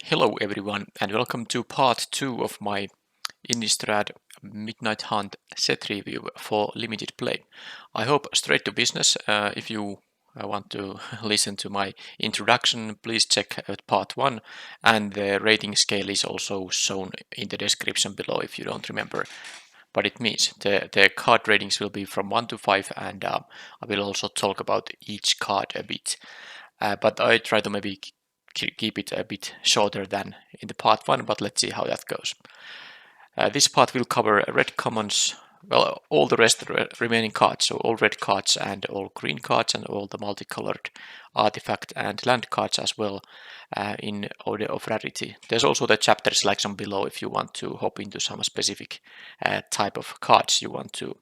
Hello everyone and welcome to part 2 of my Innistrad Midnight Hunt set review for limited play. I hope straight to business. If you want to listen to my introduction, please check out part 1, and the rating scale is also shown in the description below if you don't remember what it means. The card ratings will be from 1 to 5, and I will also talk about each card a bit. But I try to maybe keep it a bit shorter than in the part 1, but let's see how that goes. This part will cover red commons, well, all the rest remaining cards, so all red cards and all green cards and all the multicolored artifact and land cards as well, in order of rarity. There's also the chapter selection below if you want to hop into some specific type of cards you want to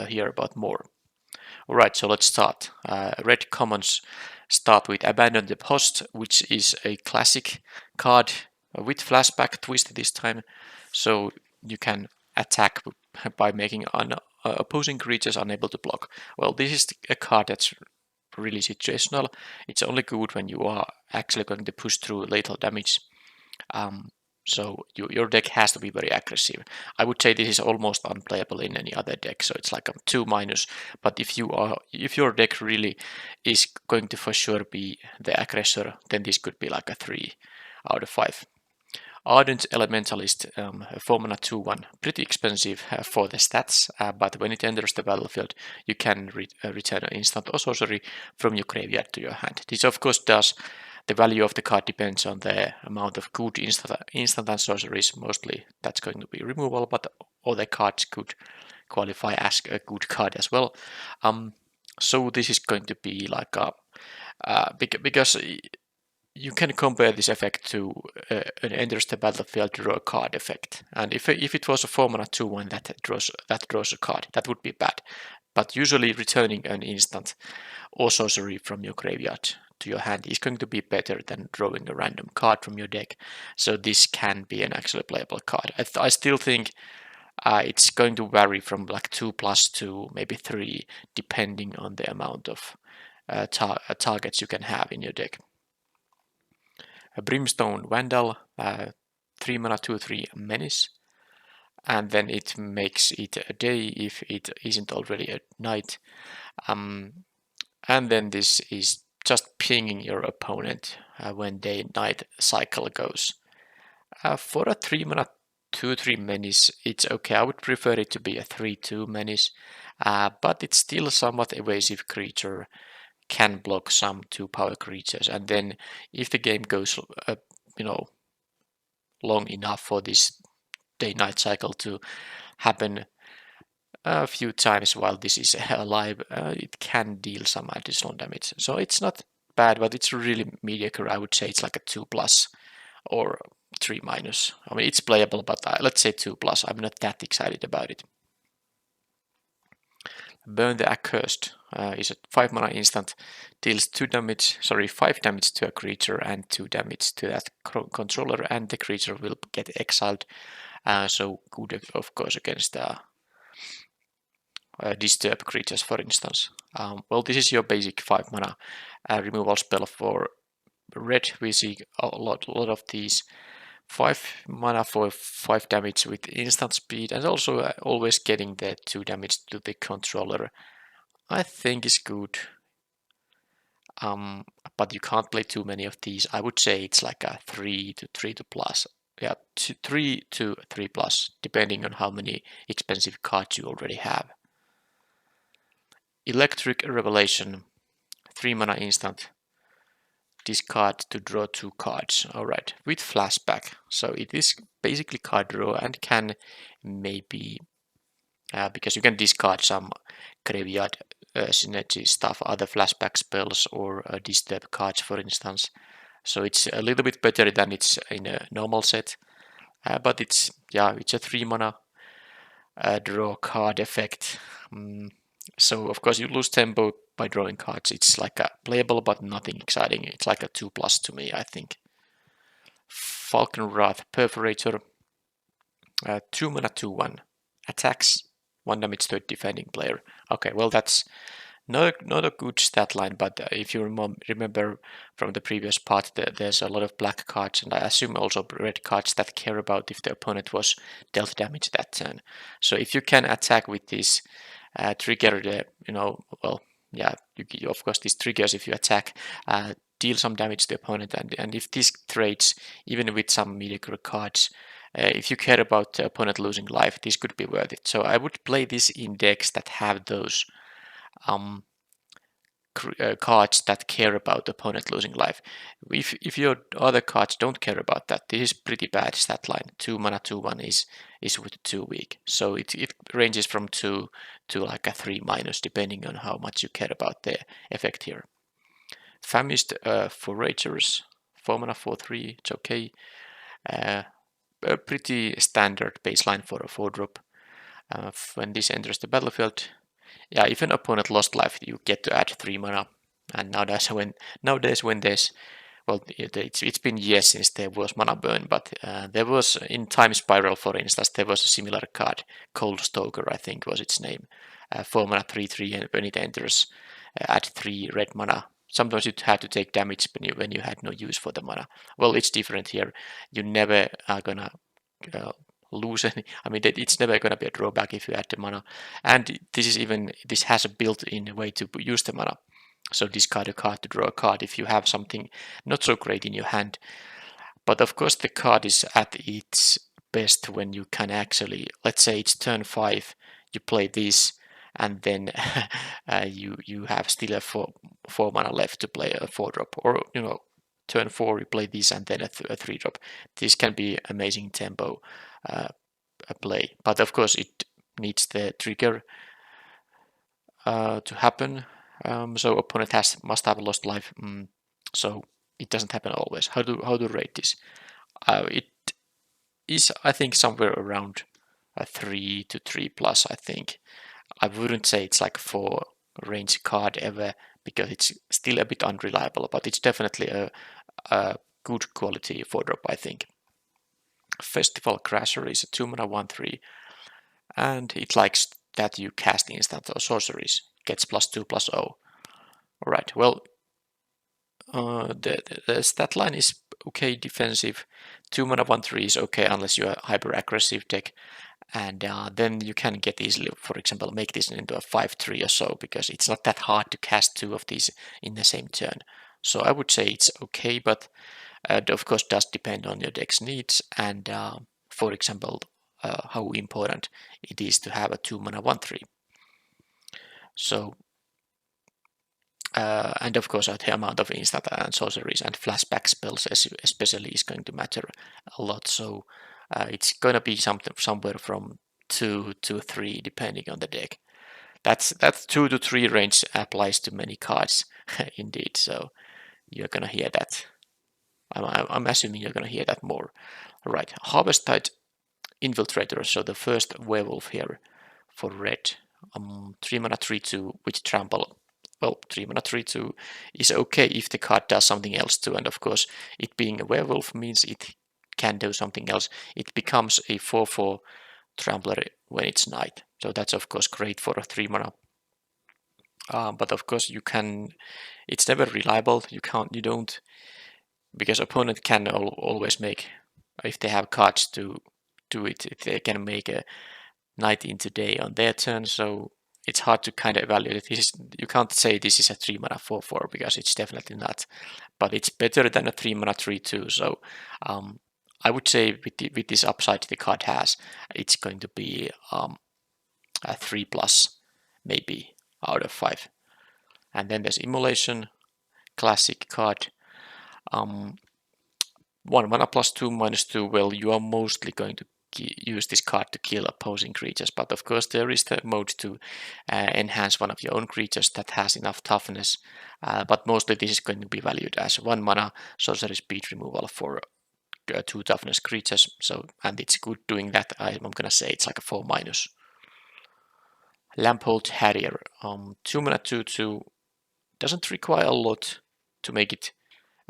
hear about more. Alright, so let's start. Red commons start with Abandon the Post, which is a classic card with flashback twist this time. So you can attack by making opposing creatures unable to block. Well, this is a card that's really situational. It's only good when you are actually going to push through lethal damage. So your deck has to be very aggressive. I would say this is almost unplayable in any other deck, so it's like a 2-. But if your deck really is going to for sure be the aggressor, then this could be like a 3 out of 5. Ardent Elementalist, 4-mana 2/1, pretty expensive for the stats, but when it enters the battlefield, you can return an instant or sorcery from your graveyard to your hand. This of course does. The value of the card depends on the amount of good instant and sorceries. Mostly that's going to be removal, but other cards could qualify as a good card as well. So this is going to be like a because you can compare this effect to an enters the battlefield draw a card effect, and if it was a 4-mana 2/1 that draws a card, that would be bad. But usually returning an instant or sorcery from your graveyard to your hand is going to be better than drawing a random card from your deck. So this can be an actually playable card. I still think it's going to vary from like 2+ to maybe 3, depending on the amount of targets you can have in your deck. A Brimstone Vandal, 3-mana 2/3 menace, and then it makes it a day if it isn't already a night. And then this is just pinging your opponent when day-night cycle goes. For a 3-mana 2/3 menace, it's okay. I would prefer it to be a 3/2 menace, but it's still somewhat evasive creature, can block some 2-power creatures, and then if the game goes long enough for this day-night cycle to happen a few times while this is alive, it can deal some additional damage. So it's not bad, but it's really mediocre. I would say it's like a 2+ or 3-. I mean, it's playable, but let's say 2+. I'm not that excited about it. Burn the Accursed is a 5-mana instant, deals 5 damage to a creature and 2 damage to that controller, and the creature will get exiled. So good, of course, against disturb creatures, for instance. Well, this is your basic 5-mana removal spell for red. We see a lot of these 5 mana for 5 damage with instant speed, and also always getting the 2 damage to the controller, I think is good. But you can't play too many of these. I would say it's like a 3 to 3+. Yeah, 3 to 3+, depending on how many expensive cards you already have. Electric Revelation, 3-mana instant. Discard to draw 2 cards. Alright, with flashback. So it is basically card draw and can maybe, because you can discard some graveyard synergy stuff, other flashback spells or disturb cards, for instance. So it's a little bit better than it's in a normal set. But it's a 3-mana draw card effect. So of course you lose tempo by drawing cards. It's like a playable but nothing exciting. It's like a 2+ to me, I think. Falcon Wrath Perforator, 2-mana 2/1, attacks 1 damage to a defending player. Okay, well that's not a good stat line, but if you remember from the previous part, there's a lot of black cards, and I assume also red cards that care about if the opponent was dealt damage that turn. So if you can attack with this trigger, well, yeah, of course this triggers if you attack, deal some damage to the opponent, and if this trades, even with some mediocre cards, if you care about the opponent losing life, this could be worth it. So I would play this in decks that have those um, cards that care about the opponent losing life. If your other cards don't care about that, this is pretty bad stat line. 2 mana 2/1 is with 2 weak. So it ranges from 2 to like a 3 minus, depending on how much you care about the effect here. Famished Foragers, 4 mana 4/3, it's okay. A pretty standard baseline for a 4-drop. When this enters the battlefield, yeah, if an opponent lost life, you get to add 3 mana. And nowadays when there's, well, it's been years since there was mana burn, but there was in Time Spiral, for instance, there was a similar card, Cold Stoker, I think was its name. 4 mana 3/3, and when it enters, add 3 red mana. Sometimes you had to take damage when you had no use for the mana. Well, it's different here. You never are gonna lose any. I mean, it's never gonna be a drawback if you add the mana. And this has a built-in way to use the mana. So discard a card to draw a card if you have something not so great in your hand. But of course, the card is at its best when you can actually, let's say it's turn 5, you play this, and then you have still a 4 mana left to play a 4-drop, or turn 4 you play this and then a 3-drop. This can be amazing tempo play, but of course it needs the trigger to happen. So opponent must have lost life. So it doesn't happen always. How to rate this? It is, I think, somewhere around a 3 to 3 plus. I think I wouldn't say it's like 4 range card ever, because it's still a bit unreliable, but it's definitely a good quality 4-drop, I think. Festival Crasher is a 2 mana 1/3, and it likes that you cast instant or sorceries. Gets +2/+0. Alright, well, the stat line is okay defensive. 2 mana 1/3 is okay unless you're a hyper aggressive deck, and then you can get easily, for example, make this into a 5/3 or so, because it's not that hard to cast 2 of these in the same turn. So I would say it's okay, but it of course does depend on your deck's needs, and for example, how important it is to have a 2 mana 1/3. So and of course the amount of instant and sorceries and flashback spells especially is going to matter a lot. So it's going to be somewhere from 2 to 3 depending on the deck. That 2 to 3 range applies to many cards indeed. So you're going to hear that. I'm assuming you're going to hear that more. All right, Harvesttide Infiltrator. So the first werewolf here for red. 3 mana 3/2 with trample. Well, 3 mana 3/2 is okay if the card does something else too, and of course, it being a werewolf means it can do something else. It becomes a 4/4 trampler when it's night, so that's of course great for a 3 mana. But of course, it's never reliable. You don't, because opponent can always make, if they have cards to do it, if they can make a night into day on their turn, so it's hard to kind of evaluate it. You can't say this is a 3 mana 4/4 because it's definitely not, but it's better than a 3 mana 3/2. So I would say with this upside the card has, it's going to be a 3+ maybe out of 5. And then there's Immolation, classic card. 1 mana +2 -2. Well, you are mostly going to use this card to kill opposing creatures, but of course there is the mode to enhance one of your own creatures that has enough toughness, but mostly this is going to be valued as 1 mana sorcery speed removal for 2 toughness creatures. So, and it's good doing that. I'm gonna say it's like a 4-. Lamphold Harrier, 2 mana 2/2, doesn't require a lot to make it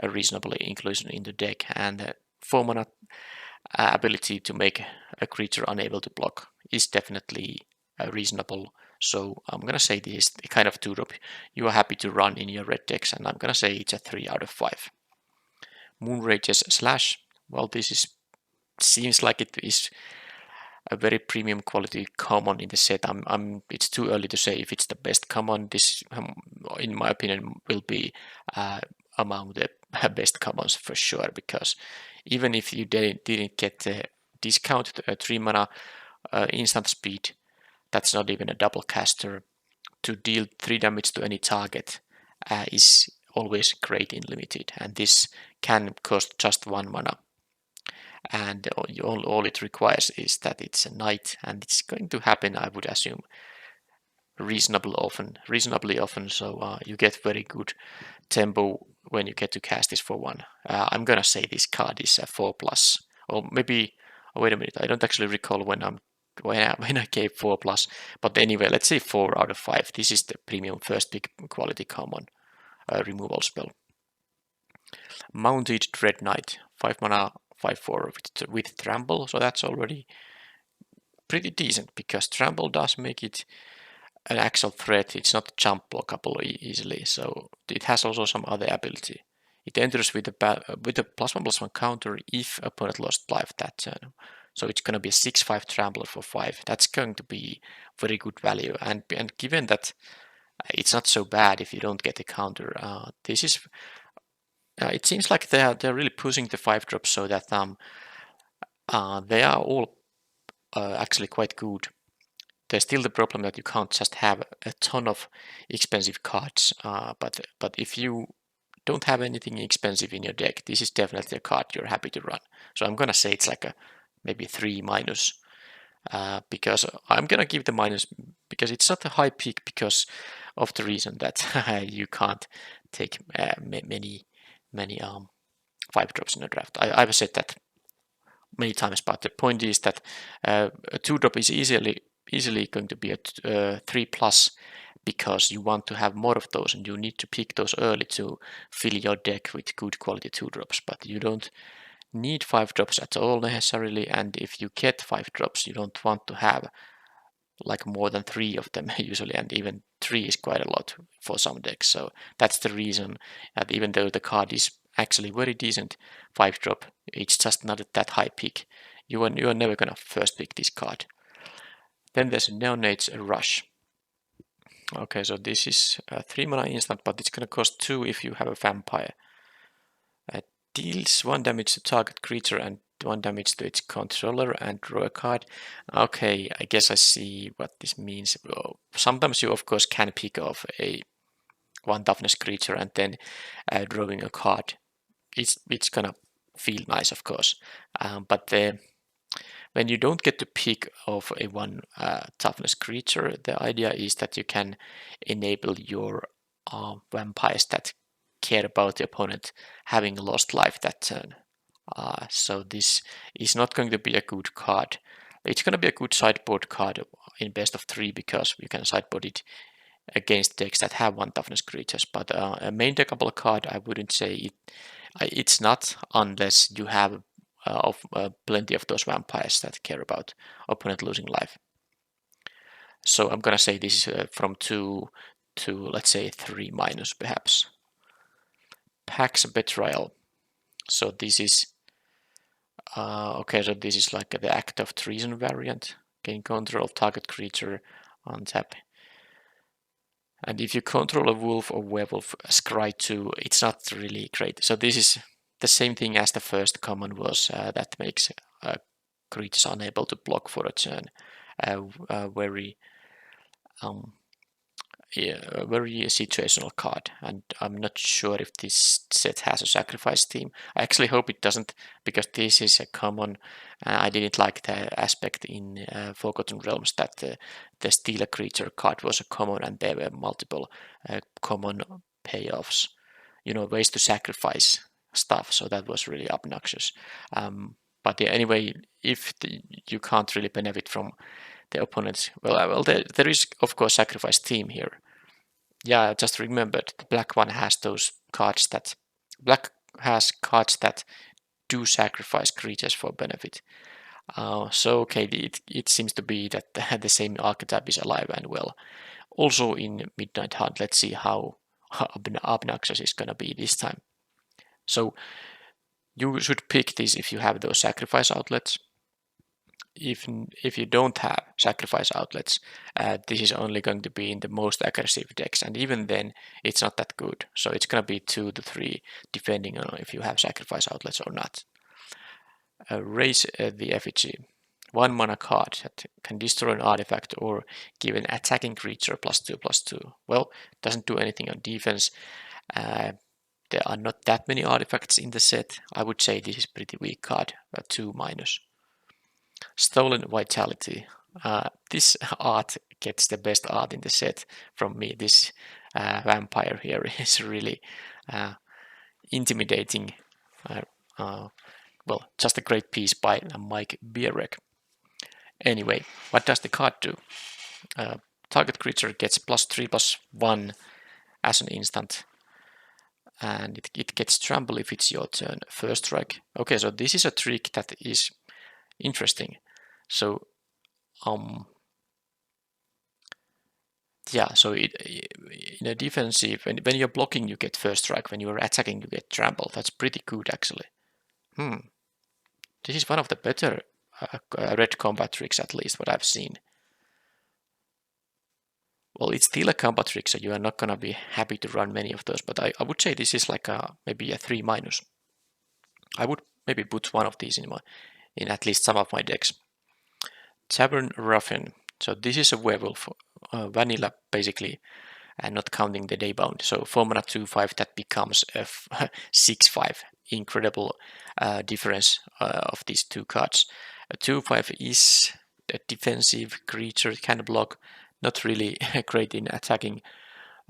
a reasonably inclusion in the deck, and 4 mana ability to make a creature unable to block is definitely reasonable. So I'm gonna say this is the kind of 2-drop you are happy to run in your red decks, and I'm gonna say it's a 3 out of 5. Moonrages Slash. Well, this is seems like it is a very premium quality common in the set. It's too early to say if it's the best common. This, in my opinion, will be among the best commons for sure, because even if you didn't get the discount 3 mana instant speed, that's not even a double caster. To deal 3 damage to any target is always great in limited, and this can cost just 1 mana. And all it requires is that it's a night, and it's going to happen, I would assume, reasonably often. So you get very good tempo when you get to cast this for 1. I'm gonna say this card is a 4+, or maybe. Oh, wait a minute, I don't actually recall when I gave 4+, but anyway, let's say 4 out of 5. This is the premium first pick quality common removal spell. Mounted Dread Knight, 5 mana, 5/4 with trample, so that's already pretty decent, because trample does make it an actual threat. It's not jump blockable easily, so it has also some other ability. It enters with a +1/+1 counter if opponent lost life that turn. So it's going to be a 6/5 trampler for 5. That's going to be very good value, and given that it's not so bad if you don't get a counter, this is. It seems like they're really pushing the 5-drops so that they are all actually quite good. There's still the problem that you can't just have a ton of expensive cards, but if you don't have anything expensive in your deck, this is definitely a card you're happy to run. So I'm gonna say it's like a maybe 3-, because I'm gonna give the minus because it's not a high peak because of the reason that you can't take many 5-drops in a draft. I've said that many times, but the point is that a 2-drop is easily going to be a 3+, because you want to have more of those, and you need to pick those early to fill your deck with good quality 2-drops. But you don't need 5-drops at all necessarily, and if you get 5-drops, you don't want to have like more than 3 of them usually, and even 3 is quite a lot for some decks. So that's the reason that even though the card is actually very decent 5-drop, it's just not at that high pick. You are never gonna first pick this card. Then there's Neonate's Rush. Okay, so this is a 3 mana instant, but it's gonna cost 2 if you have a vampire. Deals 1 damage to target creature and 1 damage to its controller and draw a card. Okay, I guess I see what this means. Well, sometimes you of course can pick off a 1 toughness creature and then drawing a card. It's gonna feel nice, of course, but when you don't get to pick off a 1 toughness creature, the idea is that you can enable your vampires that care about the opponent having lost life that turn. So this is not going to be a good card. It's going to be a good sideboard card in best of 3 because you can sideboard it against decks that have 1 toughness creatures. But a main deckable card, I wouldn't say it's not, unless you have plenty of those vampires that care about opponent losing life. So I'm gonna say this is from 2 to, let's say, 3- perhaps. Pax Betrayal. So this is okay. So this is like the Act of Treason variant. Gain control of target creature on tap. And if you control a wolf or werewolf, scry 2, it's not really great. So this is the same thing as the first common was, that makes creatures unable to block for a turn. Very a very situational card, and I'm not sure if this set has a sacrifice theme. I actually hope it doesn't, because this is a common. I didn't like the aspect in Forgotten Realms that the steal a creature card was a common and there were multiple common payoffs, ways to sacrifice stuff, so that was really obnoxious. But yeah, anyway, if you can't really benefit from the opponents, well, there is of course sacrifice theme here. Yeah, I just remembered the black one has those cards that do sacrifice creatures for benefit. So okay, it seems to be that the same archetype is alive and well. Also in Midnight Hunt, let's see how obnoxious it's gonna be this time. So you should pick this if you have those sacrifice outlets. If you don't have sacrifice outlets, this is only going to be in the most aggressive decks, and even then it's not that good. So it's gonna be 2 to 3 depending on if you have sacrifice outlets or not. Raise the effigy. 1 mana card that can destroy an artifact or give an attacking creature +2/+2. Well, doesn't do anything on defense. There are not that many artifacts in the set. I would say this is pretty weak card, 2-. Stolen Vitality. This art gets the best art in the set from me. This vampire here is really intimidating. Well, just a great piece by Mike Bierek. Anyway, what does the card do? Target creature gets +3/+1 as an instant, and it gets trample if it's your turn. First strike. Okay, so this is a trick that is interesting. So, yeah, so in a defensive, when you're blocking, you get first strike. When you're attacking, you get trample. That's pretty good, actually. This is one of the better red combat tricks, at least what I've seen. Well, it's still a combat trick, so you are not gonna be happy to run many of those, but I would say this is like maybe a 3-. I would maybe put one of these in at least some of my decks. Tavern Ruffian. So this is a werewolf, vanilla basically, and not counting the daybound. So 4 mana 2/5 that becomes a 6/5. Incredible difference of these two cards. A 2/5 is a defensive creature, it can block, not really great in attacking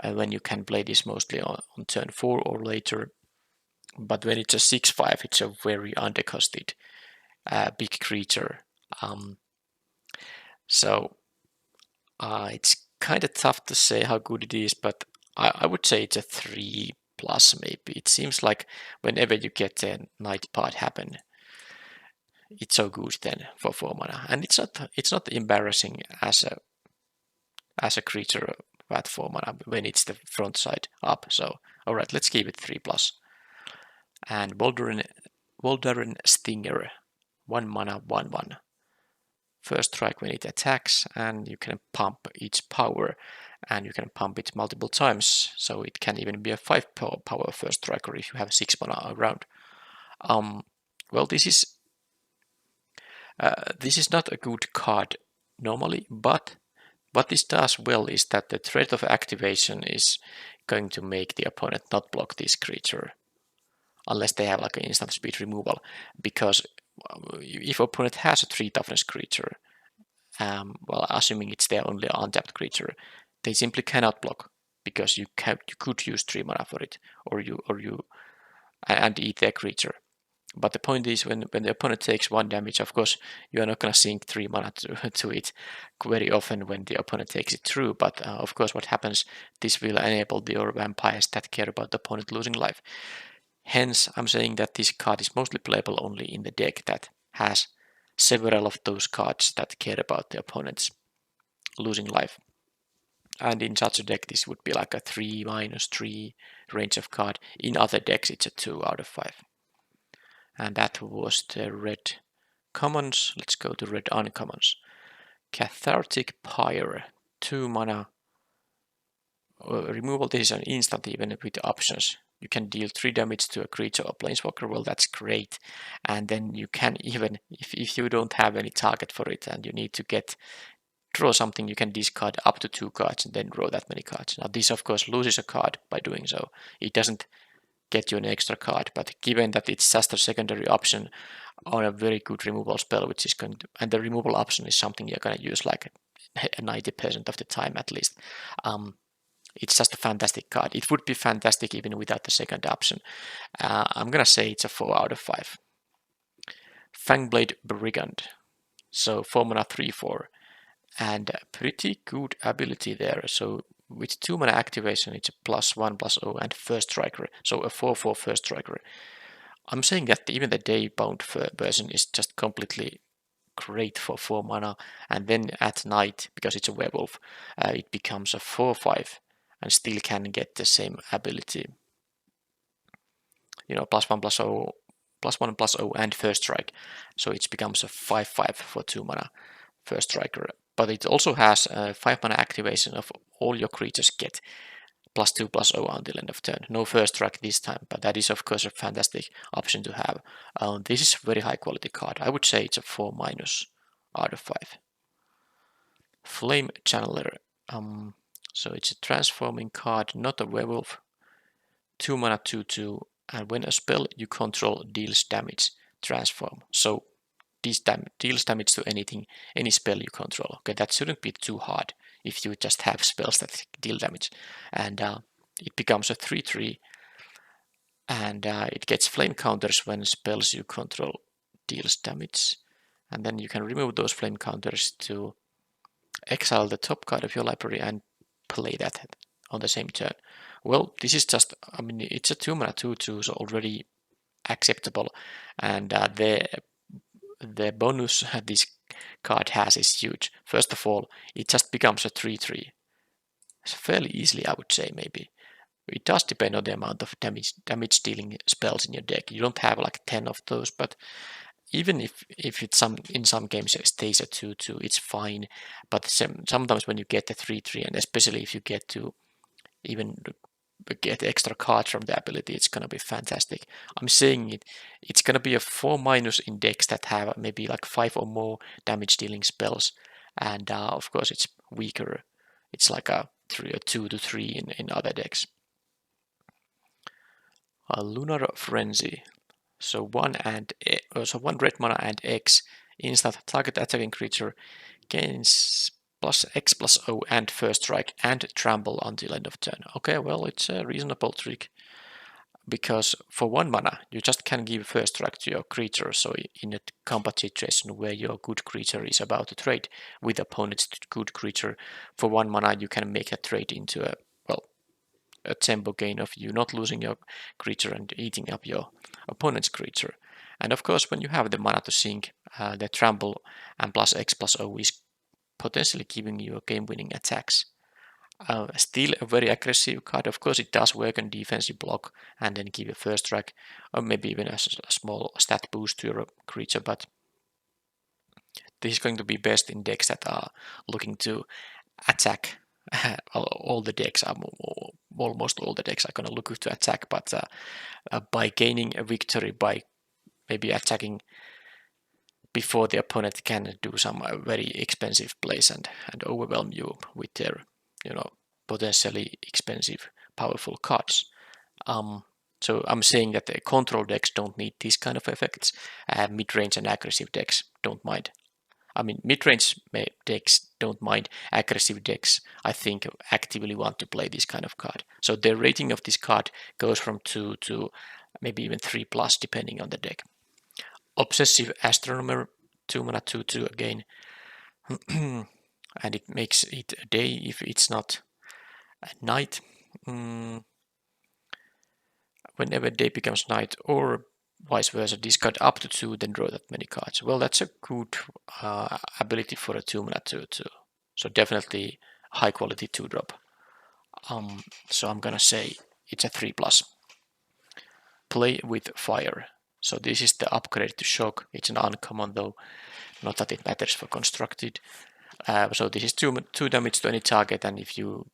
when you can play this mostly on turn 4 or later. But when it's a 6/5, it's a very undercosted big creature. So it's kind of tough to say how good it is, but I would say it's a 3+ maybe. It seems like whenever you get a night part happen, it's so good then for 4 mana, and it's not embarrassing as a creature at 4 mana when it's the front side up. So all right, let's keep it 3+. And Voldaren Stinger, 1 mana 1/1. First strike when it attacks, and you can pump its power, and you can pump it multiple times, so it can even be a 5 power first striker if you have 6 mana around. Well, this is not a good card normally, but what this does well is that the threat of activation is going to make the opponent not block this creature unless they have like an instant speed removal, because if opponent has a 3 toughness creature, well, assuming it's their only untapped creature, they simply cannot block because you could use 3 mana for it, or you and eat their creature. But the point is, when the opponent takes 1 damage, of course, you are not going to sink 3 mana to it very often when the opponent takes it through. But of course, what happens, this will enable your vampires that care about the opponent losing life. Hence, I'm saying that this card is mostly playable only in the deck that has several of those cards that care about the opponent's losing life. And in such a deck, this would be like a 3-3 range of card. In other decks, it's a 2/5. And that was the red commons. Let's go to red uncommons. Cathartic Pyre, 2 mana. Removal, this is an instant even with options. You can deal 3 damage to a creature or planeswalker. Well, that's great. And then you can even, if you don't have any target for it and you need to draw something, you can discard up to 2 cards and then draw that many cards. Now this of course loses a card by doing so. It doesn't get you an extra card, but given that it's just a secondary option on a very good removal spell, which is going to, and the removal option is something you're going to use like 90% of the time at least. It's just a fantastic card. It would be fantastic even without the second option. I'm gonna say it's a 4/5. Fangblade Brigand. So 4 mana 3/4. And a pretty good ability there. So with 2 mana activation, it's a +1/+0 and first striker. So a 4/4 first striker. I'm saying that even the daybound version is just completely great for 4 mana, and then at night, because it's a werewolf, it becomes a 4/5 and still can get the same ability. You know, +1/+0, +1/+0 and first strike. So it becomes a 5/5 for 2 mana first striker. But it also has a 5 mana activation of all your creatures get +2/+0 until end of turn. No first strike this time, but that is of course a fantastic option to have. This is a very high quality card. I would say it's a 4- out of 5. Flame Channeler. So it's a transforming card, not a werewolf. 2 mana 2/2, and when a spell you control deals damage, transform. So this deals damage to anything, any spell you control. Okay, that shouldn't be too hard if you just have spells that deal damage. And it becomes a 3/3, and it gets flame counters when spells you control deals damage. And then you can remove those flame counters to exile the top card of your library and play that on the same turn. Well, this is just, I mean, it's a 2 mana 2/2, so already acceptable. And the bonus this card has is huge. First of all, it just becomes a 3/3. It's fairly easily, I would say, maybe. It does depend on the amount of damage dealing spells in your deck. You don't have like 10 of those, but even if it's in some games it stays at 2/2, it's fine. But sometimes when you get the 3/3, and especially if you get to even get extra cards from the ability, it's gonna be fantastic. I'm saying it's gonna be a 4- in decks that have maybe like 5 or more damage dealing spells, and of course it's weaker. It's like a 2 to 3 in other decks. Lunar Frenzy. So 1 red mana and X, instant target attacking creature gains +X+0 and first strike and trample until end of turn. Okay, well, it's a reasonable trick, because for 1 mana you just can give first strike to your creature. So in a combat situation where your good creature is about to trade with opponent's good creature, for 1 mana you can make a trade into a tempo gain of you not losing your creature and eating up your opponent's creature. And of course, when you have the mana to sink, the trample and +X+0 is potentially giving you a game-winning attacks. Still a very aggressive card. Of course, it does work on defensive block and then give a first strike, or maybe even a small stat boost to your creature. But this is going to be best in decks that are looking to attack. All the decks are almost all the decks are going to look to attack, but by gaining a victory by maybe attacking before the opponent can do some very expensive plays and overwhelm you with their potentially expensive powerful cards. So I'm saying that the control decks don't need these kind of effects. Mid-range and aggressive decks don't mind. I mean, mid-range decks don't mind. Aggressive decks, I think, actively want to play this kind of card. So the rating of this card goes from 2 to maybe even 3+, depending on the deck. Obsessive Astronomer, 2 mana 2/2 again. And it makes it a day if it's not at night. Whenever day becomes night, or vice versa, discard up to 2, then draw that many cards. Well, that's a good ability for a 2 mana 2/2. So definitely high quality 2-drop. So I'm gonna say it's a 3+. Play with Fire. So this is the upgrade to Shock. It's an uncommon though, not that it matters for constructed. So this is 2 damage to any target, and if you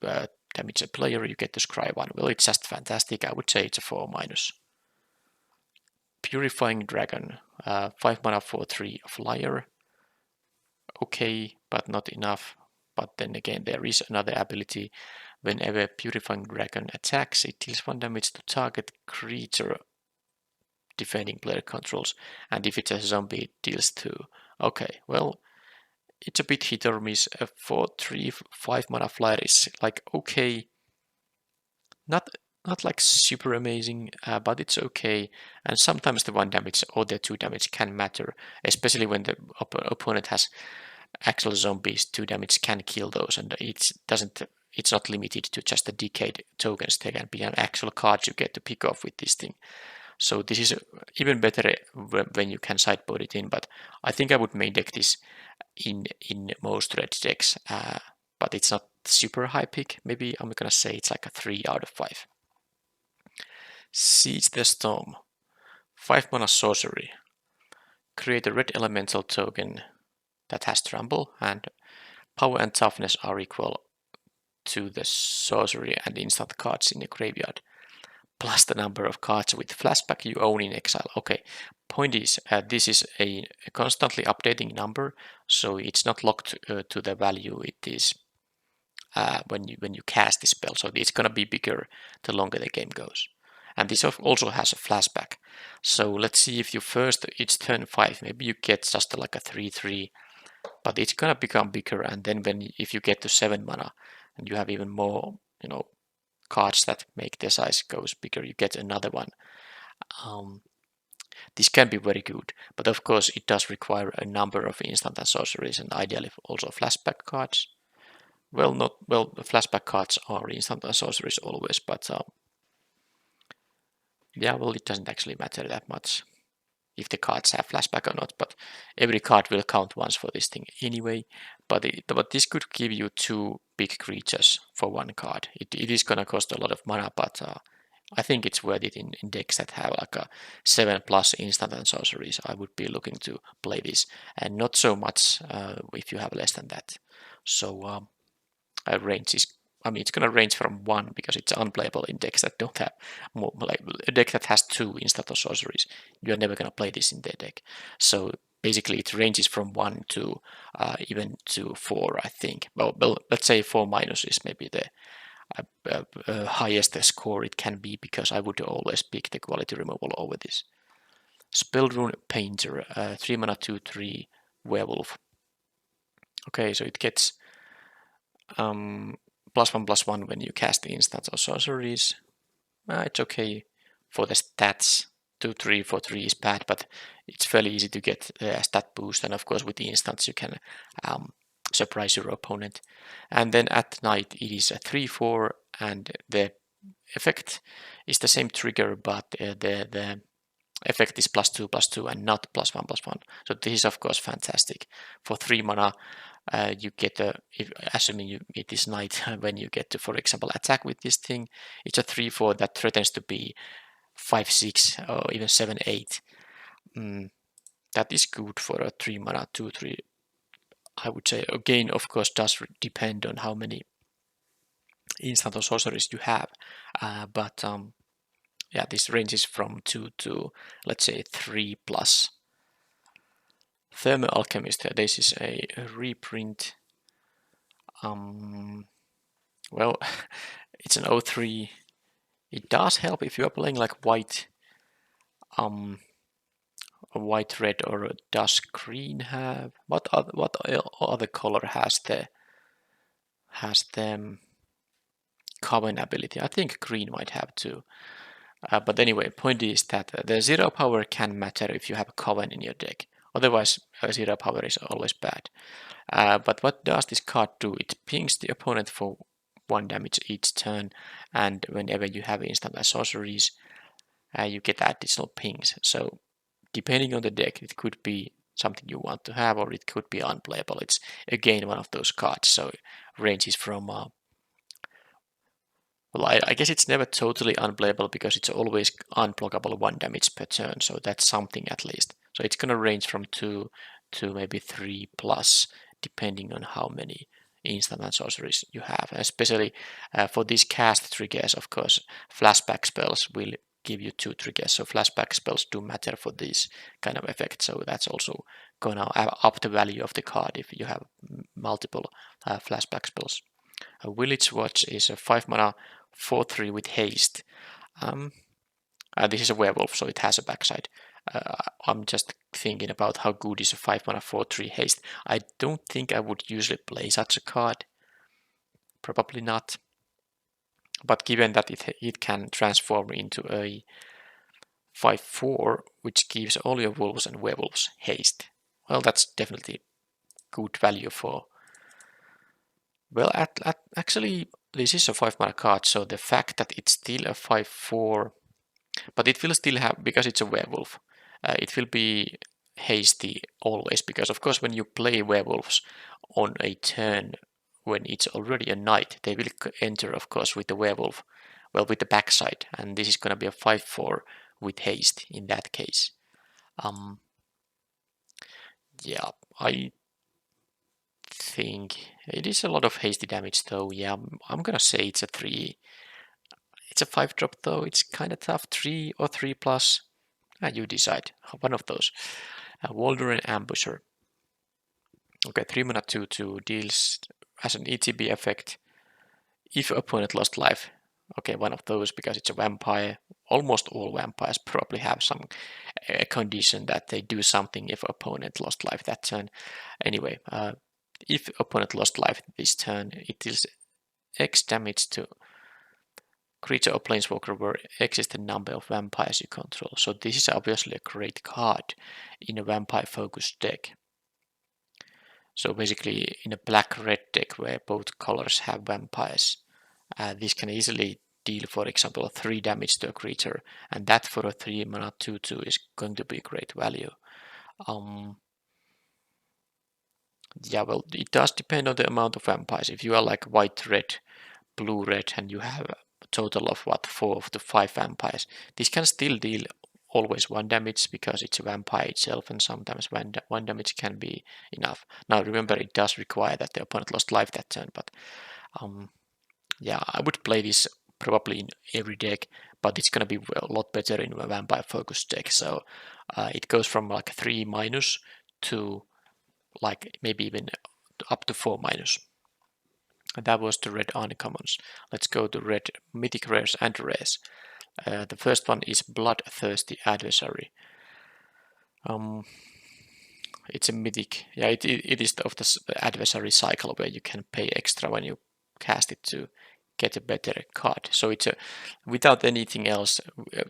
damage a player, you get to scry 1. Well, it's just fantastic. I would say it's a 4-. Purifying Dragon, 5 mana 4/3 Flyer. Okay, but not enough. But then again, there is another ability. Whenever Purifying Dragon attacks, it deals 1 damage to target creature defending player controls, and if it's a zombie, it deals 2. Okay, well, it's a bit hit or miss. A 4/3 5 mana Flyer is like okay, not like super amazing, but it's okay. And sometimes the 1 damage or the 2 damage can matter, especially when the opponent has actual zombies. 2 damage can kill those, and it's not limited to just the decayed tokens. There can be an actual card you get to pick off with this thing. So this is even better when you can sideboard it in, but I think I would main deck this in most red decks, but it's not super high pick. Maybe I'm gonna say it's like a 3 out of 5. Seize the Storm. 5 mana sorcery. Create a red elemental token that has trample, and power and toughness are equal to the sorcery and instant cards in the graveyard, plus the number of cards with flashback you own in exile. Okay, point is, this is a constantly updating number, so it's not locked to the value it is when you cast the spell. So it's gonna be bigger the longer the game goes. And this also has a flashback. So let's see if you first, it's turn 5, maybe you get just like a 3/3, but it's gonna become bigger. And then if you get to 7 mana and you have even more, cards that make the size goes bigger, you get another one. This can be very good, but of course it does require a number of instant and sorceries, and ideally also flashback cards. Well, the flashback cards are instant and sorceries always, but yeah, well, it doesn't actually matter that much if the cards have flashback or not, but every card will count once for this thing anyway. But this could give you 2 big creatures for 1 card. It is gonna cost a lot of mana, but I think it's worth it in decks that have like a 7+ instant and sorceries. I would be looking to play this, and not so much if you have less than that. So range is, I mean, it's gonna range from 1 because it's unplayable in decks that don't have more, like a deck that has 2 instant or sorceries. You're never gonna play this in their deck. So basically, it ranges from 1 to even to 4, I think. Well, let's say 4- is maybe the highest score it can be, because I would always pick the quality removal over this. Spellrune Painter, 3 mana 2/3 werewolf. Okay, so it gets +1/+1 when you cast the instants or sorceries. It's okay for the stats. 2/3 for 3 is bad, but it's fairly easy to get a stat boost, and of course with the instants you can surprise your opponent. And then at night it is a 3/4, and the effect is the same trigger, but the effect is +2/+2 and not +1/+1. So this is of course fantastic. For 3 mana, you get assuming it is night when you get to, for example, attack with this thing, it's a 3/4 that threatens to be 5/6 or even 7/8. That is good for a 3 mana 2/3. I would say, again, of course, does depend on how many instant or sorceries you have, but yeah, this ranges from 2 to, let's say, 3+. Thermal Alchemist, this is a reprint. Well, it's an 0/3. It does help if you are playing like white, a white red, or does green have what other color has the common ability? I think green might have too. But anyway, point is that the 0 power can matter if you have a coven in your deck. Otherwise, 0 power is always bad. But what does this card do? It pings the opponent for 1 damage each turn, and whenever you have instant sorceries, you get additional pings. So depending on the deck, it could be something you want to have, or it could be unplayable. It's again one of those cards. So ranges from well, I guess it's never totally unplayable because it's always unblockable 1 damage per turn. So that's something at least. So it's gonna range from 2 to maybe 3+, depending on how many instant and sorceries you have. Especially for these cast triggers, of course, flashback spells will give you 2 triggers. So flashback spells do matter for these kind of effects. So that's also gonna up the value of the card if you have multiple flashback spells. A Village Watch is a 5 mana 4/3 with haste. This is a werewolf, so it has a backside. I'm just thinking about how good is a 5 mana 4/3 haste. I don't think I would usually play such a card. Probably not. But given that it can transform into a 5/4, which gives all your wolves and werewolves haste, well, that's definitely good value for. Well, actually, this is a 5 mana card, so the fact that it's still a 5/4 But it will still have, because it's a werewolf, it will be hasty always, because of course when you play werewolves on a turn when it's already a night, they will enter of course with the werewolf, well, with the backside, and this is going to be a 5/4 with haste in that case. Yeah, I think it is a lot of hasty damage though. Yeah, I'm gonna say it's a 3. It's a 5-drop though, it's kind of tough. 3 or 3 plus. You decide. One of those. Waldron Ambusher. Okay, 3 mana 2/2 deals as an ETB effect if opponent lost life. Okay, one of those because it's a vampire. Almost all vampires probably have some condition that they do something if opponent lost life that turn. Anyway, if opponent lost life this turn, it deals X damage to creature or planeswalker where X is the number of vampires you control. So this is obviously a great card in a vampire focused deck. So basically in a black-red deck where both colors have vampires, this can easily deal, for example, 3 damage to a creature, and that for a 3 mana 2/2 is going to be great value. Yeah, well, it does depend on the amount of vampires. If you are like white-red, blue-red, and you have a total of 4 to 5 vampires, this can still deal always 1 damage because it's a vampire itself, and sometimes 1 damage can be enough. Now remember, it does require that the opponent lost life that turn, but yeah, I would play this probably in every deck, but it's gonna be a lot better in a vampire focused deck. So it goes from like 3 minus to like maybe even up to 4 minus. And that was the red uncommons. Let's go to red mythic rares and rares. The first one is Bloodthirsty Adversary. It's a mythic. Yeah, it is of the adversary cycle where you can pay extra when you cast it to get a better card. So it's without anything else,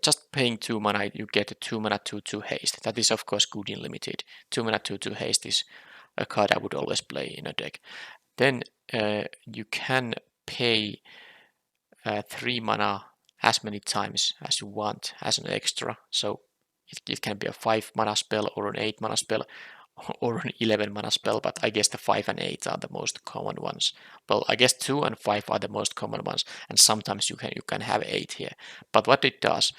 just paying 2 mana, you get a 2 mana 2/2 haste. That is of course good in limited. 2 mana 2/2 haste is a card I would always play in a deck. Then you can pay 3 mana as many times as you want as an extra. So it can be a 5 mana spell or an 8 mana spell or an 11 mana spell, but I guess the 5 and 8 are the most common ones. Well, I guess 2 and 5 are the most common ones, and sometimes you can have 8 here. But what it does,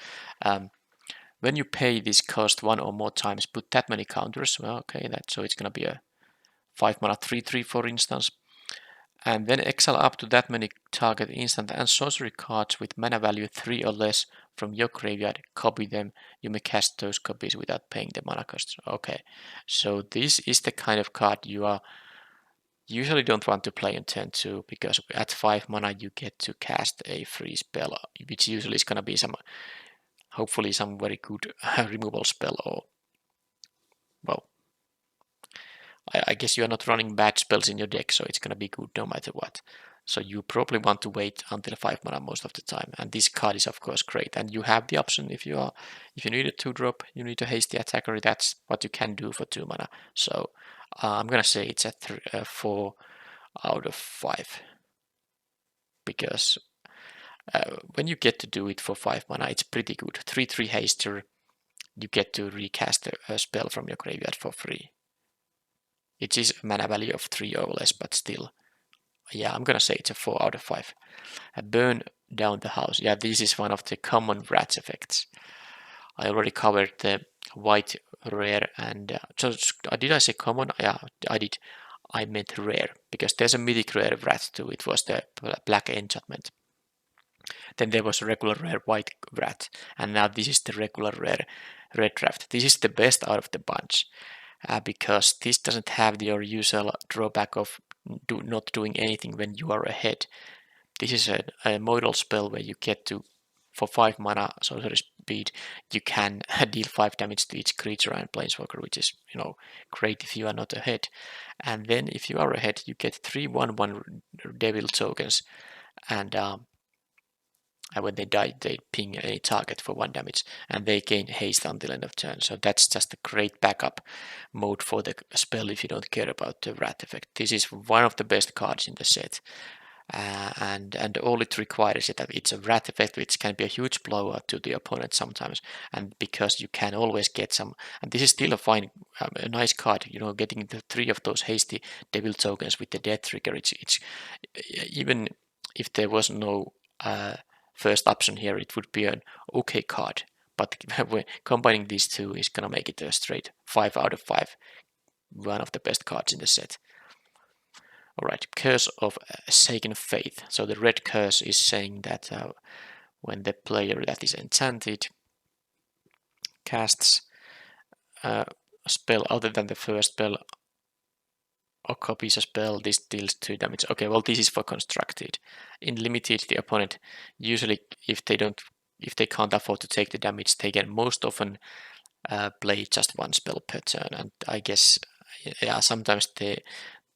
when you pay this cost 1 or more times, put that many counters. Well, okay, so it's gonna be a 5 mana 3/3, for instance. And then exile up to that many target instant and sorcery cards with mana value 3 or less from your graveyard, copy them. You may cast those copies without paying the mana cost. Okay, so this is the kind of card you are usually don't want to play in turn 2, because at 5 mana you get to cast a free spell, which usually is gonna be hopefully some very good removal spell, or well, I guess you are not running bad spells in your deck, so it's gonna be good no matter what. So you probably want to wait until 5 mana most of the time, and this card is of course great. And you have the option if you need a 2-drop, you need a hasty attacker. That's what you can do for 2 mana. So I'm gonna say it's a 4 out of 5, because when you get to do it for 5 mana, it's pretty good. 3/3 haster, you get to recast a spell from your graveyard for free. It is a mana value of 3 or less, but still. Yeah, I'm gonna say it's a 4 out of 5. Burn down the house. Yeah, this is one of the common rats effects. I already covered the white rare and did I say common? Yeah, I did. I meant rare, because there's a mythic rare rat too. It was the black enchantment. Then there was a regular rare white rat, and now this is the regular rare red draft. This is the best out of the bunch. Because this doesn't have your usual drawback of not doing anything when you are ahead. This is a modal spell where you get to, for 5 mana sorcery speed, you can deal 5 damage to each creature and planeswalker, which is great if you are not ahead. And then if you are ahead, you get 3/1/1 devil tokens, and when they die, they ping a target for 1 damage, and they gain haste until end of turn. So that's just a great backup mode for the spell if you don't care about the rat effect. This is one of the best cards in the set. and all it requires is that it's a wrath effect, which can be a huge blowout to the opponent sometimes, and because you can always get some, and this is still a fine, a nice card, you know, getting the 3 of those hasty devil tokens with the death trigger. It's even if there was no first option here, it would be an okay card, but combining these two is gonna make it a straight 5 out of 5, one of the best cards in the set. Alright, Curse of Shaken Faith. So the red curse is saying that when the player that is enchanted casts a spell other than the first spell or copies a spell, this deals 2 damage. Okay, well this is for constructed. In limited, the opponent usually, if they can't afford to take the damage, they can most often play just 1 spell per turn, and I guess yeah, sometimes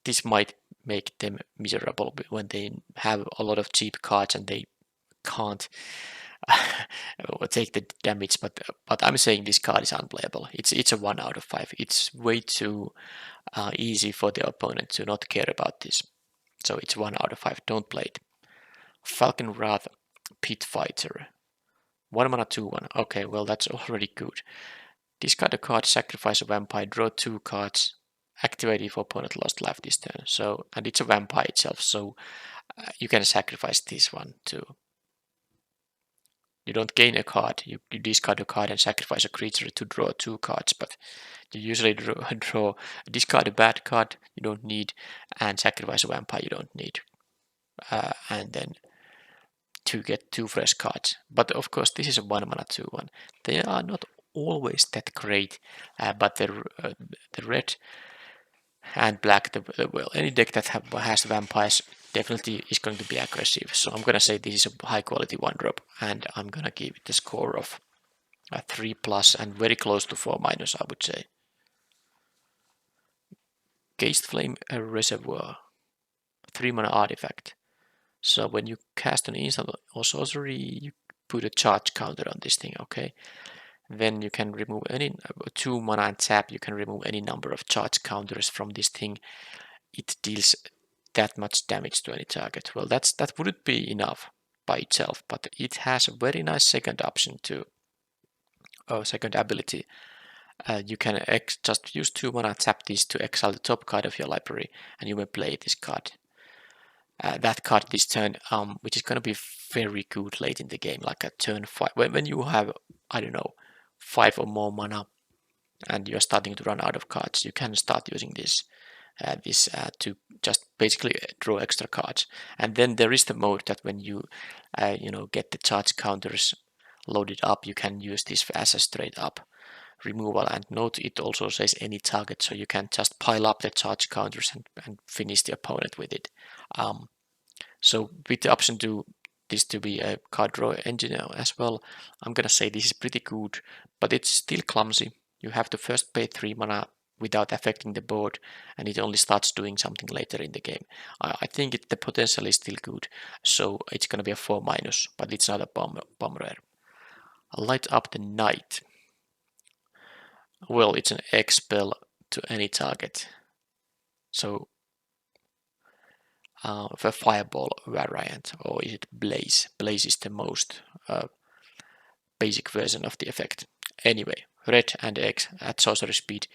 this might make them miserable when they have a lot of cheap cards and they can't take the damage. But I'm saying this card is unplayable. It's a 1 out of 5. It's way too easy for the opponent to not care about this. So it's 1 out of 5. Don't play it. Falcon Wrath Pit Fighter. 1 mana 2/1. Okay, well that's already good. Discard a card, sacrifice a vampire, draw 2 cards, activate if opponent lost life this turn. So, and it's a vampire itself, so you can sacrifice this one too. You don't gain a card, you discard a card and sacrifice a creature to draw 2 cards, but you usually discard a bad card you don't need and sacrifice a vampire you don't need. And then to get 2 fresh cards. But of course this is a 1 mana 2/1. They are not always that great, but the red and black, well, any deck that has vampires definitely is going to be aggressive. So I'm gonna say this is a high quality 1-drop, and I'm gonna give it the score of a 3+ and very close to 4-, I would say. Cast Flame Reservoir, 3 mana artifact. So when you cast an instant or sorcery, you put a charge counter on this thing, okay? Then you can remove any 2 mana and tap. You can remove any number of charge counters from this thing. It deals that much damage to any target. Well, that wouldn't be enough by itself, but it has a very nice second option too. Second ability. You can just use 2 mana, tap this to exile the top card of your library, and you may play this card. That card this turn, which is going to be very good late in the game, like a turn 5. When you have, I don't know, 5 or more mana, and you're starting to run out of cards, you can start using this to just basically draw extra cards. And then there is the mode that when you get the charge counters loaded up, you can use this as a straight up removal. And note it also says any target, so you can just pile up the charge counters and finish the opponent with it. So with the option to this to be a card draw engine as well, I'm gonna say this is pretty good, but it's still clumsy. You have to first pay 3 mana without affecting the board, and it only starts doing something later in the game. I think the potential is still good, so it's gonna be a 4-, but it's not a bomb rare. Light Up the Night. Well, it's an X spell to any target. So the Fireball variant, or is it Blaze? Blaze is the most basic version of the effect. Anyway, red and X at sorcery speed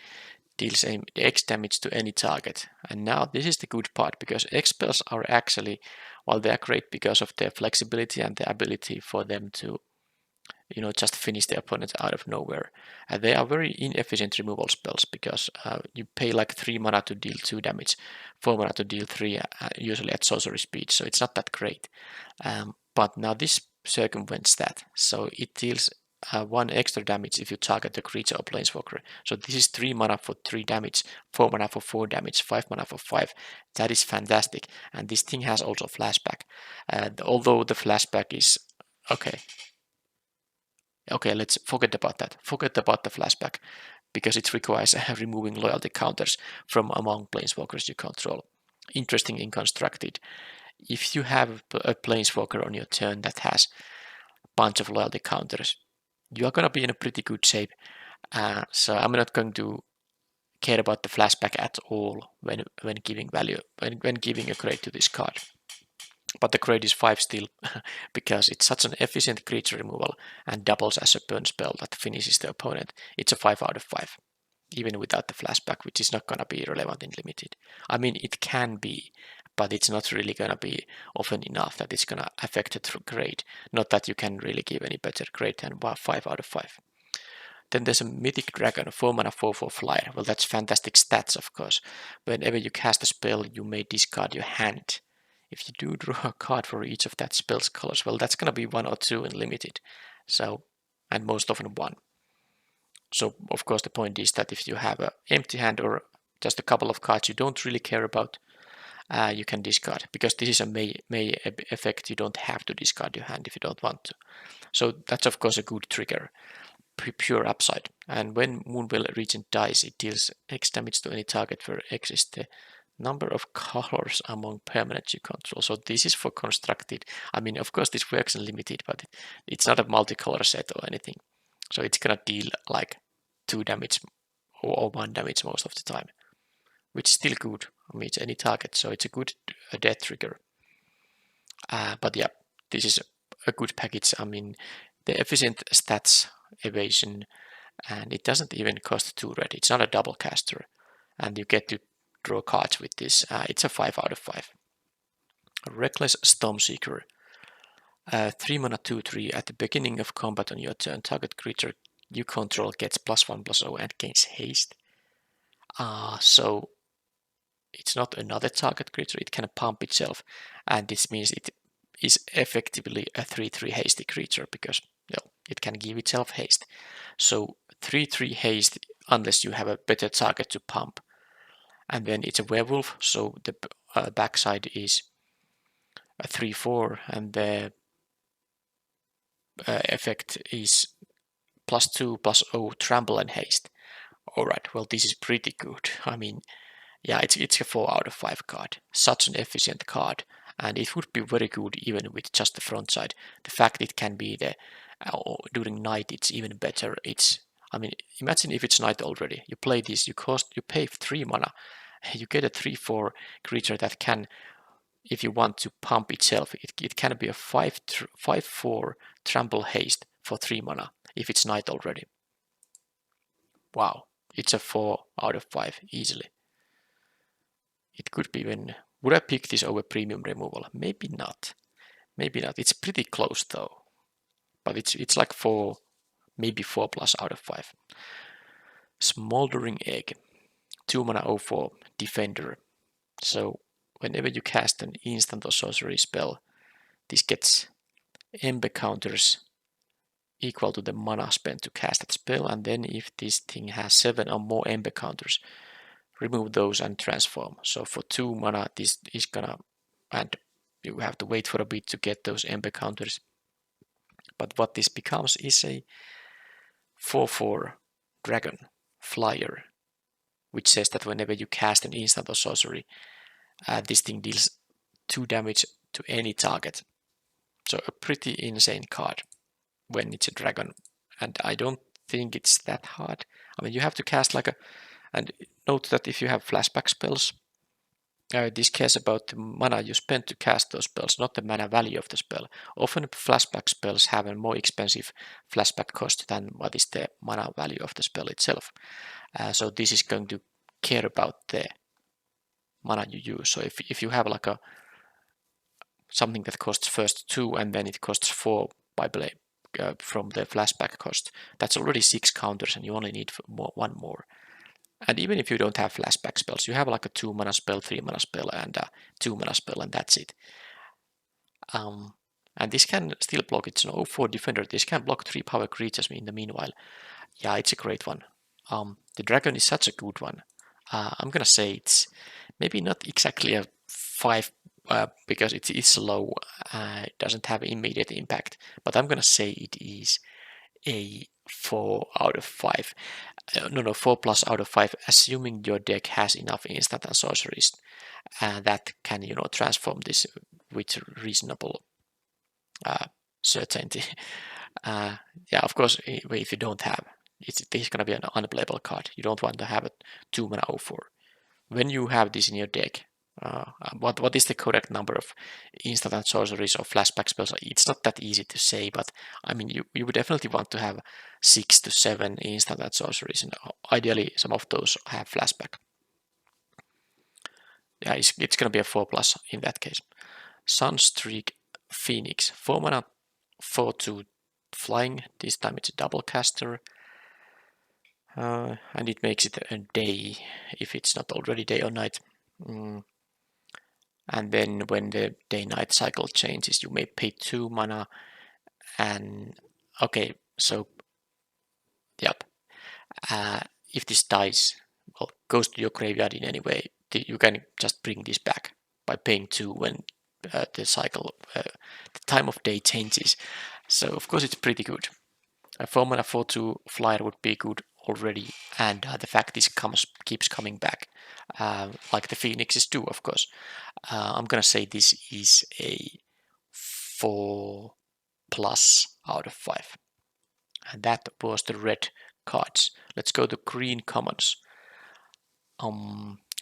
deals X damage to any target. And now this is the good part, because X spells are actually, well, they are great because of their flexibility and the ability for them to just finish the opponent out of nowhere. And they are very inefficient removal spells, because you pay like 3 mana to deal 2 damage, 4 mana to deal 3, usually at sorcery speed, so it's not that great. But now this circumvents that, so it deals 1 extra damage if you target a creature or planeswalker. So this is 3 mana for 3 damage, 4 mana for 4 damage, 5 mana for 5. That is fantastic. And this thing has also flashback. Although the flashback is okay. Okay, let's forget about that. Forget about the flashback, because it requires removing loyalty counters from among planeswalkers you control. Interesting in constructed. If you have a planeswalker on your turn that has a bunch of loyalty counters, you are going to be in a pretty good shape. So I'm not going to care about the flashback at all when giving value, when giving a grade to this card. but the grade is 5 still, because it's such an efficient creature removal and doubles as a burn spell that finishes the opponent. It's a 5 out of 5, even without the flashback, which is not going to be relevant in limited. I mean, it can be, but it's not really going to be often enough that it's going to affect the grade. Not that you can really give any better grade than 5 out of 5. Then there's a Mythic Dragon, 4 mana 4/4 flyer. Well, that's fantastic stats, of course. Whenever you cast a spell, you may discard your hand. If you do draw a card for each of that spell's colors, well, that's going to be 1 or 2 in limited. So, and most often 1. So, of course, the point is that if you have an empty hand or just a couple of cards you don't really care about, you can discard. Because this is a may effect, you don't have to discard your hand if you don't want to. So that's, of course, a good trigger. Pure upside. And when Moonveil Regent dies, it deals X damage to any target where X is the number of colors among permanents you control. So this is for constructed. I mean, of course, this works in limited, but it's not a multicolor set or anything. So it's gonna deal like 2 damage or 1 damage most of the time, which is still good. I mean, it's any target, so it's a good death trigger. But yeah, this is a good package. I mean, the efficient stats, evasion, and it doesn't even cost 2 red. It's not a double caster, and you get to draw cards with this. It's a 5 out of 5. Reckless Stormseeker, 3 mana 2/3. At the beginning of combat on your turn, target creature you control gets +1/+0 and gains haste. So it's not another target creature, it can pump itself, and this means it is effectively a 3/3 hasty creature because it can give itself haste. So 3/3 haste unless you have a better target to pump. And then it's a werewolf, so the backside is a 3/4, and the effect is +2/+0 trample and haste. Alright, well, this is pretty good. I mean, yeah, it's a 4 out of 5 card. Such an efficient card, and it would be very good even with just the front side. The fact it can be the during night, it's even better. I mean, imagine if it's night already. You play this, you pay 3 mana, you get a 3/4 creature that can, if you want to pump itself, it can be a 5/4 trample haste for 3 mana if it's night already. Wow, it's a 4 out of 5 easily. It could be even. Would I pick this over premium removal? Maybe not. Maybe not. It's pretty close though. But it's like 4, maybe 4+ out of 5. Smoldering Egg, 2 mana 0/4 defender. So whenever you cast an instant or sorcery spell, this gets ember counters equal to the mana spent to cast that spell, and then if this thing has 7 or more ember counters, remove those and transform. So for 2 mana, this is gonna, and you have to wait for a bit to get those ember counters. But what this becomes is a 4/4 dragon flyer, which says that whenever you cast an instant or sorcery, this thing deals 2 damage to any target. So a pretty insane card when it's a dragon, and I don't think it's that hard. I mean, you have to cast like and note that if you have flashback spells, this cares about the mana you spent to cast those spells, not the mana value of the spell. Often flashback spells have a more expensive flashback cost than what is the mana value of the spell itself. So this is going to care about the mana you use. So if you have like something that costs first 2 and then it costs 4 by play from the flashback cost, that's already 6 counters and you only need 1 more. And even if you don't have flashback spells, you have like a 2 mana spell, 3 mana spell, and a 2 mana spell, and that's it. And this can still block. It's an 0/4 defender. This can block 3 power creatures in the meanwhile. Yeah, it's a great one. The dragon is such a good one. I'm gonna say it's maybe not exactly a 5 because it is slow. It doesn't have immediate impact, but I'm gonna say it is a 4 out of 5. No, 4+ out of 5, assuming your deck has enough instant and sorceries that can, transform this with reasonable certainty. Yeah, of course, if you don't have, this is going to be an unplayable card. You don't want to have a 2 mana 0/4. When you have this in your deck, what is the correct number of instant and sorceries or flashback spells? It's not that easy to say, but I mean, you would definitely want to have 6 to 7 instant and sorceries, and ideally some of those have flashback. Yeah, it's gonna be a 4+ in that case. Sunstreak Phoenix, 4 mana, 4/2 flying. This time it's a double caster. And it makes it a day if it's not already day or night. And then when the day-night cycle changes, you may pay 2 mana. And okay, so yep. If this dies, well, goes to your graveyard in any way, you can just bring this back by paying 2 when the cycle, the time of day changes. So of course it's pretty good. A 4 mana 4/2 flyer would be good already, and the fact this keeps coming back, like the Phoenixes do, of course. I'm gonna say this is a 4+ out of 5. And that was the red cards. Let's go to green commons.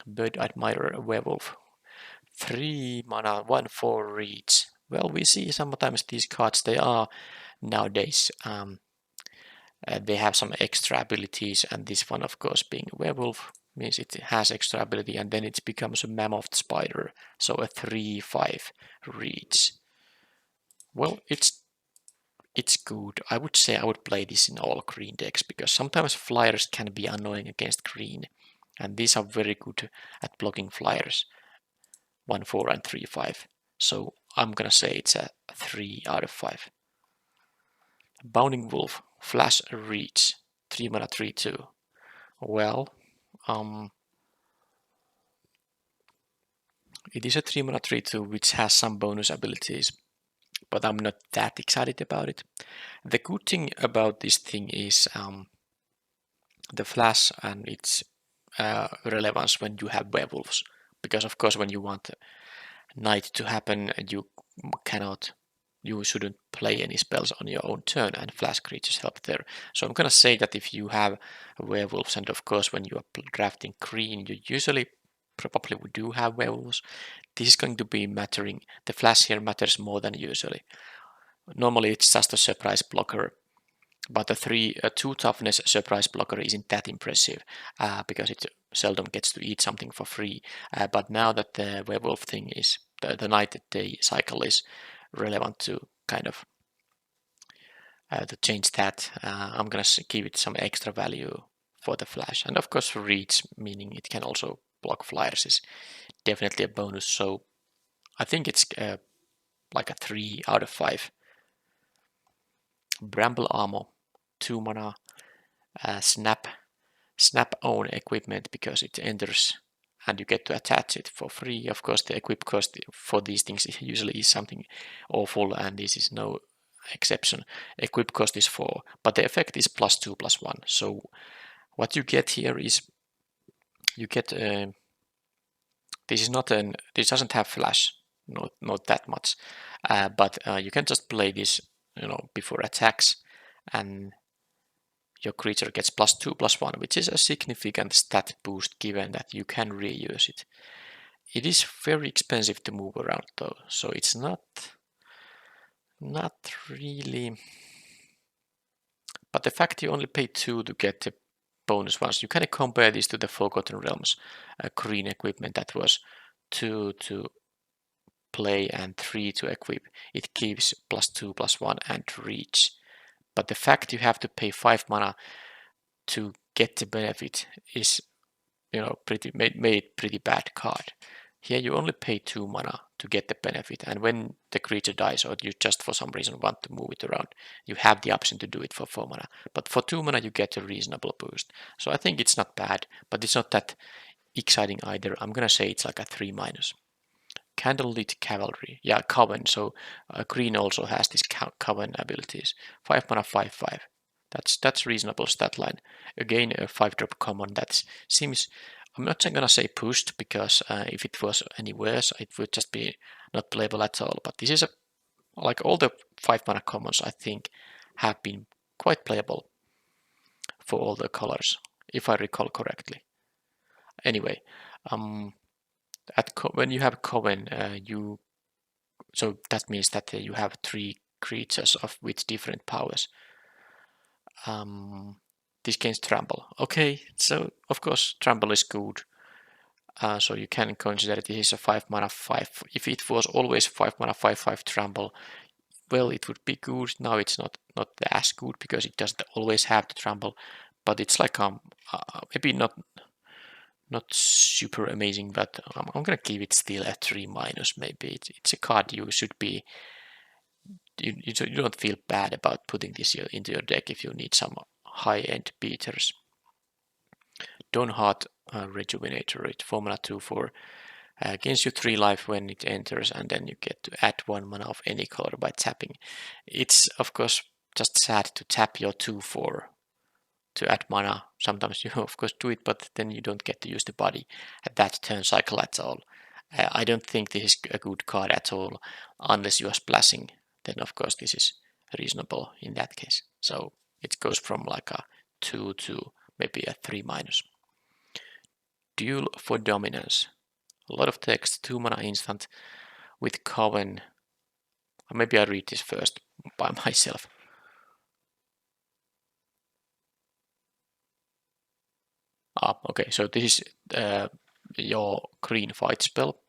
Bird Admirer Werewolf. 3 mana, 1/4 reach. Well, we see sometimes these cards, they are nowadays, they have some extra abilities, and this one, of course, being a werewolf, means it has extra ability, and then it becomes a mammoth spider, so a 3/5 reach. Well, it's good. I would say I would play this in all green decks, because sometimes flyers can be annoying against green, and these are very good at blocking flyers, 1/4 and 3/5. So I'm gonna say it's a 3 out of 5. Bounding Wolf, Flash Reach, 3 mana 3/2. Well, it is a 3 mana 3/2 which has some bonus abilities, but I'm not that excited about it. The good thing about this thing is the flash and its relevance when you have werewolves, because of course when you want night to happen, you shouldn't play any spells on your own turn, and flash creatures help there. So I'm gonna say that if you have werewolves, and of course when you are drafting green, you usually probably do have werewolves, this is going to be mattering. The flash here matters more than usually. Normally it's just a surprise blocker, but a 2 toughness surprise blocker isn't that impressive, because it seldom gets to eat something for free. But now that the werewolf thing is, the night day cycle is relevant to kind of to change that, I'm gonna give it some extra value for the flash. And of course reach, meaning it can also block flyers, is definitely a bonus. So I think it's like a 3 out of 5. Bramble Armor, 2 mana, snap own equipment, because it enters and you get to attach it for free. Of course the equip cost for these things usually is something awful, and this is no exception. Equip cost is 4, but the effect is +2/+1. So what you get here is you get this doesn't have flash, not that much, but you can just play this, before attacks, and your creature gets +2/+1, which is a significant stat boost given that you can reuse it. It is very expensive to move around though, so it's not really. But the fact you only pay 2 to get the bonus ones, you can compare this to the Forgotten Realms green equipment that was 2 to play and 3 to equip. It gives +2/+1 and reach. But the fact you have to pay 5 mana to get the benefit is, made pretty bad card. Here you only pay 2 mana to get the benefit, and when the creature dies, or you just for some reason want to move it around, you have the option to do it for 4 mana. But for 2 mana you get a reasonable boost. So I think it's not bad, but it's not that exciting either. I'm gonna say it's like a 3-. Candlelit Cavalry, yeah, Coven. So green also has this Coven abilities. 5 mana 5/5. That's reasonable stat line. Again, a 5-drop common that seems. I'm not gonna say pushed, because if it was any worse, it would just be not playable at all. But this is like all the 5 mana commons, I think, have been quite playable for all the colors, if I recall correctly. Anyway, when you have common, so that means that you have 3 creatures with different powers. This gains trample. Okay, so of course trample is good. So you can consider this is a 5 mana 5. If it was always 5 mana 5/5 trample, well, it would be good. Now it's not as good because it doesn't always have to trample, but it's like maybe not super amazing, but I'm gonna give it still a 3 minus. Maybe it's a card you should be. You don't feel bad about putting this into your deck if you need some high-end beaters. Dawnheart Rejuvenator, it's 4 mana 2/4. Gains you 3 life when it enters, and then you get to add 1 mana of any color by tapping. It's of course just sad to tap your 2/4 to add mana. Sometimes you of course do it, but then you don't get to use the body at that turn cycle at all. I don't think this is a good card at all, unless you are splashing. Then of course this is reasonable in that case. So it goes from like a 2 to maybe a 3 minus. Duel for Dominance. A lot of text, 2 mana instant with Coven. Maybe I read this first by myself. Okay, so this is your green fight spell.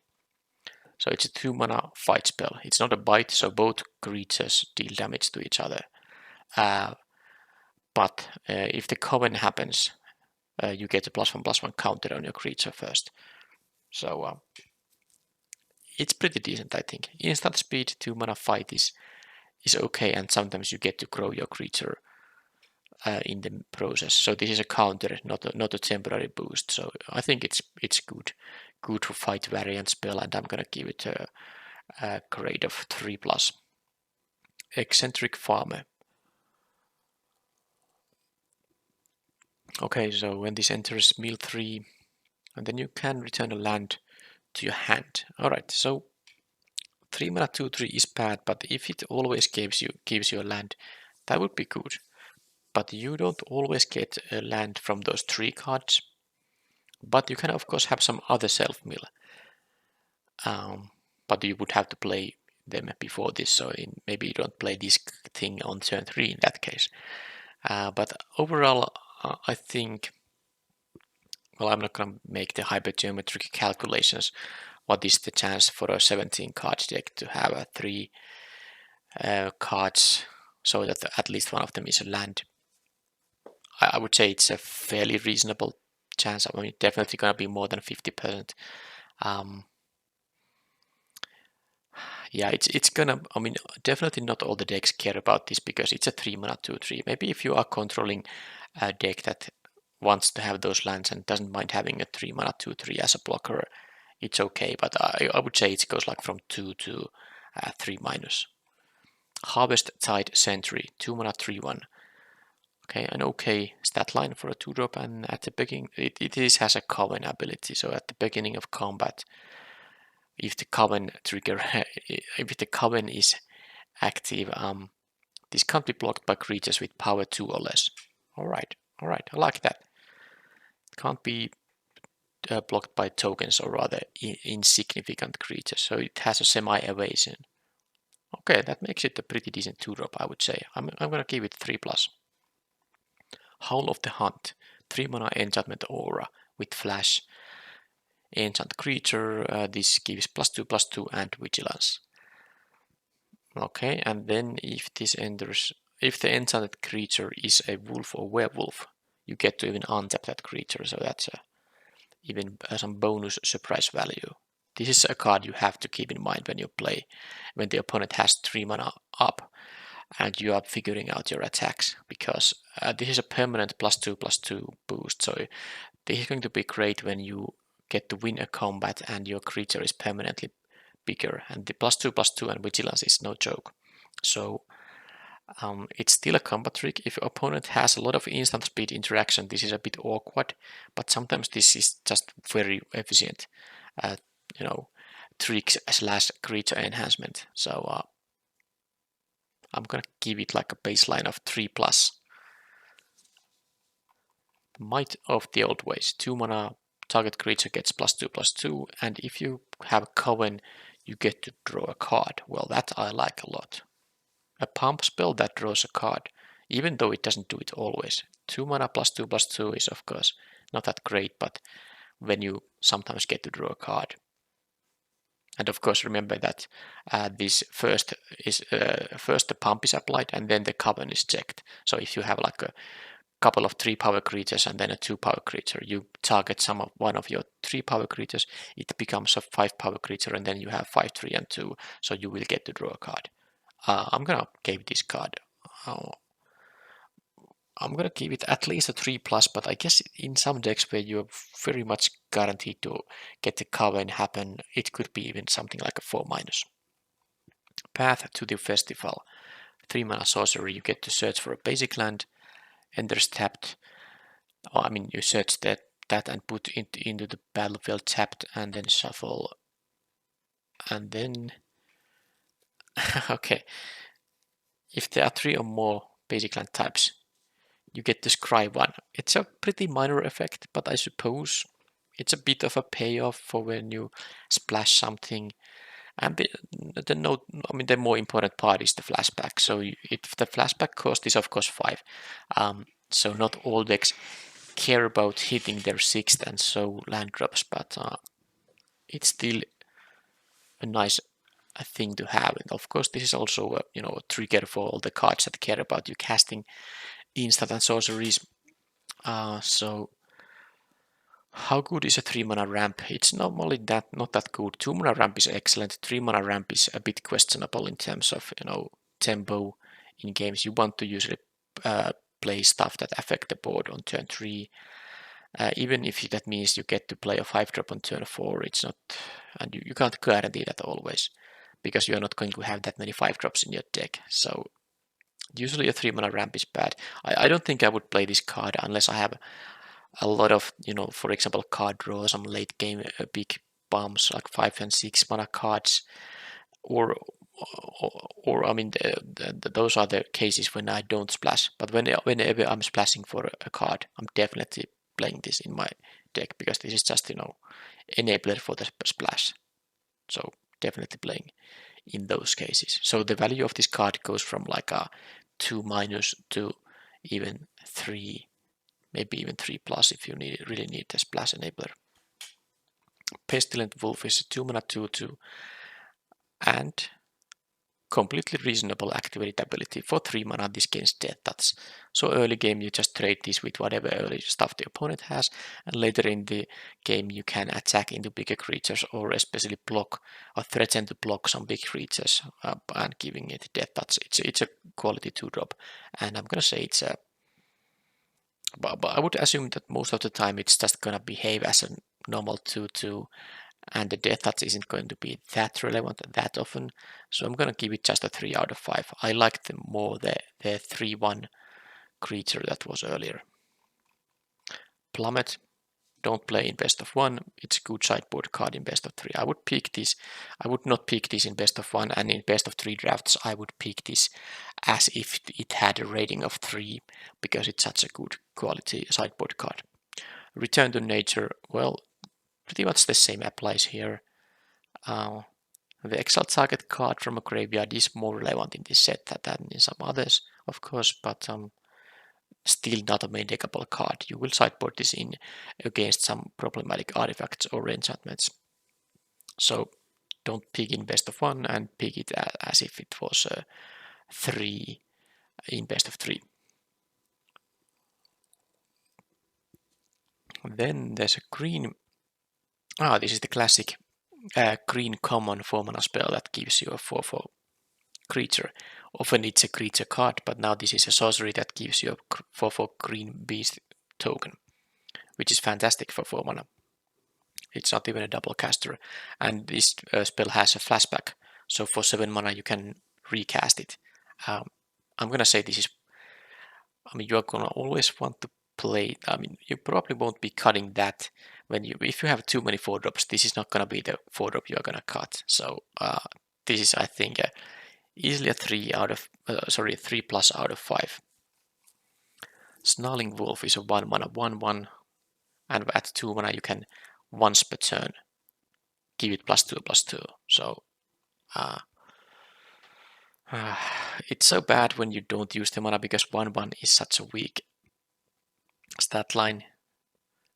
So it's a 2 mana fight spell. It's not a bite, so both creatures deal damage to each other. But if the Coven happens, you get a +1/+1 counter on your creature first. So it's pretty decent, I think. Instant speed, 2 mana fight is okay, and sometimes you get to grow your creature in the process. So this is a counter, not a temporary boost. So I think it's good to fight variant spell, and I'm gonna give it a grade of 3+. Eccentric Farmer. Okay, so when this enters mill 3, and then you can return a land to your hand. Alright, so 3 mana 2/3 is bad, but if it always gives you a land, that would be good. But you don't always get a land from those 3 cards. But you can of course have some other self-mill. But you would have to play them before this, so maybe you don't play this thing on turn 3 in that case. But overall, I think, well, I'm not going to make the hypergeometric calculations. What is the chance for a 17 card deck to have 3 cards so that at least one of them is a land? I would say it's a fairly reasonable chance. I mean, definitely going to be more than 50%. Yeah, it's gonna, I mean, definitely not all the decks care about this because it's a 3 mana 2/3. Maybe if you are controlling a deck that wants to have those lands and doesn't mind having a 3 mana 2/3 as a blocker, it's okay. But I would say it goes like from 2 to 3 minus. Harvest Tide Sentry, 2 mana 3/1. Okay, an okay stat line for a 2-drop, and at the beginning it has a Coven ability. So at the beginning of combat, if the Coven trigger, if the Coven is active, this can't be blocked by creatures with power 2 or less. Alright, I like that. It can't be blocked by tokens or rather insignificant creatures, so it has a semi-evasion. Okay, that makes it a pretty decent 2-drop, I would say. I'm gonna give it 3+. Howl of the Hunt, 3 mana enchantment aura with flash. Enchant creature, this gives +2/+2 and vigilance. Okay, and then if this enters, if the enchanted creature is a wolf or werewolf, you get to even untap that creature, so that's even some bonus surprise value. This is a card you have to keep in mind when you play, when the opponent has 3 mana up and you are figuring out your attacks, because this is a permanent +2/+2 boost, so this is going to be great when you get to win a combat and your creature is permanently bigger, and the +2/+2 and vigilance is no joke. So it's still a combat trick. If your opponent has a lot of instant speed interaction, this is a bit awkward, but sometimes this is just very efficient, trick / creature enhancement. So I'm gonna give it like a baseline of 3+. Might of the Old Ways, 2 mana target creature gets +2/+2, and if you have a coven, you get to draw a card. Well, that I like a lot. A pump spell that draws a card, even though it doesn't do it always. 2 mana +2/+2 is of course not that great, but when you sometimes get to draw a card. And of course, remember that this first the pump is applied and then the coven is checked. So if you have like a couple of 3 power creatures and then a 2 power creature, you target one of your 3 power creatures, it becomes a 5 power creature, and then you have 5, 3, and 2. So you will get to draw a card. I'm gonna give this card. I'm gonna give it at least a 3+, but I guess in some decks where you're very much guaranteed to get the coven happen, it could be even something like a 4-. Path to the Festival. 3 mana sorcery, you get to search for a basic land, enters tapped. I mean, you search that and put it into the battlefield tapped, and then shuffle. And then, okay, if there are 3 or more basic land types, you get to scry 1. It's a pretty minor effect, but I suppose it's a bit of a payoff for when you splash something. And the more important part is the flashback. So if the flashback cost is of course 5, so not all decks care about hitting their 6th and so land drops, but it's still a nice thing to have. And of course, this is also a trigger for all the cards that care about you casting instant and sorceries. So how good is a 3 mana ramp? It's normally not that good. 2 mana ramp is excellent. 3 mana ramp is a bit questionable in terms of tempo in games. You want to usually play stuff that affect the board on turn 3. Even if that means you get to play a 5-drop on turn 4, it's not, and you can't guarantee that always, because you're not going to have that many 5-drops in your deck. So usually a 3 mana ramp is bad. I don't think I would play this card unless I have a lot of, for example, card draw, some late game big bumps like 5 and 6 mana cards, or I mean, those are the cases when I don't splash. But whenever I'm splashing for a card, I'm definitely playing this in my deck, because this is just enabler for the splash. So definitely playing in those cases. So the value of this card goes from like a 2- to even 3, maybe even 3+ if you really need the splash enabler. Pestilent Wolf is a 2 mana 2/2 and completely reasonable activate ability. For 3 mana, this gains Death Touch. So early game, you just trade this with whatever early stuff the opponent has, and later in the game, you can attack into bigger creatures, or especially block or threaten to block some big creatures and giving it Death Touch. It's a quality 2-drop, and I'm gonna say it's a. But I would assume that most of the time it's just gonna behave as a normal 2/2. And the Death Touch isn't going to be that relevant that often, so I'm going to give it just a 3 out of 5. I liked more the 3/1 creature that was earlier. Plummet, don't play in best of 1. It's a good sideboard card in best of 3. I would pick this. I would not pick this in best of 1, and in best of 3 drafts I would pick this as if it had a rating of 3, because it's such a good quality sideboard card. Return to Nature, well, pretty much the same applies here. The exile target card from a graveyard is more relevant in this set than in some others, of course, but still not a main deckable card. You will sideboard this in against some problematic artifacts or enchantments. So don't pick in best of 1 and pick it as if it was a 3 in best of 3. Then there's a green. This is the classic green common 4-mana spell that gives you a 4/4 creature. Often it's a creature card, but now this is a sorcery that gives you a 4/4 green beast token, which is fantastic for 4 mana. It's not even a double caster, and this spell has a flashback, so for 7 mana you can recast it. I'm gonna say this is, you are gonna always want to play, you probably won't be cutting that if you have too many 4-drops, this is not gonna be the 4-drop you are gonna cut. So this is, I think, easily a 3+ out of 5. Snarling Wolf is a 1 mana 1/1 and at 2 mana you can once per turn give it +2/+2. So it's so bad when you don't use the mana because 1/1 is such a weak stat line.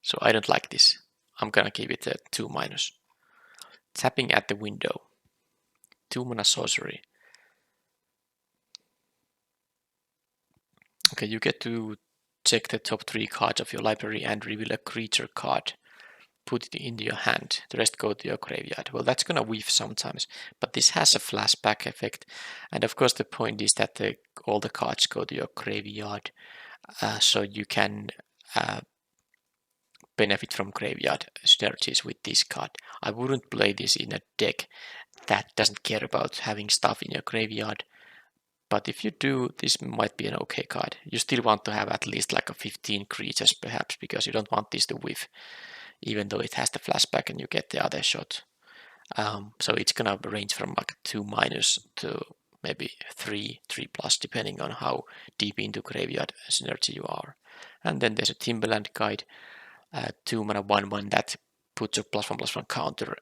So I don't like this. I'm gonna give it a 2-. Tapping at the window. 2 mana sorcery. Okay, you get to check the top 3 cards of your library and reveal a creature card. Put it into your hand. The rest go to your graveyard. Well, that's gonna weave sometimes, but this has a flashback effect. And of course, the point is that all the cards go to your graveyard, so you can benefit from graveyard synergies with this card. I wouldn't play this in a deck that doesn't care about having stuff in your graveyard. But if you do, this might be an okay card. You still want to have at least like a 15 creatures perhaps, because you don't want this to whiff, even though it has the flashback and you get the other shot. So it's gonna range from like 2- to maybe 3+, depending on how deep into graveyard synergy you are. And then there's a Timberland guide, 2 mana 1/1 that puts a +1/+1 counter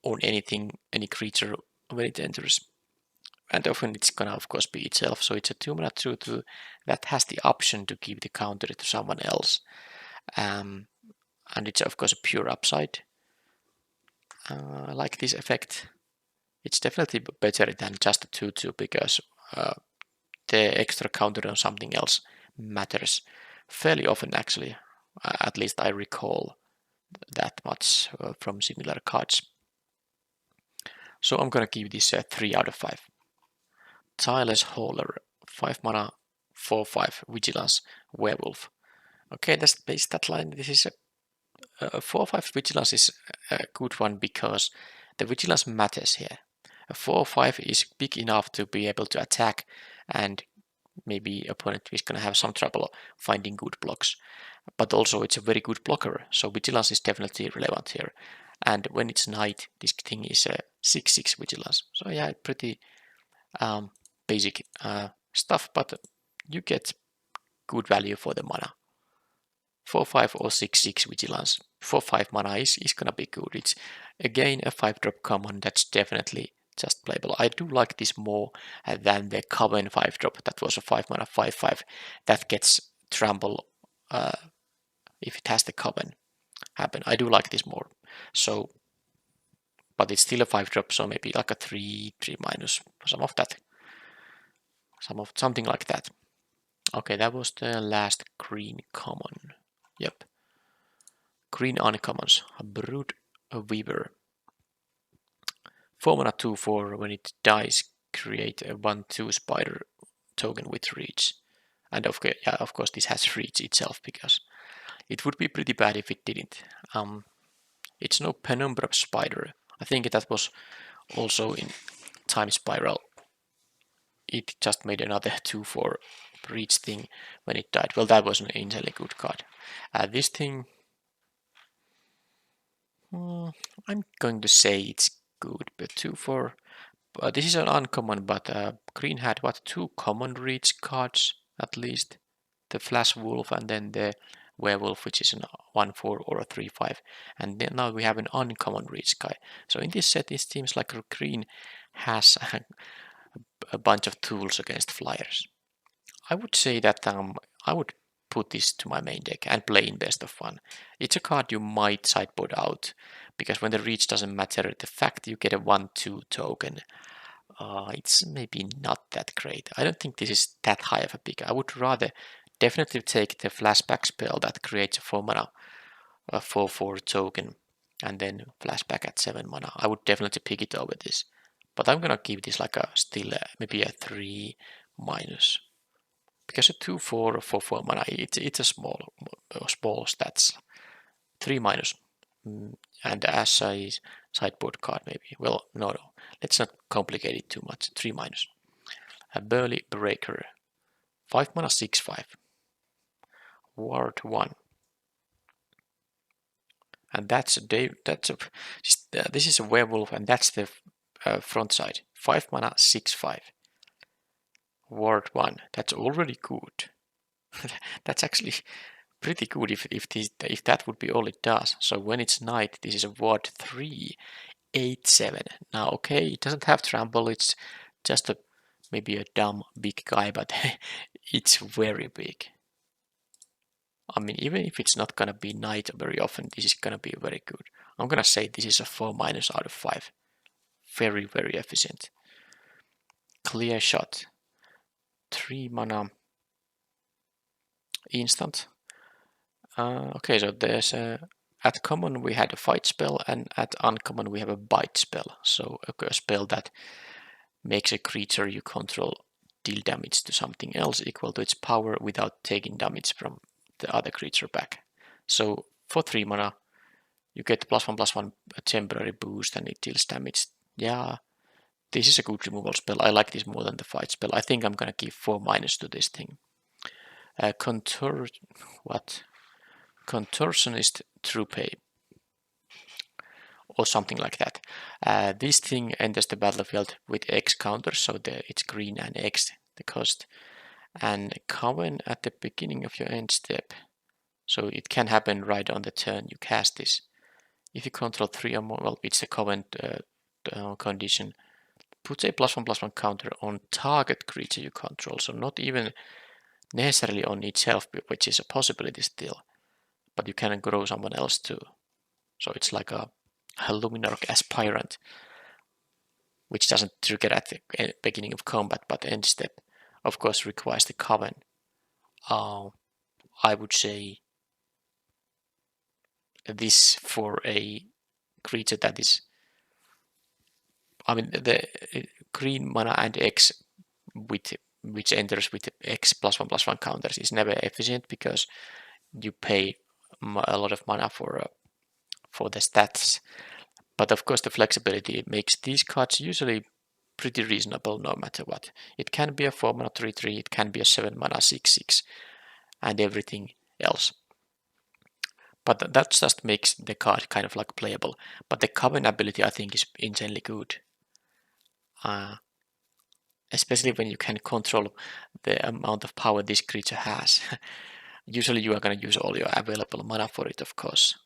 on anything, any creature when it enters. And often it's gonna of course be itself, so it's a 2 mana 2/2 that has the option to give the counter to someone else. And it's of course a pure upside. I like this effect. It's definitely better than just a 2/2 because the extra counter on something else matters fairly often actually. At least I recall that much from similar cards. So I'm gonna give this a 3/5. Tireless Hauler, 5 mana, 4/5 Vigilance Werewolf. Okay, that's the base stat line. This is a 4/5 Vigilance is a good one because the Vigilance matters here. A 4/5 is big enough to be able to attack, and maybe opponent is going to have some trouble finding good blocks. But also it's a very good blocker, so Vigilance is definitely relevant here. And when it's night, this thing is a 6/6 Vigilance. So yeah, pretty basic stuff, but you get good value for the mana. 4/5 or 6/6 Vigilance. 4/5 mana is gonna be good. It's again a 5-drop common that's definitely just playable. I do like this more than the common 5-drop that was a 5 mana 5/5 that gets trample if it has the common happen. I do like this more. So, but it's still a 5-drop, so maybe like a 3/3-, some of that. Something like that. Okay, that was the last green common. Yep. Green uncommons. Brood Weaver. 4 mana 2/4. When it dies, create a 1/2 spider token with reach. And of course, this has reach itself because it would be pretty bad if it didn't. It's no Penumbra spider. I think that was also in Time Spiral. It just made another 2/4 reach thing when it died. Well, that was an insanely good card. This thing, I'm going to say it's good, but 2/4. This is an uncommon, but green had what, 2 common reach cards at least. The Flash Wolf and then the Werewolf, which is a 1/4 or a 3/5. And then now we have an uncommon reach guy. So in this set, it seems like green has a bunch of tools against flyers. I would say that I would put this to my main deck and play in best of 1. It's a card you might sideboard out, because when the reach doesn't matter, the fact you get a 1/2 token, it's maybe not that great. I don't think this is that high of a pick. I would rather definitely take the flashback spell that creates a 4 mana, a 4/4 token, and then flashback at 7 mana. I would definitely pick it over this. But I'm gonna give this like still maybe a 3-. Because a 2/4 or 4/4 mana, it's a small stats. 3-. And as a sideboard card maybe. Well, no. Let's not complicate it too much. 3-. A Burly Breaker. 5 mana 6/5. Ward 1. And this is a werewolf, and that's the front side. 5 mana 6/5. Ward 1. That's already good. That's actually pretty good if that would be all it does. So when it's night, this is a ward 3/8/7. Now, okay, it doesn't have trample. It's just maybe a dumb big guy, but it's very big. I mean, even if it's not gonna be night very often, this is gonna be very good. I'm gonna say this is a 4- out of 5. Very, very efficient. Clear shot. 3 mana instant. Okay, so there's at common we had a fight spell, and at uncommon we have a bite spell. So a spell that makes a creature you control deal damage to something else equal to its power without taking damage from the other creature back. So for 3 mana, you get +1/+1 a temporary boost and it deals damage. Yeah, this is a good removal spell. I like this more than the fight spell. I think I'm gonna give 4- to this thing. Contortionist True Pay, or something like that. This thing enters the battlefield with X counters, so it's green and X the cost, and coven at the beginning of your end step. So it can happen right on the turn you cast this. If you control 3 or more, well, it's a coven condition. Puts a +1/+1 counter on target creature you control, so not even necessarily on itself, which is a possibility still, but you can grow someone else too. So it's like a Luminarch Aspirant, which doesn't trigger at the beginning of combat, but end step, of course, requires the coven. I would say this for a creature that is, I mean, the green mana and X which enters with X +1/+1 counters is never efficient because you pay a lot of mana for the stats. But of course, the flexibility makes these cards usually pretty reasonable no matter what. It can be a 4 mana 3/3, it can be a 7 mana 6/6, and everything else. But that just makes the card kind of like playable. But the coven ability, I think, is insanely good. Especially when you can control the amount of power this creature has. Usually you are going to use all your available mana for it, of course.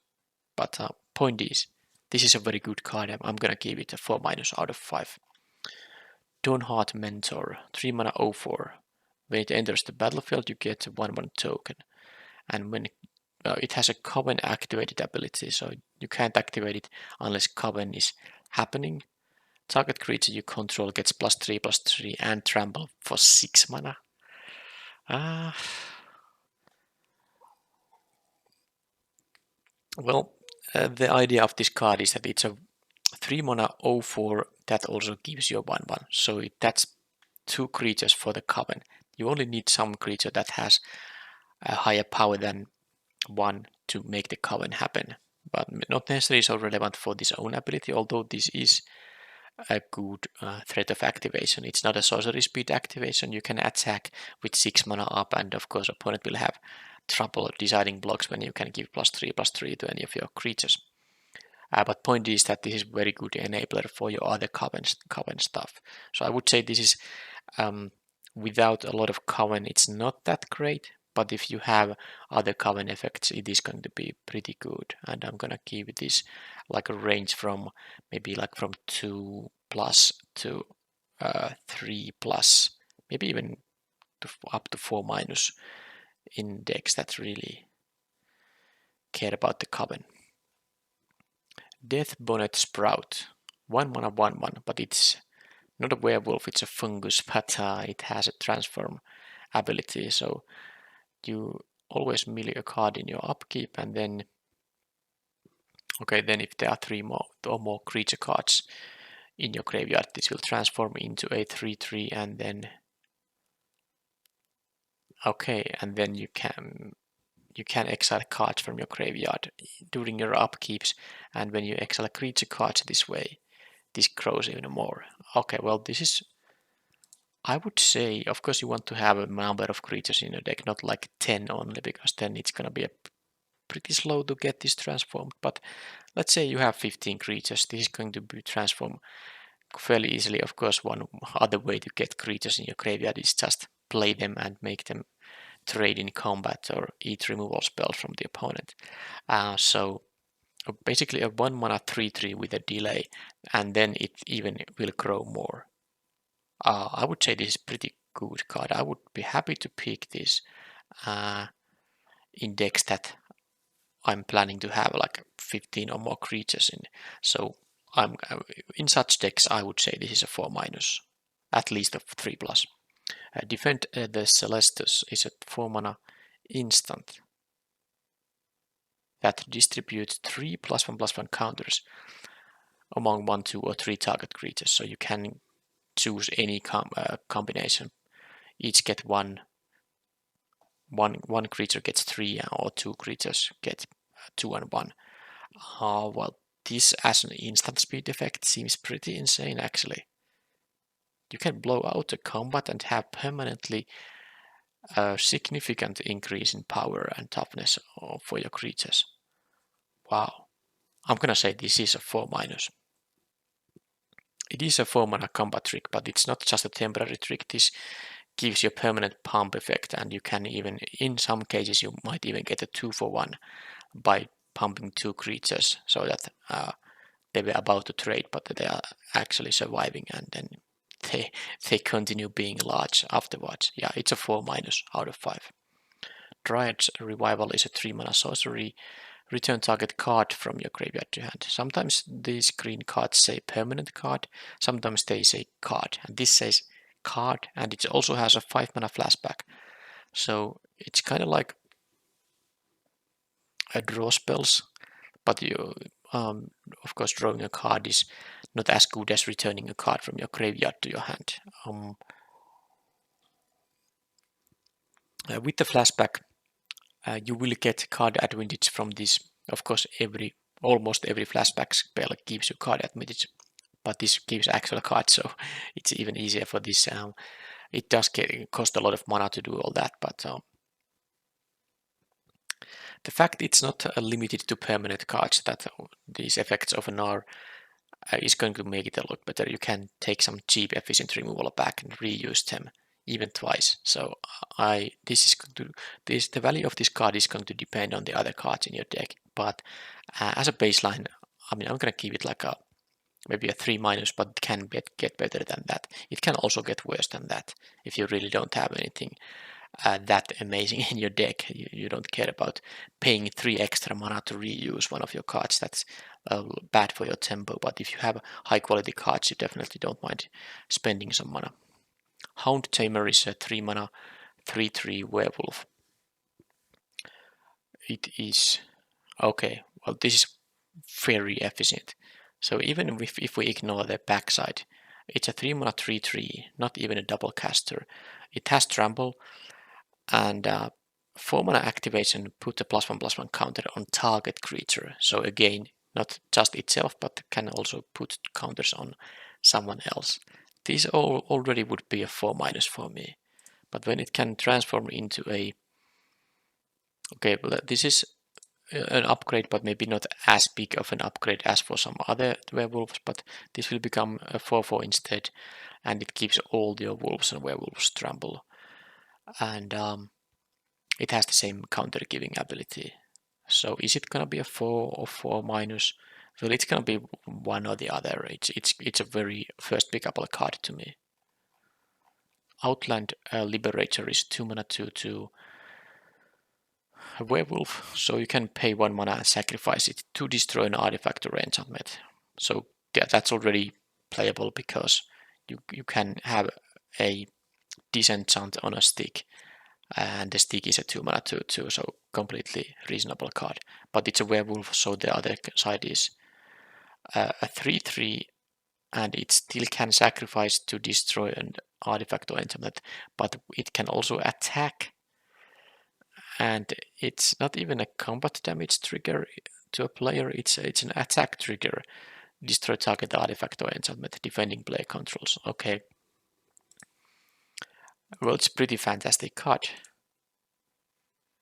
But point is, this is a very good card. I'm going to give it a 4- out of 5. Dawnheart Mentor, 3 mana 0/4. When it enters the battlefield, you get a 1/1 token. And when it has a coven activated ability, so you can't activate it unless coven is happening. Target creature you control gets +3/+3 and trample for 6 mana. Well, the idea of this card is that it's a 3 mana 0/4 that also gives you a 1/1. So that's 2 creatures for the coven. You only need some creature that has a higher power than 1 to make the coven happen. But not necessarily so relevant for this own ability, although this is a good threat of activation. It's not a sorcery speed activation. You can attack with 6 mana up, and of course opponent will have trouble deciding blocks when you can give +3/+3 to any of your creatures. But point is that this is very good enabler for your other coven stuff. So I would say this is without a lot of coven, it's not that great. But if you have other coven effects, it is going to be pretty good. And I'm gonna give this like a range from maybe like from 2+ to 3+, maybe even up to 4- in decks that really care about the coven. Death Bonnet Sprout, 1 mana 1/1, but it's not a werewolf, it's a fungus, but it has a transform ability, so you always mill a card in your upkeep, and then if there are 3 or more creature cards in your graveyard, this will transform into a 3/3, and then you can exile cards from your graveyard during your upkeeps, and when you exile creature cards this way, this grows even more. Okay, well, this is, I would say, of course you want to have a number of creatures in your deck, not like 10 only, because then it's gonna be pretty slow to get this transformed. But let's say you have 15 creatures, this is going to be transformed fairly easily. Of course, one other way to get creatures in your graveyard is just play them and make them trade in combat or eat removal spells from the opponent. So basically a 1 mana 3/3 with a delay, and then it even will grow more. I would say this is pretty good card. I would be happy to pick this in decks that I'm planning to have like 15 or more creatures in. So I'm in such decks I would say this is a 4-, at least a 3+. Defend the Celestus is a 4 mana instant that distributes 3 +1/+1 counters among 1, 2, or 3 target creatures. So you can choose any combination. Each get one creature gets 3, or 2 creatures get 2 and 1. Well, this as an instant speed effect seems pretty insane actually. You can blow out a combat and have permanently a significant increase in power and toughness for your creatures. Wow. I'm gonna say this is a 4-. It is a 4 mana combat trick, but it's not just a temporary trick. This gives you a permanent pump effect, and you can even, in some cases, you might even get a 2-for-1 by pumping 2 creatures so that they were about to trade, but they are actually surviving, and then they continue being large afterwards. Yeah, it's a 4- out of 5. Dryad's Revival is a 3 mana sorcery. Return target card from your graveyard to hand. Sometimes these green cards say permanent card, sometimes they say card, and this says card, and it also has a 5 mana flashback. So it's kind of like a draw spells, but you, of course, drawing a card is not as good as returning a card from your graveyard to your hand. With the flashback, you will get card advantage from this. Of course, almost every flashback spell gives you card advantage, but this gives actual cards, so it's even easier for this. It does cost a lot of mana to do all that, but the fact it's not limited to permanent cards that these effects often are is going to make it a lot better. You can take some cheap efficient removal back and reuse them even twice. So the value of this card is going to depend on the other cards in your deck. But as a baseline, I mean, I'm gonna keep it like maybe a 3-, but it can get better than that. It can also get worse than that if you really don't have anything that amazing in your deck. You don't care about paying 3 extra mana to reuse one of your cards. That's bad for your tempo. But if you have high quality cards, you definitely don't mind spending some mana. Hound Tamer is a 3 mana 3/3 werewolf. It is okay. Well, this is very efficient. So even if we ignore the backside, it's a 3 mana 3/3, not even a double caster. It has trample, and 4 mana activation, put a +1/+1 counter on target creature. So again, not just itself, but can also put counters on someone else. This already would be a 4- for me. But when it can transform into a... Okay, well, this is an upgrade, but maybe not as big of an upgrade as for some other werewolves, but this will become a 4/4 instead, and it gives all your wolves and werewolves trample. And it has the same counter giving ability. So is it gonna be a 4 or 4-? Well, it's gonna be one or the other. It's a very first pickable card to me. Outland Liberator is 2 mana 2/2 a werewolf, so you can pay 1 mana and sacrifice it to destroy an artifact or enchantment. So yeah, that's already playable because you can have a disenchant on a stick, and the stick is a 2 mana 2/2, so completely reasonable card. But it's a werewolf, so the other side is a 3/3, and it still can sacrifice to destroy an artifact or enchantment, but it can also attack. And it's not even a combat damage trigger to a player, it's an attack trigger. Destroy target artifact or enchantment, defending player controls. Okay. Well, it's a pretty fantastic card.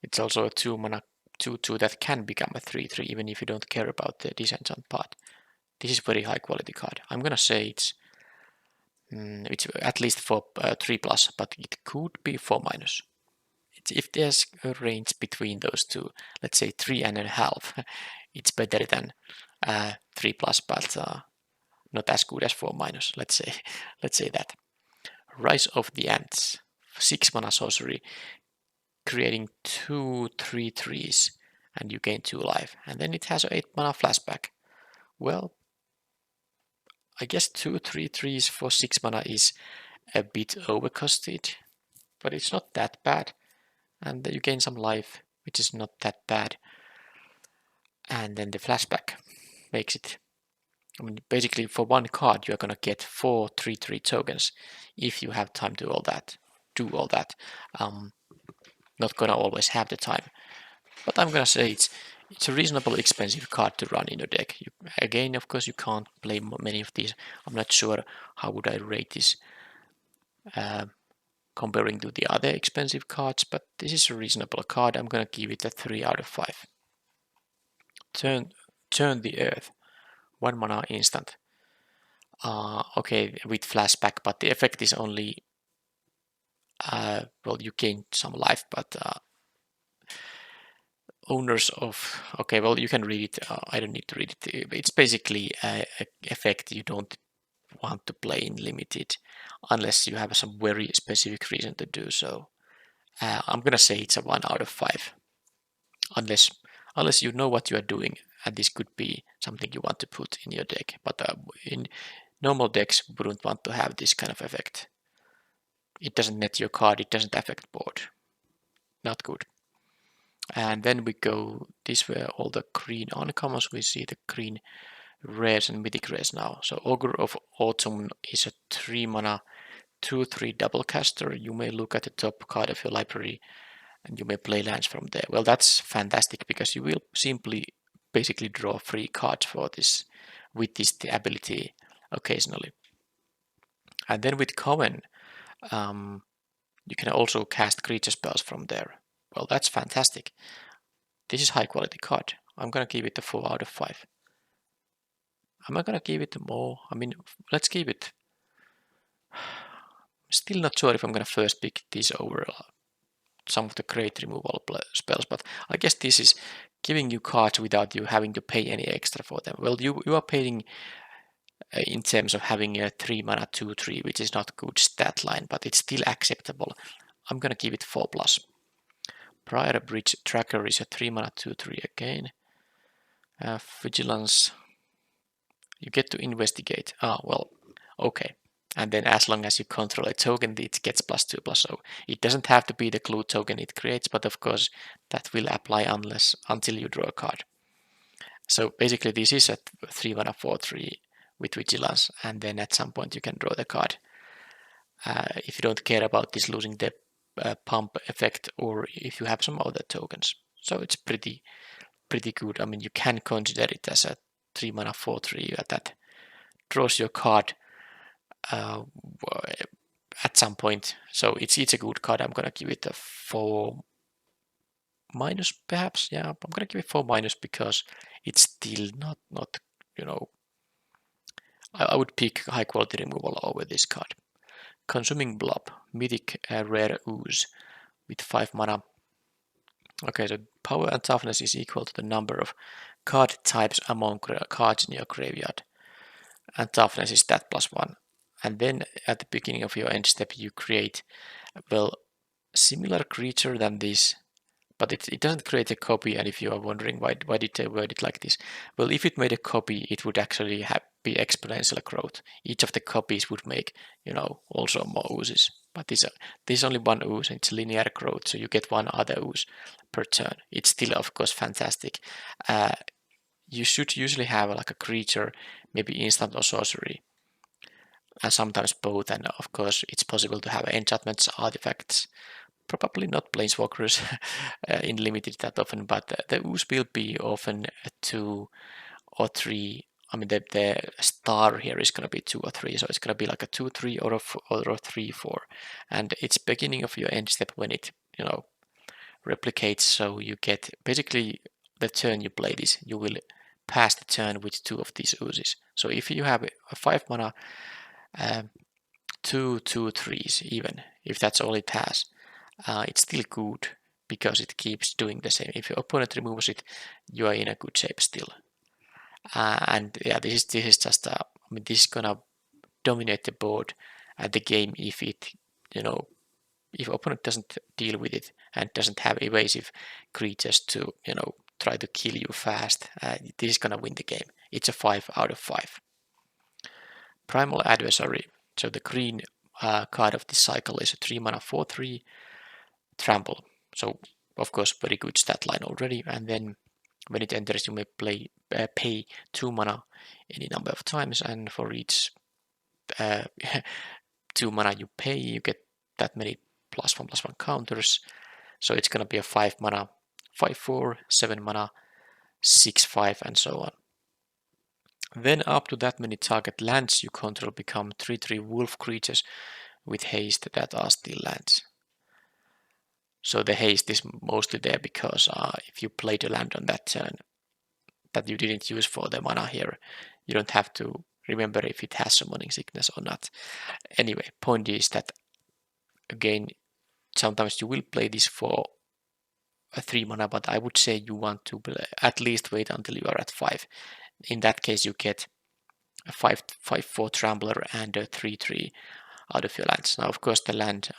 It's also a 2 mana 2/2 that can become a 3/3 even if you don't care about the disenchant part. This is very high quality card. I'm gonna say it's at least for 3+, but it could be 4-. if there's a range between those two, let's say 3.5, it's better than 3 plus, but not as good as 4 minus. Let's say that. Rise of the Ants, 6 mana sorcery, creating 2 3/3s, and you gain 2 life. And then it has an 8 mana flashback. Well, I guess 2 3/3s for 6 mana is a bit overcosted, but it's not that bad. And you gain some life, which is not that bad. And then the flashback makes it, I mean, basically for one card you're gonna get 4 3/3 tokens if you have time to do all that. Not gonna always have the time, but I'm gonna say it's a reasonably expensive card to run in your deck. Again, of course, you can't play many of these. I'm not sure how would I rate this comparing to the other expensive cards, but this is a reasonable card. I'm gonna give it a 3 out of 5. Turn the Earth, 1 mana instant. Okay, with flashback, but the effect is only well, you gain some life, but owners of, okay, well, you can read it. I don't need to read it. It's basically an effect you don't want to play in limited unless you have some very specific reason to do so. I'm gonna say it's a 1 out of 5, unless you know what you are doing, and this could be something you want to put in your deck. But in normal decks, wouldn't want to have this kind of effect. It doesn't net your card. It doesn't affect board. Not good. And then we go, these were all the green uncommons. We see the green rares and mythic rares now. So Ogre of Autumn is a 3 mana 2/3 double caster. You may look at the top card of your library and you may play lands from there. Well, that's fantastic because you will simply basically draw free cards for this with this the ability occasionally. And then with Coven, you can also cast creature spells from there. Well, that's fantastic. This is high quality card. I'm gonna give it a 4 out of 5. Am I gonna give it more? I mean, let's give it. Still not sure if I'm gonna first pick this over some of the great removal spells, but I guess this is giving you cards without you having to pay any extra for them. Well, you are paying in terms of having a 3 mana 2/3, which is not good stat line, but it's still acceptable. I'm gonna give it 4 plus. Prior Bridge Tracker is a 3 mana 2/3 again. Vigilance, you get to investigate. Well, okay. And then as long as you control a token, it gets +2/+. So it doesn't have to be the clue token it creates, but of course that will apply until you draw a card. So basically this is a 3 mana 4/3 with Vigilance, and then at some point you can draw the card. If you don't care about this losing the pump effect, or if you have some other tokens. So it's pretty good. I mean, you can consider it as a 3 mana 4/3 that draws your card at some point. So it's a good card. I'm gonna give it a 4 minus perhaps. Yeah, I'm gonna give it 4 minus because it's still not you know, I would pick high quality removal over this card. Consuming Blob, mythic rare ooze with 5 mana. Okay, so power and toughness is equal to the number of card types among cards in your graveyard, and toughness is that +1. And then at the beginning of your end step, you create, well, similar creature than this, but it doesn't create a copy. And if you are wondering why did they word it like this, well, if it made a copy, it would actually be exponential growth. Each of the copies would make, also more oozes. But this is only one ooze, and it's linear growth, so you get one other ooze per turn. It's still, of course, fantastic. You should usually have like a creature, maybe instant or sorcery, and sometimes both. And of course, it's possible to have enchantments, artifacts. Probably not planeswalkers in limited that often, but the ooze will be often 2 or 3. I mean, the star here is going to be 2 or 3, so it's going to be like a 2/3 or a 3/4, and it's beginning of your end step when it replicates. So you get basically the turn you play this, you will pass the turn with 2 of these oozes. So if you have a 5 mana 2/2/3s, even if that's all it has, it's still good because it keeps doing the same. If your opponent removes it, you are in a good shape still. And yeah, this is just I mean, this is gonna dominate the board at the game if it, if opponent doesn't deal with it and doesn't have evasive creatures to, try to kill you fast. This is gonna win the game. It's a 5 out of 5. Primal Adversary. So the green card of this cycle is a 3 mana 4/3 trample. So of course very good stat line already. And then when it enters, you may pay 2 mana any number of times, and for each 2 mana you pay, you get that many +1/+1 counters. So it's gonna be a 5 mana 5/4, 7 mana 6/5, and so on. Then up to that many target lands you control become 3/3 wolf creatures with haste that are still lands. So the haste is mostly there because if you played a land on that turn that you didn't use for the mana here, you don't have to remember if it has summoning sickness or not. Anyway, point is that again, sometimes you will play this for a 3 mana, but I would say you want to at least wait until you are at 5. In that case, you get a 5/4 Trampler and a 3/3 out of your lands. Now, of course, the land,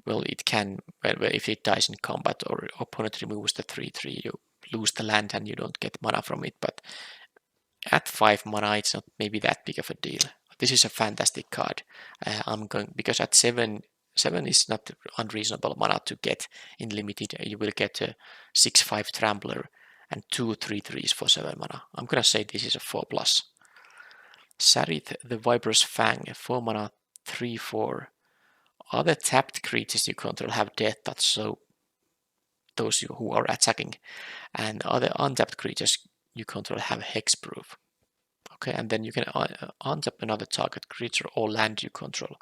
well, it can, if it dies in combat or opponent removes the 3/3, you lose the land and you don't get mana from it. But at 5 mana, it's not maybe that big of a deal. This is a fantastic card. Because at 7 is not unreasonable mana to get in limited. You will get a 6/5 Trampler and 2 3/3s for 7 mana. I'm gonna say this is a 4+. Sarith the Viper's Fang, 4 mana 3/4. Other tapped creatures you control have death touch, so those who are attacking, and other untapped creatures you control have hexproof. Okay, and then you can untap another target creature or land you control.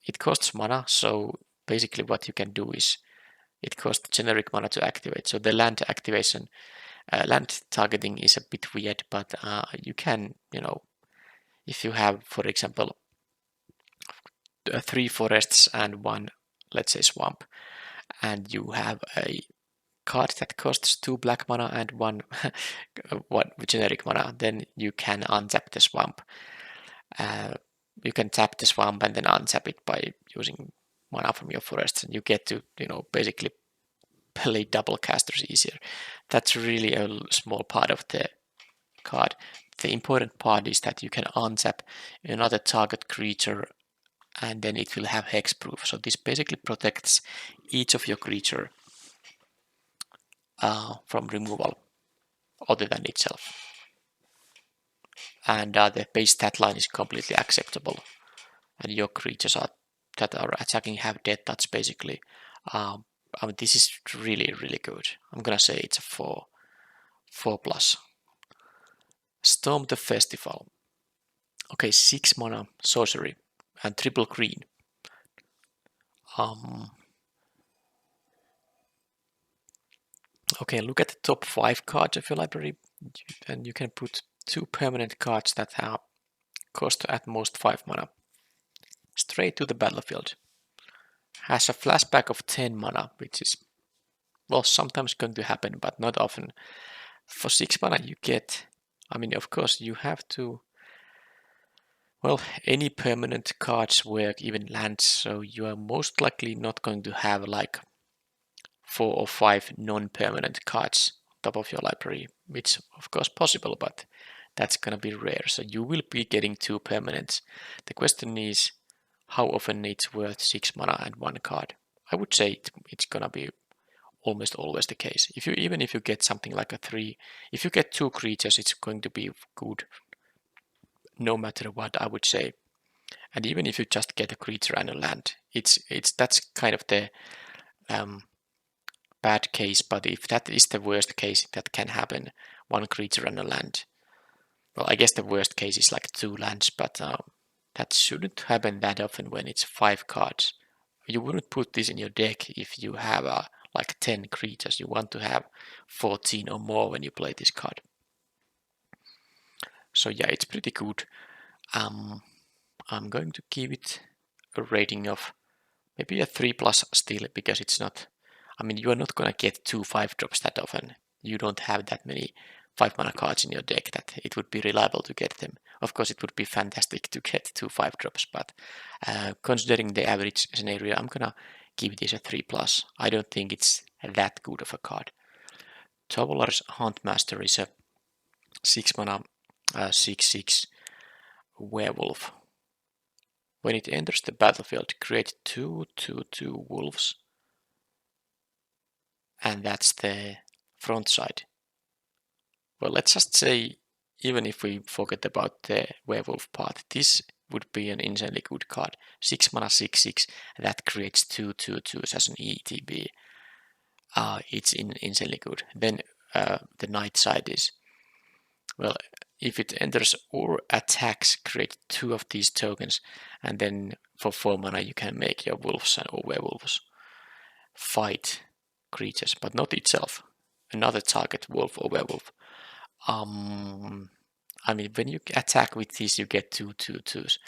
It costs mana, so basically what you can do is it costs generic mana to activate. So the land activation, land targeting is a bit weird, but you can, if you have, for example, 3 forests and 1, let's say, swamp, and you have a card that costs 2 black mana and 1 generic mana, then you can untap the swamp. You can tap the swamp and then untap it by using mana from your forests, and you get to, basically play double casters easier. That's really a small part of the card. The important part is that you can untap another target creature and then it will have hexproof. So this basically protects each of your creature from removal other than itself. And the base stat line is completely acceptable. And your creatures that are attacking have death touch basically. This is really, really good. I'm gonna say it's a 4+. Storm the Festival. Okay, 6 mana sorcery and triple green. Okay, look at the top 5 cards of your library, and you can put 2 permanent cards that have cost at most 5 mana. Straight to the battlefield. Has a flashback of 10 mana, which is, well, sometimes going to happen, but not often. For 6 mana you get, of course you have to, well, any permanent cards work, even lands, so you are most likely not going to have like 4 or 5 non-permanent cards on top of your library, which of course possible, but that's gonna be rare. So you will be getting 2 permanents. The question is how often it's worth 6 mana and 1 card. I would say it's gonna be almost always the case. Even if you get something like a 3, if you get 2 creatures, it's going to be good no matter what, I would say. And even if you just get a creature and a land, that's kind of the bad case. But if that is the worst case that can happen, 1 creature and a land, well, I guess the worst case is like 2 lands, but that shouldn't happen that often when it's 5 cards. You wouldn't put this in your deck if you have like 10 creatures. You want to have 14 or more when you play this card. So yeah, it's pretty good. I'm going to give it a rating of Maybe a 3+ still, because it's not, I mean, you are not gonna get 2 5-drops that often. You don't have that many 5 mana cards in your deck that it would be reliable to get them. Of course, it would be fantastic to get 2 5-drops, but considering the average scenario, I'm gonna give this a 3+. I don't think it's that good of a card. Traveler's Huntmaster is a 6 mana 6/6 werewolf. When it enters the battlefield, create 2/2/2 wolves. And that's the front side. Well, let's just say, even if we forget about the werewolf part, this would be an insanely good card. 6 mana 6/6 that creates 2/2/2s as an ETB. It's insanely good. Then the knight side is, well, if it enters or attacks, create 2 of these tokens, and then for 4 mana you can make your wolves or werewolves fight creatures, but not itself. Another target, wolf or werewolf. I mean, when you attack with this, you get 2/2/2s.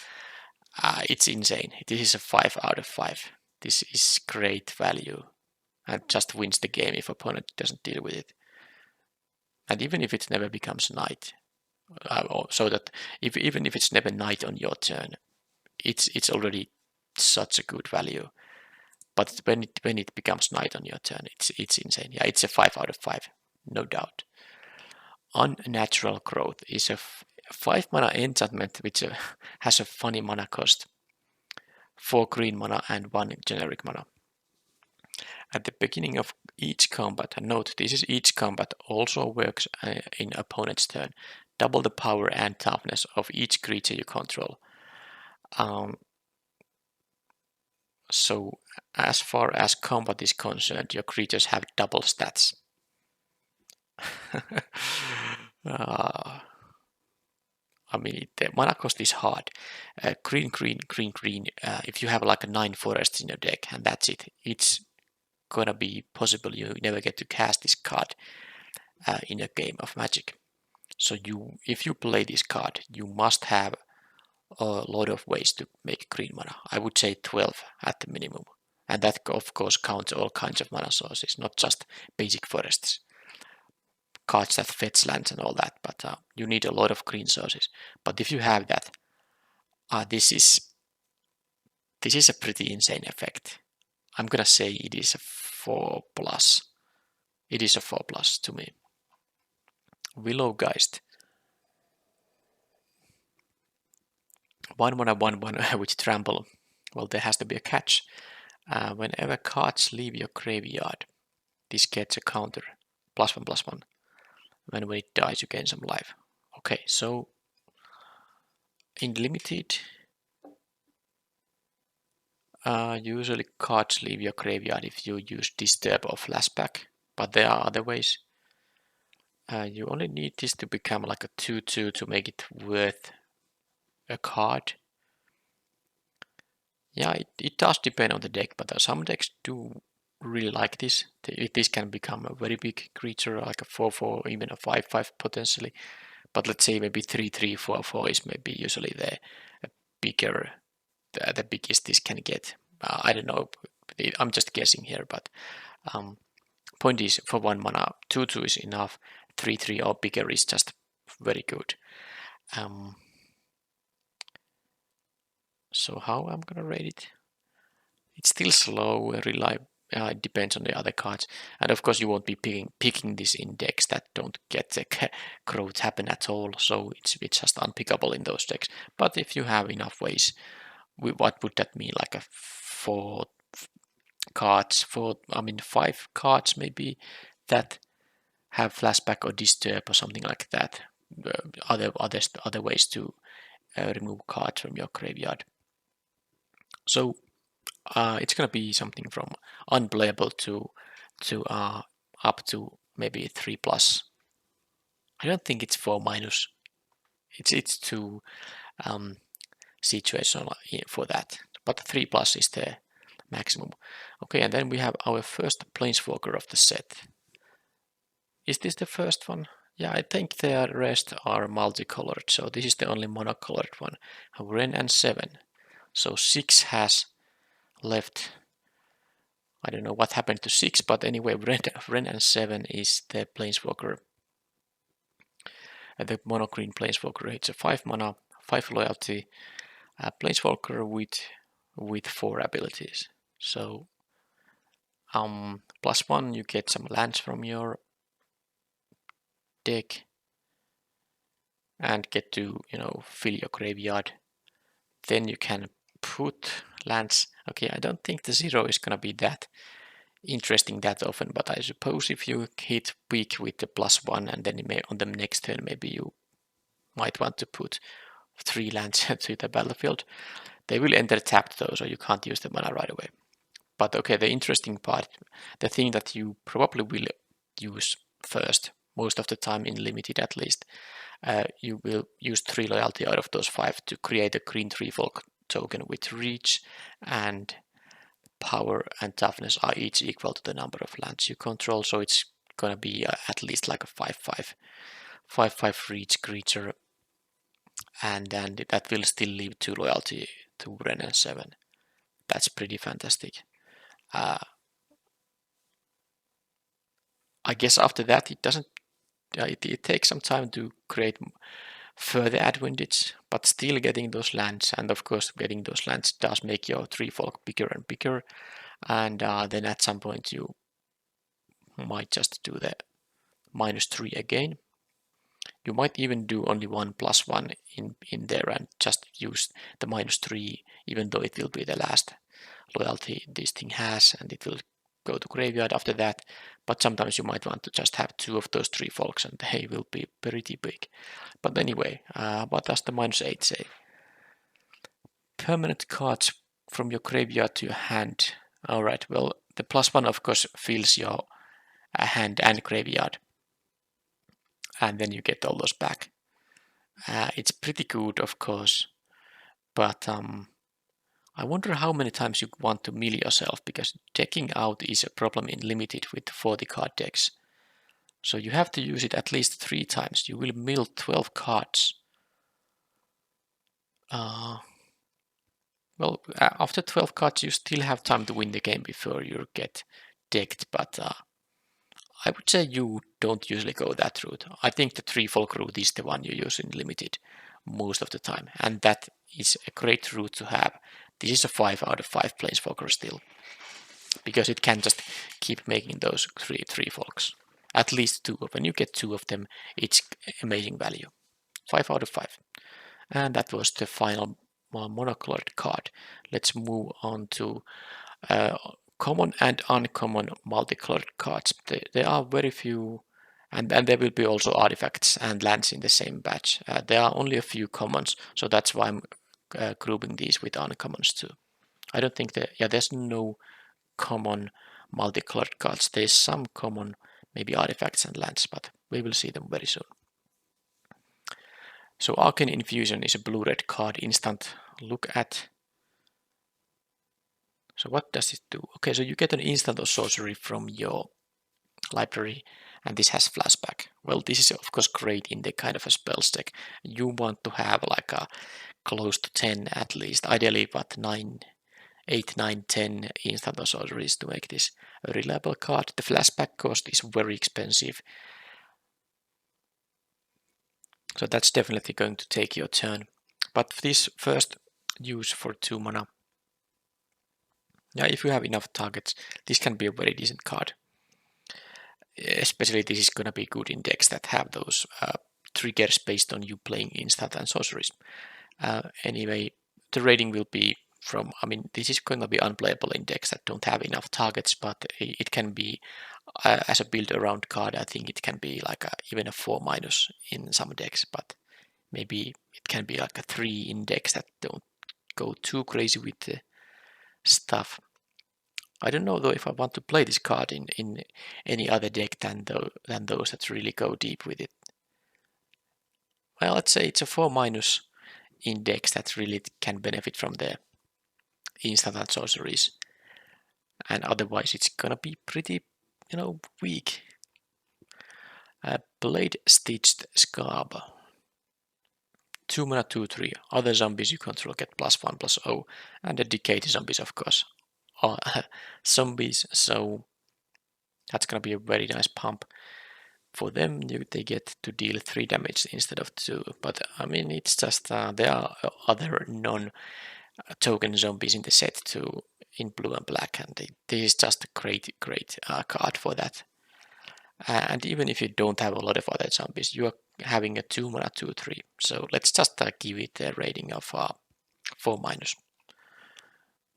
It's insane. This is a 5 out of 5. This is great value, and just wins the game if opponent doesn't deal with it. And even if it never becomes knight, so that even if it's never knight on your turn, it's already such a good value. But when it becomes knight on your turn, it's insane. Yeah, it's a 5 out of 5, no doubt. Unnatural Growth is a 5 mana enchantment which has a funny mana cost. 4 green mana and 1 generic mana. At the beginning of each combat, and note this is each combat, also works in opponent's turn. Double the power and toughness of each creature you control. So as far as combat is concerned, your creatures have double stats. I mean, the mana cost is hard. Green. If you have like a 9 forests in your deck and that's it, it's gonna be possible you never get to cast this card in a game of Magic. So if you play this card, you must have a lot of ways to make green mana. I would say 12 at the minimum. And that of course counts all kinds of mana sources, not just basic forests. Cards that fetch lands and all that, but you need a lot of green sources. But if you have that, this is a pretty insane effect. I'm gonna say it is a 4+. It is a 4+ to me. Willowgeist. 1 mana 1/1 with trample. Well, there has to be a catch. Whenever cards leave your graveyard, this gets a counter. +1/+1. When it dies, you gain some life. Okay, so in limited, usually cards leave your graveyard if you use disturb or flashback, but there are other ways. You only need this to become like a 2/2 to make it worth a card. Yeah, it does depend on the deck, but some decks do really like this. This can become a very big creature, like a 4/4, even a 5/5 potentially. But let's say maybe 3/3, 4/4 is maybe usually the biggest this can get. I don't know. I'm just guessing here, but point is, for 1 mana, 2/2 is enough. 3/3 or bigger is just very good. So how I'm gonna rate it? It's still slow, reliable. It depends on the other cards, and of course you won't be picking this in decks that don't get the growth happen at all. So it's just unpickable in those decks. But if you have enough ways, what would that mean? Like a 4 cards, 5 cards maybe that have flashback or disturb or something like that. Other ways to remove cards from your graveyard. So it's gonna be something from unplayable to up to maybe 3+. I don't think it's 4-. It's too situational for that. But 3+ is the maximum. Okay, and then we have our first Planeswalker of the set. Is this the first one? Yeah, I think the rest are multicolored, so this is the only monocolored one. Ren and 7. So 6 has left I don't know what happened to 6, but anyway, Ren and 7 is the Planeswalker. The mono green Planeswalker. It's a 5 mana, 5 loyalty Planeswalker with 4 abilities. So +1, you get some lands from your deck and get to, fill your graveyard. Then you can put lands. Okay, I don't think the 0 is gonna be that interesting that often, but I suppose if you hit peak with the +1 and then on the next turn maybe you might want to put 3 lands to the battlefield. They will enter tapped though, so you can't use the mana right away. But okay, the interesting part, the thing that you probably will use first, most of the time in limited at least, you will use 3 loyalty out of those 5 to create a green 3-folk token with reach and power and toughness are each equal to the number of lands you control, so it's gonna be at least like a 5/5 reach creature, and then that will still leave 2 loyalty to Ren and 7. That's pretty fantastic. I guess after that it doesn't. It takes some time to create further advantage, but still getting those lands, and of course getting those lands does make your 3-folk bigger and bigger, and then at some point you might just do the -3 again. You might even do only 1/+1 in there and just use the -3, even though it will be the last loyalty this thing has, and it will go to graveyard after that. But sometimes you might want to just have 2 of those 3 folks and they will be pretty big. But anyway, what does the -8 say? Permanent cards from your graveyard to your hand. Alright, well, the +1 of course fills your hand and graveyard, and then you get all those back. It's pretty good, of course, but I wonder how many times you want to mill yourself, because decking out is a problem in limited with 40 card decks. So you have to use it at least 3 times. You will mill 12 cards. Well, after 12 cards you still have time to win the game before you get decked, but I would say you don't usually go that route. I think the 3-folk route is the one you use in limited most of the time, and that is a great route to have. This is a 5 out of 5 Planeswalker still, because it can just keep making those 3-folks. At least 2. When you get 2 of them, it's amazing value. 5 out of 5. And that was the final monocolored card. Let's move on to common and uncommon multicolored cards. There are very few, and there will be also artifacts and lands in the same batch. There are only a few commons, so that's why I'm grouping these with uncommons too. I don't think there's no common multicolored cards. There's some common, maybe artifacts and lands, but we will see them very soon. So Arcane Infusion is a blue-red card instant. Look at. So what does it do? Okay, so you get an instant or sorcery from your library, and this has flashback. Well, this is of course great in the kind of a spells deck. You want to have like a close to 10 at least, ideally but 8, 9, 10 instant or sorceries to make this a reliable card. The flashback cost is very expensive, so that's definitely going to take your turn. But this first use for 2 mana. Yeah, if you have enough targets, this can be a very decent card. Especially this is gonna be good in decks that have those triggers based on you playing instant and sorceries. Anyway, the rating will be from, this is going to be unplayable in decks that don't have enough targets, but it can be, as a build around card, I think it can be like even a 4- in some decks, but maybe it can be like a 3 in decks that don't go too crazy with the stuff. I don't know though if I want to play this card in any other deck than those that really go deep with it. Well, let's say it's a 4- in decks that really can benefit from the instant and sorceries, and otherwise it's gonna be pretty, weak. Blade Stitched Scarab. 2 mana, 2/3. Other zombies you control get +1/+0, and the decayed zombies, of course, zombies, so that's gonna be a very nice pump for them. They get to deal 3 damage instead of 2, but I mean it's just there are other non-token zombies in the set too, in blue and black, and this is just a great card for that. And even if you don't have a lot of other zombies, you are having a 2 mana 2/3. So let's just give it a rating of 4-,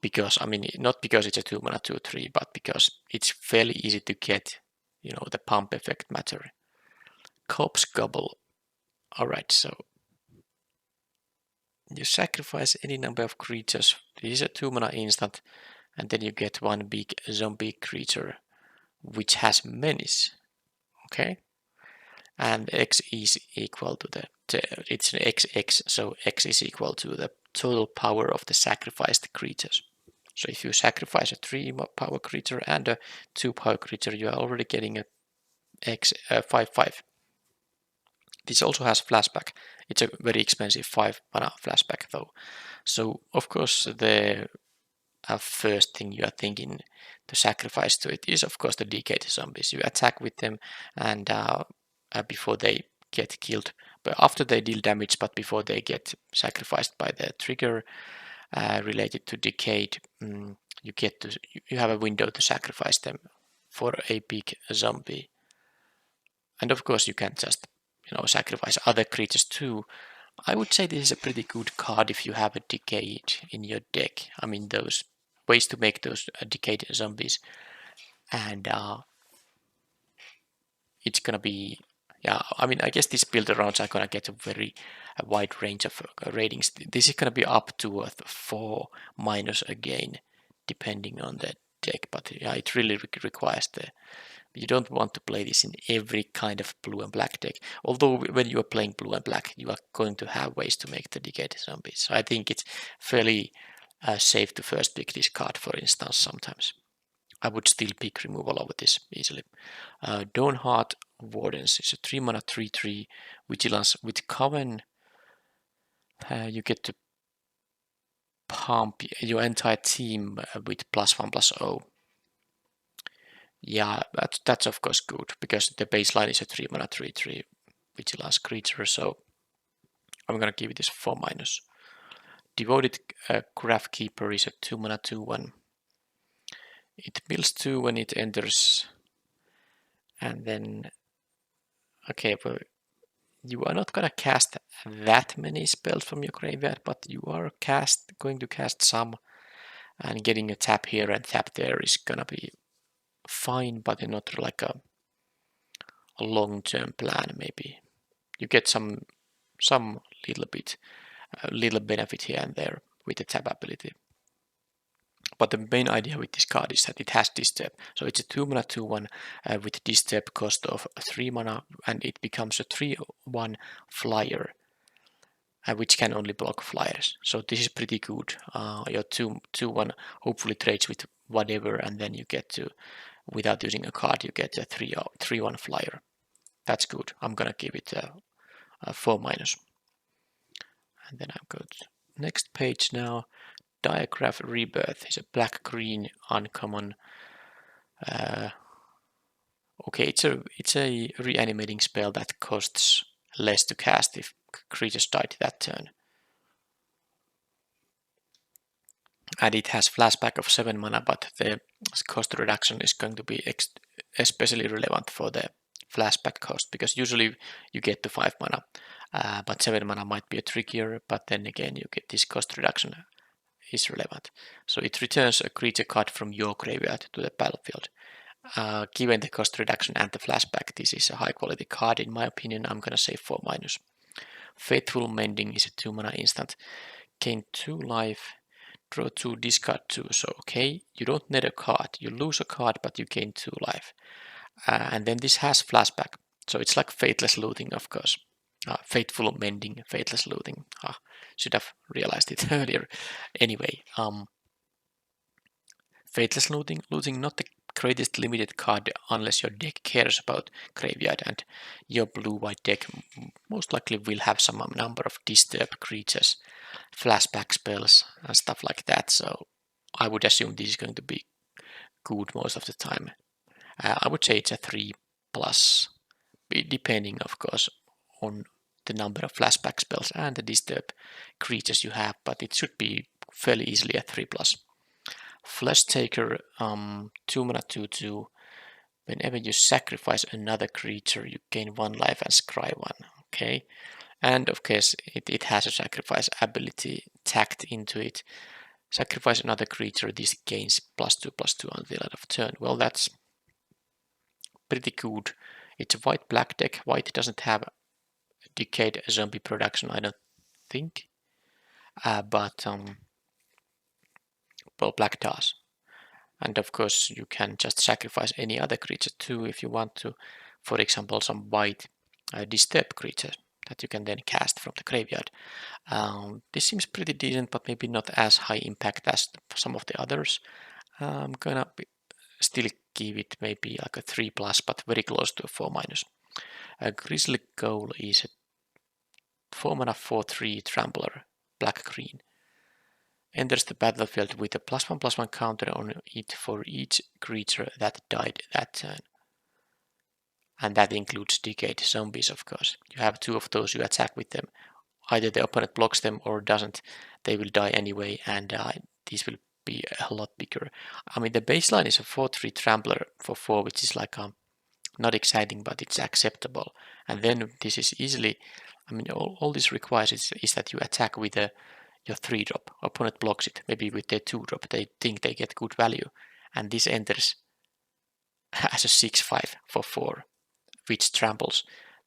because I mean not because it's a 2 mana 2/3, but because it's fairly easy to get, you know, the pump effect matter. Corpse Gobble. All right, so you sacrifice any number of creatures. This is a 2 mana instant, and then you get one big zombie creature which has menace. Okay, and X is equal to it's an XX, so X is equal to the total power of the sacrificed creatures. So if you sacrifice a 3 power creature and a 2 power creature, you are already getting a X 5/5. This also has flashback. It's a very expensive 5 mana flashback though. So of course the first thing you are thinking to sacrifice to it is of course the decayed zombies. You attack with them and before they get killed, but after they deal damage, but before they get sacrificed by the trigger related to decayed, you have a window to sacrifice them for a big zombie. And of course you can just, you know, sacrifice other creatures too. I would say this is a pretty good card if you have a decayed in your deck. I mean, those ways to make those decayed zombies, and it's gonna be, yeah. I mean, I guess these build arounds are gonna get a wide range of ratings. This is gonna be up to 4- again, depending on the deck. But yeah, it really requires the. You don't want to play this in every kind of blue and black deck. Although when you are playing blue and black, you are going to have ways to make the decayed zombies. So I think it's fairly safe to first pick this card, for instance, sometimes. I would still pick removal over this easily. Dawnheart Wardens is a 3 mana 3/3 vigilance with coven. You get to pump your entire team with +1/+0. Yeah, that's of course good because the baseline is a 3 mana 3/3 vigilance creature, so I'm gonna give it this 4-. Devoted Graph Keeper is a 2 mana 2/1. It builds 2 when it enters, and then okay, well, you are not gonna cast that many spells from your graveyard, but you are going to cast some, and getting a tap here and tap there is gonna be fine, but not like a long-term plan. Maybe you get some little benefit here and there with the tap ability. But the main idea with this card is that it has disturb. So it's a 2 mana 2/1 with disturb cost of 3 mana, and it becomes a 3/1 flyer, which can only block flyers. So this is pretty good. Your 2/1 hopefully trades with whatever, and then you get to, without using a card, you get a 3/1 flyer. That's good. I'm gonna give it a 4-. And then I'm going to next page now. Diagraph Rebirth is a black-green uncommon. Okay, it's a reanimating spell that costs less to cast if creatures died that turn. And it has flashback of 7 mana, but the cost reduction is going to be especially relevant for the flashback cost, because usually you get to 5 mana, but 7 mana might be a trickier, but then again you get this cost reduction is relevant. So it returns a creature card from your graveyard to the battlefield. Given the cost reduction and the flashback, this is a high quality card in my opinion. I'm gonna say 4-. Faithful Mending is a 2 mana instant. Gain 2 life, draw 2, discard 2. So okay, you don't net a card. You lose a card, but you gain 2 life. And then this has flashback. So it's like Faithless Looting, of course. Faithful Mending, Faithless Looting. Should have realized it earlier. Anyway, Faithless Looting, not the greatest limited card unless your deck cares about graveyard, and your blue-white deck most likely will have some number of disturb creatures, flashback spells, and stuff like that. So I would assume this is going to be good most of the time. I would say it's a 3+, depending of course on the number of flashback spells and the disturb creatures you have, but it should be fairly easily a 3+. Flesh Taker, 2 mana 2/2. Whenever you sacrifice another creature, you gain 1 life and scry 1. Okay, and of course it has a sacrifice ability tacked into it. Sacrifice another creature, this gains +2/+2 until end of turn. Well, that's pretty good. It's a white-black deck. White doesn't have decayed zombie production, I don't think, but well, black does. And of course, you can just sacrifice any other creature too if you want to. For example, some white disturb creature that you can then cast from the graveyard. This seems pretty decent, but maybe not as high impact as some of the others. I'm gonna still give it maybe like a 3+, but very close to a 4-. A Grizzly Goal is a 4 mana 4/3 Trampler, black green. Enters the battlefield with a +1/+1 counter on it for each creature that died that turn. And that includes decayed zombies, of course. You have 2 of those, you attack with them. Either the opponent blocks them or doesn't, they will die anyway, and these will be a lot bigger. I mean, the baseline is a 4/3 Trampler for 4, which is like not exciting, but it's acceptable. And then this is easily, I mean, all this requires is that you attack with your 3-drop. Opponent blocks it, maybe with their 2-drop. They think they get good value, and this enters as a 6/5 for 4, which tramples.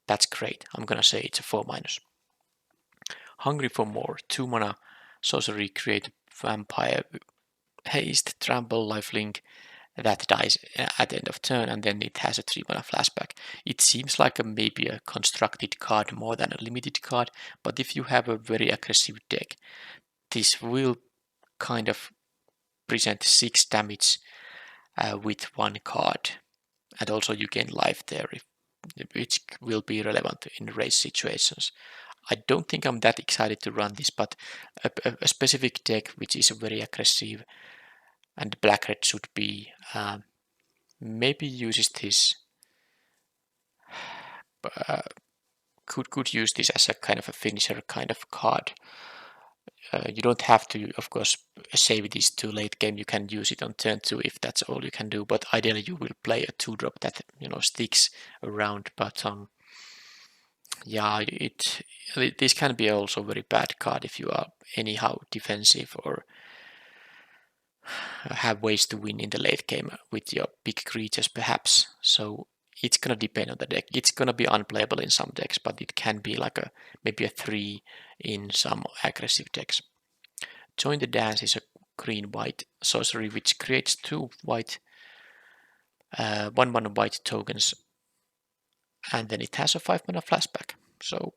That's great. I'm gonna say it's a 4-. Hungry for More, 2 mana sorcery, create vampire, haste, trample, lifelink that dies at the end of turn, and then it has a 3 mana flashback. It seems like maybe a constructed card more than a limited card, but if you have a very aggressive deck, this will kind of present 6 damage with 1 card, and also you gain life there, which will be relevant in race situations. I don't think I'm that excited to run this, but a specific deck which is very aggressive and black-red should be, maybe uses this, could use this as a kind of a finisher kind of card. You don't have to, of course, save this to late game. You can use it on turn 2 if that's all you can do, but ideally you will play a 2-drop that sticks around. But yeah, this can be also a very bad card if you are anyhow defensive or have ways to win in the late game with your big creatures perhaps. So it's gonna depend on the deck. It's gonna be unplayable in some decks, but it can be like maybe a 3 in some aggressive decks. Join the Dance is a green-white sorcery which creates 2 white, 1/1 white tokens, and then it has a 5 mana flashback. So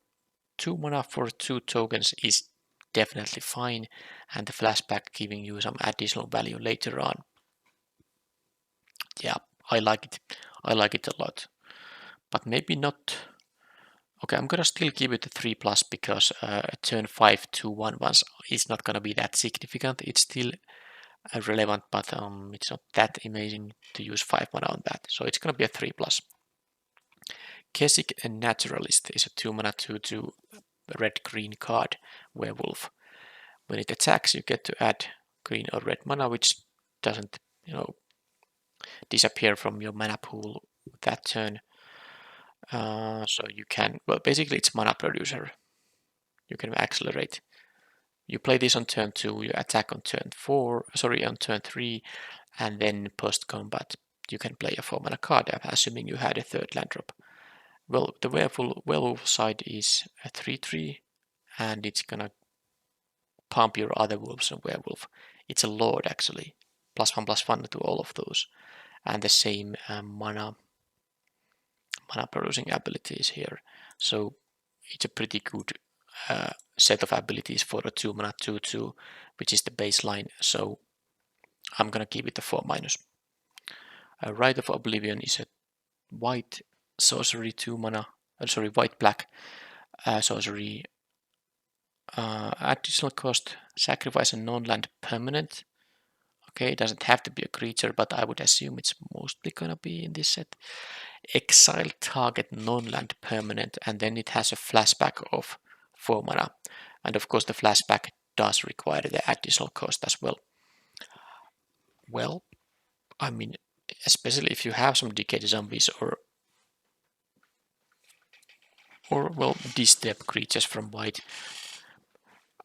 2 mana for 2 tokens is definitely fine, and the flashback giving you some additional value later on. Yeah, I like it. I like it a lot, but maybe not. Okay, I'm gonna still give it a 3+ because a turn 5 2/1 is not gonna be that significant. It's still relevant, but it's not that amazing to use 5 mana on that. So it's gonna be a 3+. Keswick and Naturalist is a 2 mana 2/2 red-green card, werewolf. When it attacks, you get to add green or red mana, which doesn't, disappear from your mana pool that turn. So you can, well, basically it's mana producer. You can accelerate. You play this on turn 2, you attack on turn 3, and then post-combat you can play a 4 mana card, assuming you had a 3rd land drop. Well, the werewolf side is a 3/3, and it's gonna pump your other wolves and werewolf. It's a lord actually, +1/+1 to all of those, and the same mana producing abilities here. So it's a pretty good set of abilities for a 2 mana 2/2, which is the baseline. So I'm gonna give it a 4-. Rite of Oblivion is a white sorcery 2 mana, white-black sorcery. Additional cost, sacrifice a non-land permanent. Okay, it doesn't have to be a creature, but I would assume it's mostly gonna be in this set. Exile target non-land permanent, and then it has a flashback of 4 mana. And of course the flashback does require the additional cost as well. Well, I mean, especially if you have some decayed zombies or well, disturb creatures from white,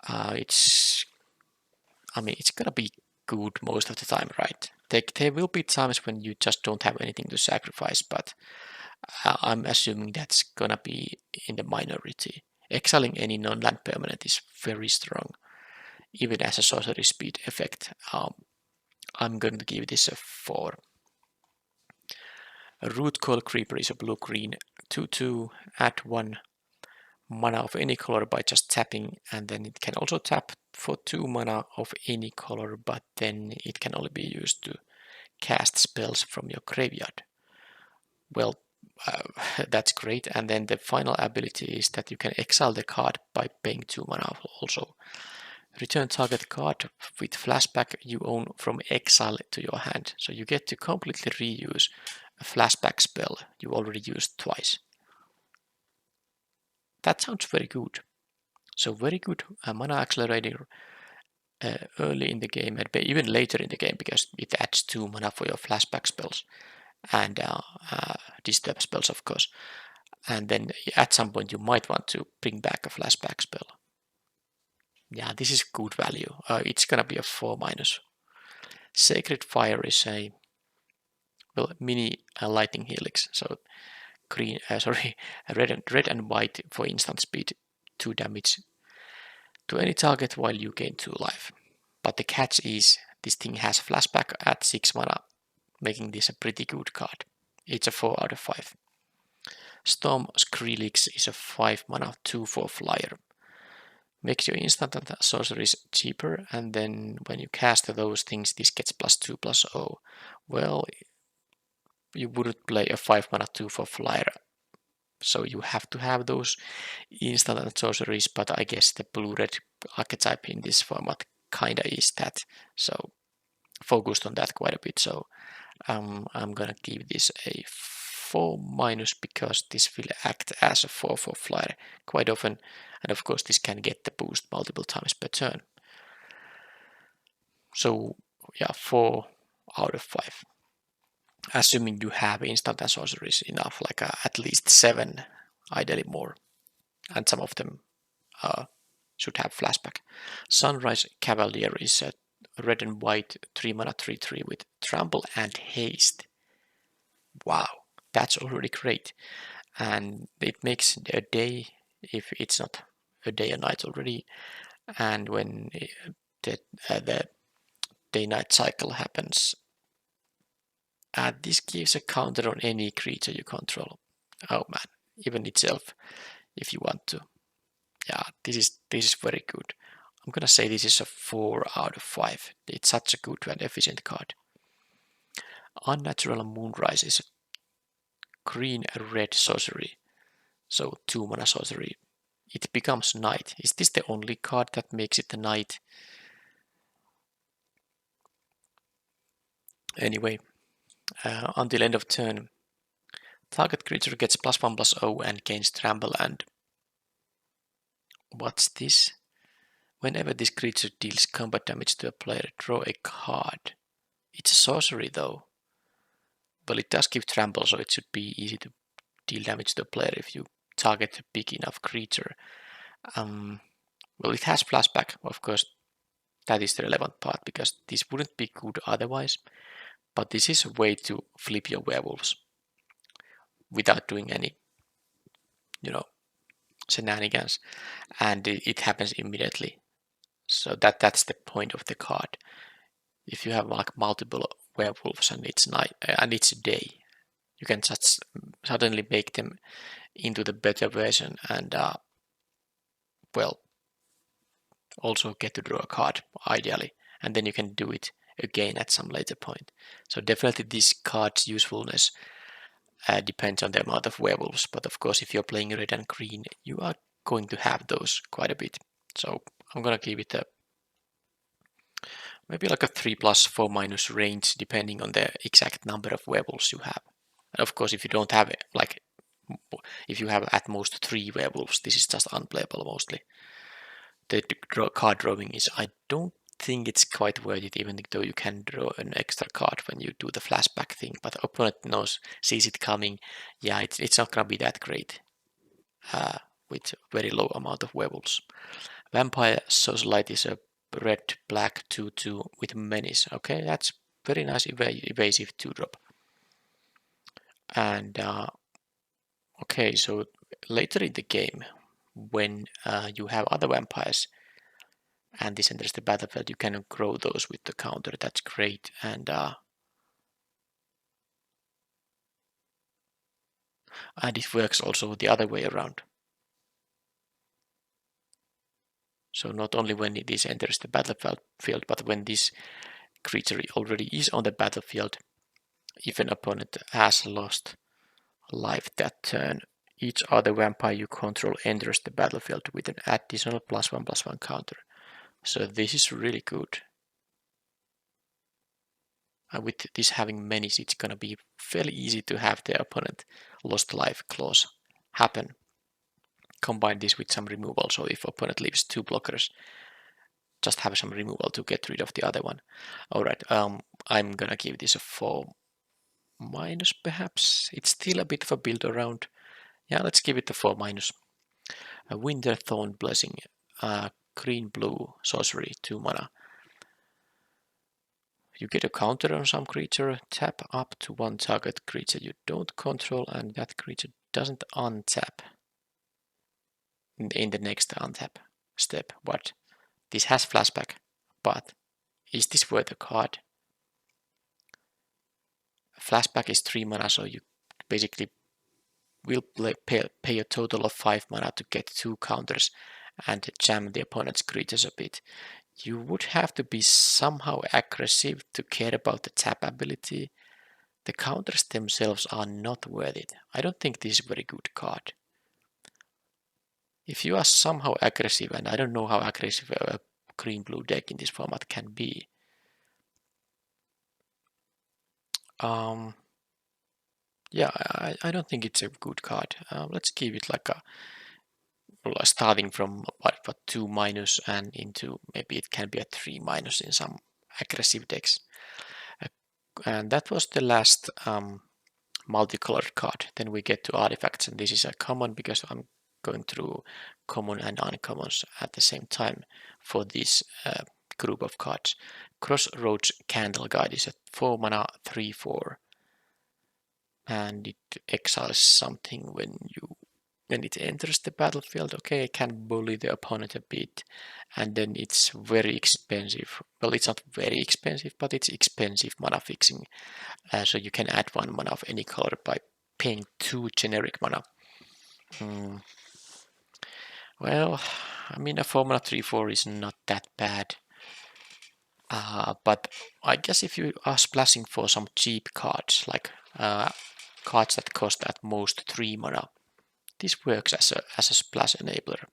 it's gonna be good most of the time, right? There will be times when you just don't have anything to sacrifice, but I'm assuming that's gonna be in the minority. Exiling any non-land permanent is very strong, even as a sorcery speed effect. I'm going to give this a 4. A Root Coil Creeper is a blue-green 2/2, add 1 mana of any color by just tapping, and then it can also tap for 2 mana of any color, but then it can only be used to cast spells from your graveyard. Well, that's great, and then the final ability is that you can exile the card by paying 2 mana also. Return target card with flashback you own from exile to your hand, so you get to completely reuse a flashback spell you already used twice. That sounds very good. So very good mana accelerator early in the game and even later in the game, because it adds 2 mana for your flashback spells and disturb spells, of course. And then at some point you might want to bring back a flashback spell. Yeah, this is good value. It's gonna be a 4-. Sacred Fire is a mini lightning helix. So green, red and white for instant speed, 2 damage to any target while you gain 2 life. But the catch is this thing has flashback at 6 mana, making this a pretty good card. It's a 4/5. Storm Skrillex is a 5 mana 2/4 flyer. Makes your instant and sorceries cheaper, and then when you cast those things, this gets +2/+0. Well, you wouldn't play a 5 mana 2/4 flyer, so you have to have those instant and sorceries, but I guess the blue-red archetype in this format kinda is that, so focused on that quite a bit. So I'm gonna give this a 4- because this will act as a 4/4 flyer quite often, and of course this can get the boost multiple times per turn. So yeah, 4/5. Assuming you have instant and sorceries enough, like at least 7, ideally more, and some of them should have flashback. Sunrise Cavalier is a red and white 3 mana 3/3 with trample and haste. Wow, that's already great, and it makes a day if it's not a day and night already, and when the day-night cycle happens, this gives a counter on any creature you control. Oh man, even itself, if you want to. Yeah, this is very good. I'm gonna say this is a 4/5. It's such a good and efficient card. Unnatural Moonrise is a green-red sorcery, so 2 mana sorcery. It becomes night. Is this the only card that makes it a night? Anyway, until end of turn, target creature gets +1/+0 and gains trample. And what's this? Whenever this creature deals combat damage to a player, draw a card. It's a sorcery though. Well, it does give trample, so it should be easy to deal damage to a player if you target a big enough creature. Well, it has flashback, of course. That is the relevant part, because this wouldn't be good otherwise. But this is a way to flip your werewolves without doing any, shenanigans, and it happens immediately. So that's the point of the card. If you have like multiple werewolves and it's night and it's day, you can just suddenly make them into the better version, and well, also get to draw a card ideally, and then you can do it again at some later point. So definitely this card's usefulness depends on the amount of werewolves, but of course if you're playing red and green, you are going to have those quite a bit. So I'm gonna give it a maybe like a 3+4- range, depending on the exact number of werewolves you have. And of course, if you don't have it, like if you have at most 3 werewolves, this is just unplayable mostly. The card drawing is, I don't think it's quite worth it, even though you can draw an extra card when you do the flashback thing, but opponent sees it coming. Yeah, it's not gonna be that great with very low amount of werewolves. Vampire Socialite is a red black 2/2 with menace. Okay, that's very nice evasive 2-drop. And okay, so later in the game, when you have other vampires and this enters the battlefield, you can grow those with the counter. That's great. And it works also the other way around. So not only when this enters the battlefield, but when this creature already is on the battlefield, if an opponent has lost life that turn, each other vampire you control enters the battlefield with an additional +1/+1 counter. So this is really good. And with this having menace, it's gonna be fairly easy to have the opponent lost life clause happen. Combine this with some removal, so if opponent leaves 2 blockers, just have some removal to get rid of the other one. Alright, I'm gonna give this a 4- perhaps. It's still a bit of a build around. Yeah, let's give it a 4-. A Winterthorn Blessing, green-blue sorcery, 2 mana. You get a counter on some creature, tap up to 1 target creature you don't control, and that creature doesn't untap in the next untap step. What? This has flashback, but is this worth a card? Flashback is 3 mana, so you basically will pay a total of 5 mana to get 2 counters and jam the opponent's creatures a bit. You would have to be somehow aggressive to care about the tap ability. The counters themselves are not worth it. I don't think this is a very good card. If you are somehow aggressive, and I don't know how aggressive a green-blue deck in this format can be, yeah, I don't think it's a good card. Let's give it like a starting from what 2- and into maybe it can be a 3- in some aggressive decks. And that was the last multicolored card. Then we get to artifacts, and this is a common because I'm going through common and uncommons at the same time for this group of cards. Crossroads Candle Guide is a 4 mana 3/4, and it exiles something when it enters the battlefield. Okay, it can bully the opponent a bit, and then it's very expensive. Well, it's not very expensive, but it's expensive mana fixing. So you can add 1 mana of any color by paying 2 generic mana. Well, I mean, a 4 mana 3/4 is not that bad. But I guess if you are splashing for some cheap cards, like cards that cost at most 3 mana, this works as a splash enabler.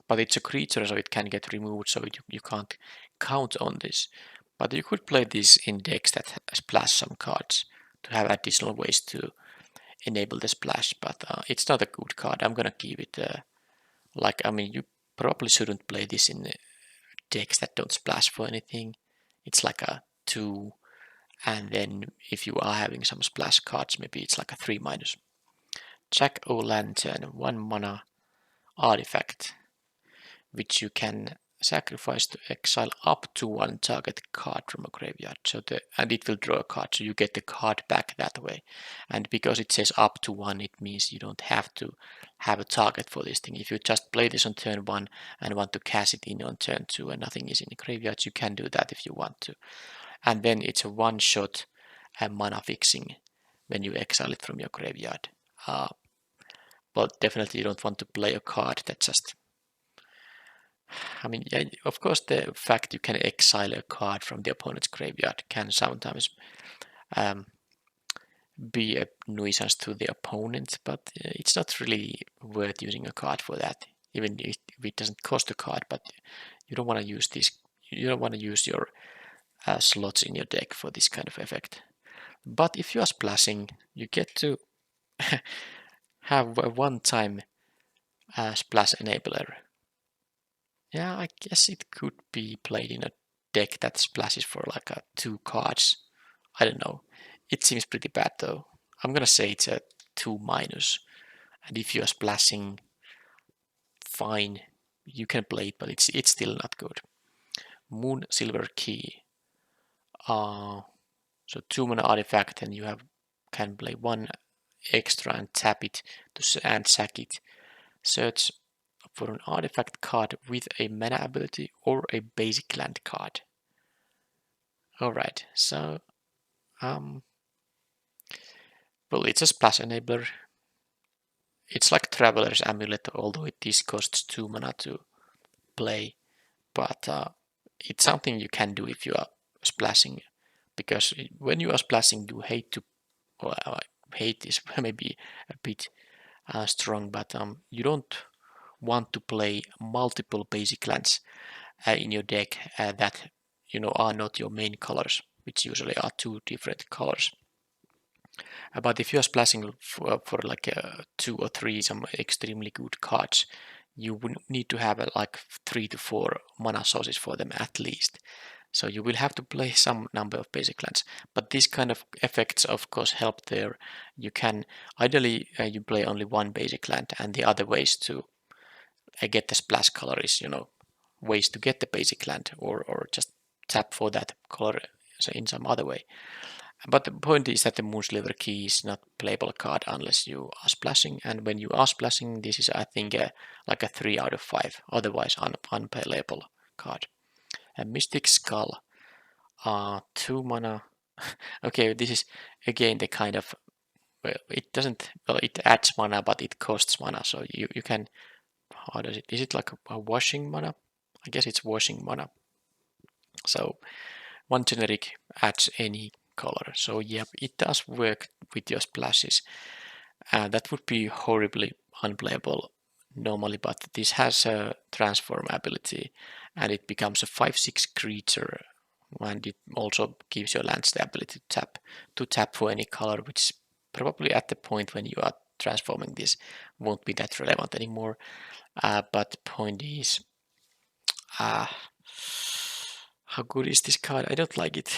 But it's a creature, so it can get removed, so you can't count on this. But you could play this in decks that splash some cards to have additional ways to enable the splash, but it's not a good card. I'm gonna give it I mean, you probably shouldn't play this in decks that don't splash for anything. It's like a 2, and then if you are having some splash cards, maybe it's like a 3-. Jack-o'-lantern, 1 mana artifact, which you can sacrifice to exile up to 1 target card from a graveyard. And it will draw a card, so you get the card back that way. And because it says up to 1, it means you don't have to have a target for this thing. If you just play this on turn 1 and want to cast it in on turn 2 and nothing is in the graveyard, you can do that if you want to. And then it's a 1-shot mana fixing when you exile it from your graveyard. But definitely you don't want to play a card that just... I mean, yeah, of course, the fact you can exile a card from the opponent's graveyard can sometimes be a nuisance to the opponent, but it's not really worth using a card for that, even if it doesn't cost a card, but you don't want to use this you don't want to use your slots in your deck for this kind of effect. But if you are splashing, you get to have a one-time splash enabler. Yeah, I guess it could be played in a deck that splashes for like 2 cards. I don't know. It seems pretty bad though. I'm gonna say it's a 2 minus. And if you're splashing, fine, you can play it, but it's still not good. Moon Silver Key. So 2 mana artifact, and you can play 1 extra and tap it and sack it. Search for an artifact card with a mana ability or a basic land card. Alright, so well, it's a splash enabler. It's like Traveler's Amulet, although this costs 2 mana to play, but it's something you can do if you are splashing, because when you are splashing, you hate to, well, hate is maybe a bit strong, but you don't want to play multiple basic lands in your deck that are not your main colors, which usually are 2 different colors. But if you are splashing for like 2 or 3 some extremely good cards, you would need to have like 3 to 4 mana sources for them at least. So you will have to play some number of basic lands. But these kind of effects, of course, help there. You can ideally you play only 1 basic land, and the other ways to get the splash color is ways to get the basic land, or just tap for that color in some other way. But the point is that the Moonsliver Key is not playable card unless you are splashing, and when you are splashing, this is, I think, like a 3 out of 5, otherwise unplayable card. A Mystic Skull, 2 mana. Okay, this is again the kind of, well, it adds mana, but it costs mana, so you can, how does it, is it like a washing mana? I guess it's washing mana. So 1 generic adds any color. So yeah, it does work with your splashes. That would be horribly unplayable normally, but this has a transform ability, and it becomes a 5/6 creature, and it also gives your lands the ability to tap for any color, which probably at the point when you are transforming this won't be that relevant anymore. But the point is, how good is this card? I don't like it.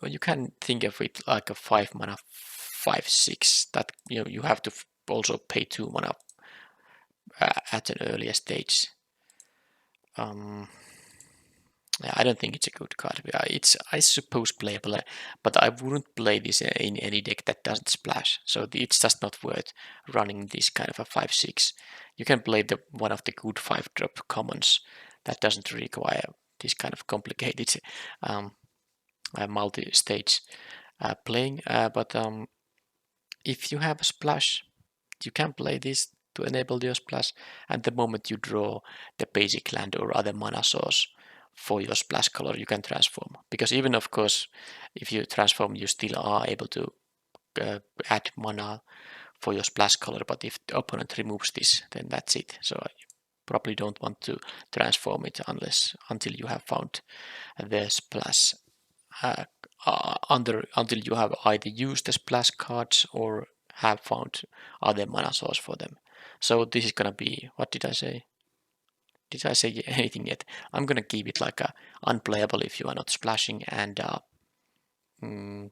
You can think of it like a 5 mana 5/6 that you have to also pay 2 mana at an earlier stage. Yeah, I don't think it's a good card. It's, I suppose, playable, but I wouldn't play this in any deck that doesn't splash. So it's just not worth running this kind of a 5/6. You can play one of the good 5-drop commons that doesn't require this kind of complicated multi-stage playing. But if you have a splash, you can play this to enable your splash, and the moment you draw the basic land or other mana source for your splash color, you can transform. Because even, of course, if you transform, you still are able to add mana for your splash color, but if the opponent removes this, then that's it. So you probably don't want to transform it until you have found the splash until you have either used the splash cards or have found other mana source for them. So this is gonna be, what did I say? Did I say anything yet? I'm gonna keep it like a unplayable if you are not splashing, and maybe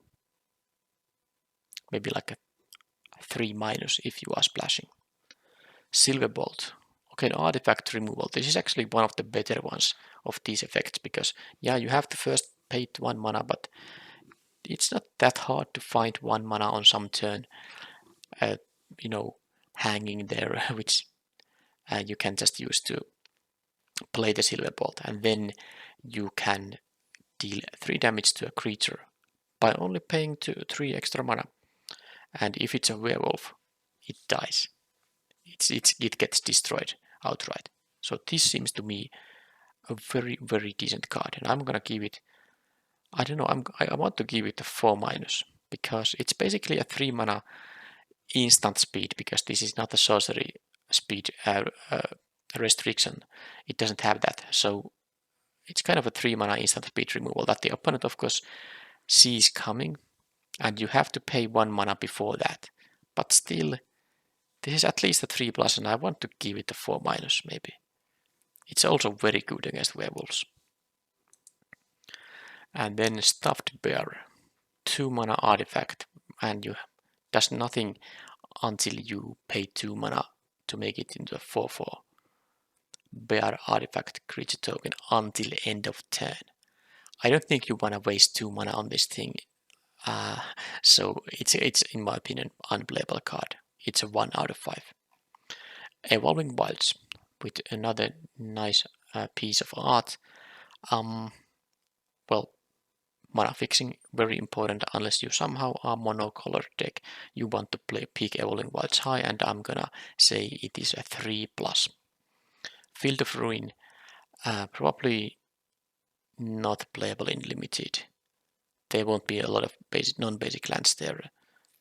like a 3 minus if you are splashing. Silver Bolt. Okay, artifact removal. This is actually one of the better ones of these effects, because yeah, you have to first pay 1 mana, but it's not that hard to find 1 mana on some turn, hanging there, which you can just use to play the Silver Bolt, and then you can deal 3 damage to a creature by only paying 3 extra mana. And if it's a werewolf, it dies. It gets destroyed outright. So this seems to me a very, very decent card, and I'm gonna give it, I don't know, I want to give it a 4 minus, because it's basically a 3 mana instant speed, because this is not a sorcery speed restriction. It doesn't have that. So it's kind of a 3 mana instant speed removal that the opponent of course sees coming, and you have to pay 1 mana before that. But still, this is at least a 3+, and I want to give it a 4- maybe. It's also very good against werewolves. And then Stuffed Bear, 2 mana artifact, and you does nothing until you pay 2 mana to make it into a 4/4 bear artifact creature token until end of turn. I don't think you want to waste 2 mana on this thing, so it's in my opinion unplayable card. It's a 1 out of 5. Evolving Wilds with another nice piece of art. Well, mana fixing very important unless you somehow are monocolored deck. You want to pick Evolving Wilds high, and I'm gonna say it is a 3+. Field of Ruin, probably not playable in limited. There won't be a lot of basic non-basic lands there.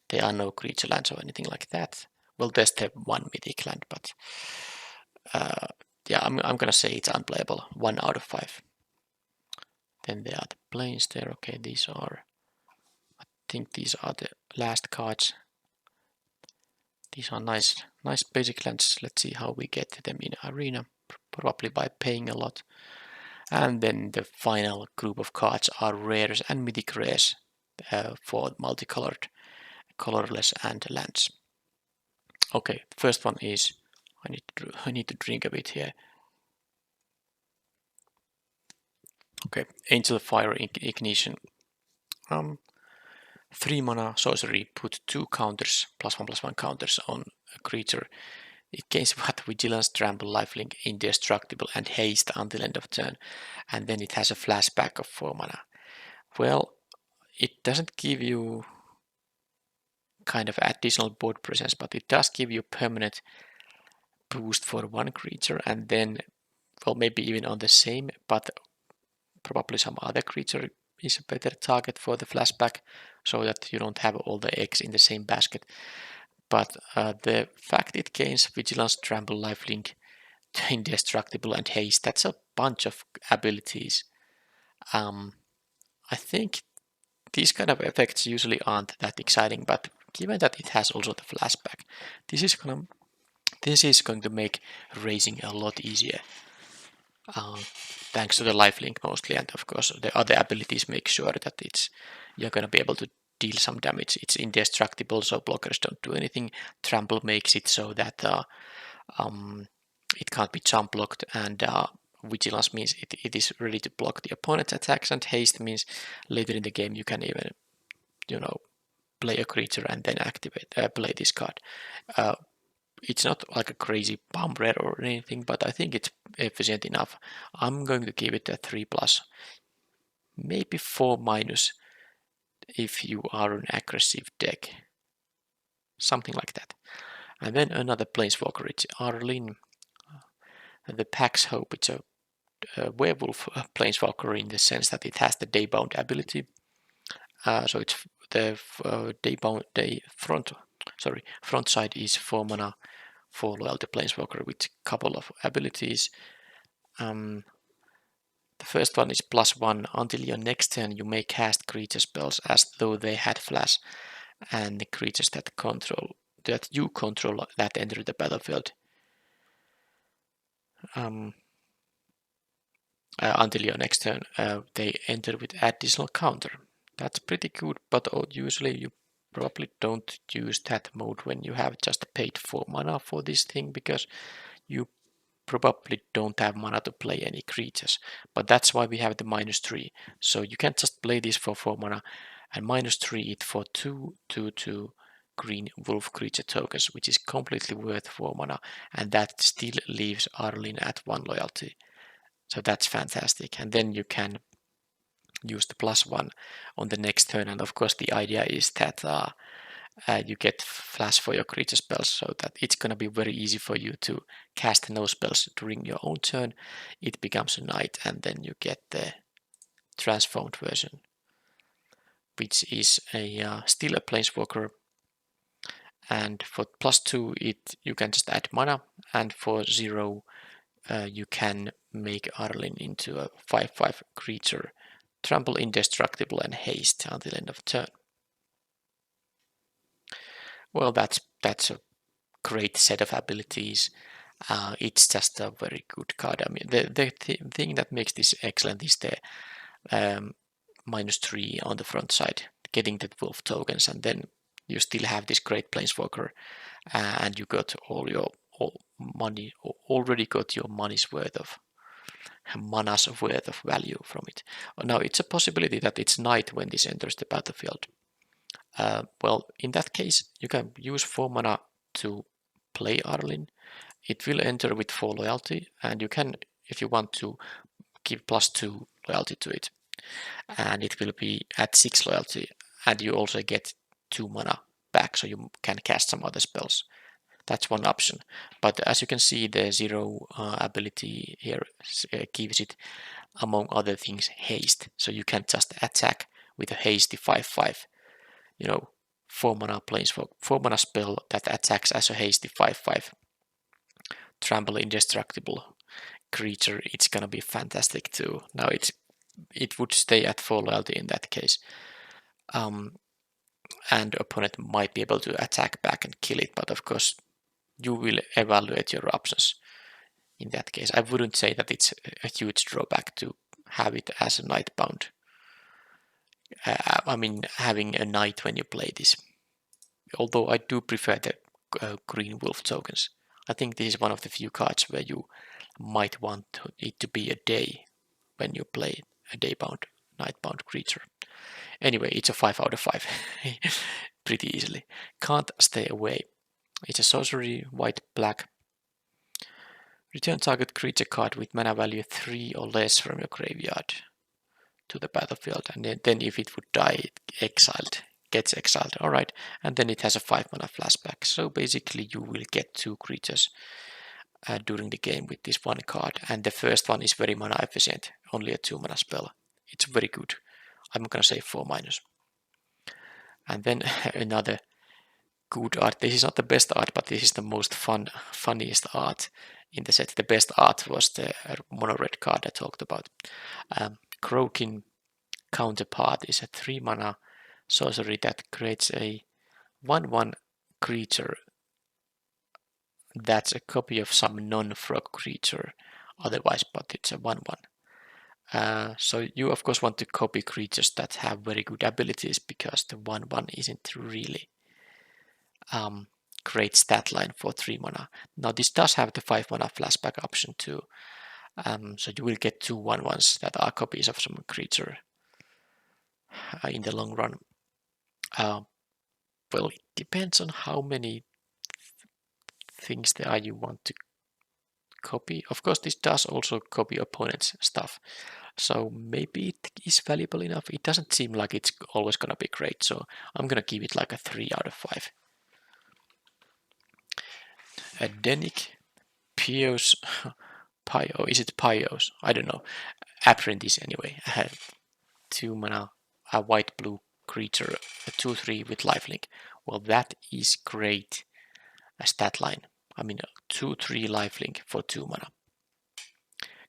There are no creature lands or anything like that. Well, there's the 1 mythic land, but yeah, I'm gonna say it's unplayable. 1 out of 5. Then there are the planes there. Okay, these are, I think these are the last cards. These are nice basic lands. Let's see how we get them in arena. Probably by paying a lot. And then the final group of cards are rares and mythic rares for multicolored, colorless, and lands. Okay, the first one is, I need to drink a bit here. Okay, Angel of Fire Ignition. 3 mana sorcery, put 2 counters, +1/+1 counters on a creature. It gains what? Vigilance, Trample, Lifelink, Indestructible, and Haste until end of turn. And then it has a flashback of 4 mana. Well, it doesn't give you kind of additional board presence, but it does give you permanent boost for 1 creature, and then, well, maybe even on the same, but probably some other creature is a better target for the flashback, so that you don't have all the eggs in the same basket. But the fact it gains Vigilance, Trample, Lifelink, Indestructible, and Haste, that's a bunch of abilities. I think these kind of effects usually aren't that exciting, but given that it has also the flashback, this is going to make racing a lot easier. Thanks to the lifelink mostly, and of course the other abilities make sure that you're going to be able to deal some damage. It's indestructible, so blockers don't do anything. Trample makes it so that it can't be jump blocked, and Vigilance means it is ready to block the opponent's attacks, and Haste means later in the game you can even, play a creature and then play this card. It's not like a crazy pump rare or anything, but I think it's efficient enough. I'm going to give it a 3+, maybe 4- if you are an aggressive deck, something like that. And then another Planeswalker, it's Arlene, the Pax Hope. It's a werewolf Planeswalker in the sense that it has the Daybound ability. So it's the front side is 4 mana for loyalty Planeswalker with a couple of abilities. The first one is +1. Until your next turn, you may cast creature spells as though they had flash, and the creatures that you control that enter the battlefield. Until your next turn, they enter with additional counter. That's pretty good, but usually you probably don't use that mode when you have just paid 4 mana for this thing, because you probably don't have mana to play any creatures. But that's why we have the -3. So you can't just play this for 4 mana and -3 it for 2/2 green wolf creature tokens, which is completely worth 4 mana, and that still leaves Arlene at 1 loyalty. So that's fantastic. And then you can use the +1 on the next turn, and of course the idea is that you get flash for your creature spells, so that it's going to be very easy for you to cast no spells during your own turn. It becomes a knight, and then you get the transformed version, which is still a Planeswalker. And for +2 you can just add mana, and for 0 you can make Arlinn into a 5/5 creature, trample indestructible and haste until end of turn. Well, that's a great set of abilities. It's just a very good card. I mean, the thing that makes this excellent is the -3 on the front side, getting the wolf tokens, and then you still have this great planeswalker, and you got money, already got your money's worth of mana's worth of value from it. Now it's a possibility that it's night when this enters the battlefield. Well, in that case, you can use 4 mana to play Arlinn. It will enter with 4 loyalty, and you can, if you want to, give +2 loyalty to it. And it will be at 6 loyalty, and you also get 2 mana back, so you can cast some other spells. That's one option. But as you can see, the 0 ability here gives it, among other things, haste. So you can just attack with a hasty 5/5. 4 mana planeswalk, 4 mana spell that attacks as a hasty 5/5. Trample indestructible creature. It's gonna be fantastic too. Now it would stay at 4 loyalty in that case. And opponent might be able to attack back and kill it, but of course you will evaluate your options in that case. I wouldn't say that it's a huge drawback to have it as a nightbound. I mean, having a night when you play this. Although I do prefer the green wolf tokens. I think this is one of the few cards where you might want it to be a day when you play a daybound, nightbound creature. Anyway, it's a 5 out of 5. Pretty easily. Can't stay away. It's a sorcery, white-black. Return target creature card with mana value 3 or less from your graveyard to the battlefield, and then if it would die, it gets exiled. Alright, and then it has a 5 mana flashback. So basically you will get 2 creatures during the game with this one card, and the first one is very mana efficient, only a 2 mana spell. It's very good. I'm gonna say 4-. And then another good art. This is not the best art, but this is the most funniest art in the set. The best art was the mono red card I talked about. Croaking Counterpart is a 3 mana sorcery that creates a 1/1 creature that's a copy of some non-frog creature otherwise, but it's a 1/1. So you of course want to copy creatures that have very good abilities, because the 1/1 isn't really great stat line for 3 mana. Now this does have the 5 mana flashback option too, so you will get 2 1/1s that are copies of some creature in the long run. Well, it depends on how many things there are you want to copy. Of course, this does also copy opponent's stuff, so maybe it is valuable enough. It doesn't seem like it's always gonna be great, so I'm gonna give it like a 3 out of 5. Denic Pios Pio, is it Pios? I don't know. Apprentice anyway. 2 mana, a white-blue creature, a 2/3 with lifelink. Well, that is great. A stat line. I mean, 2/3 lifelink for 2 mana.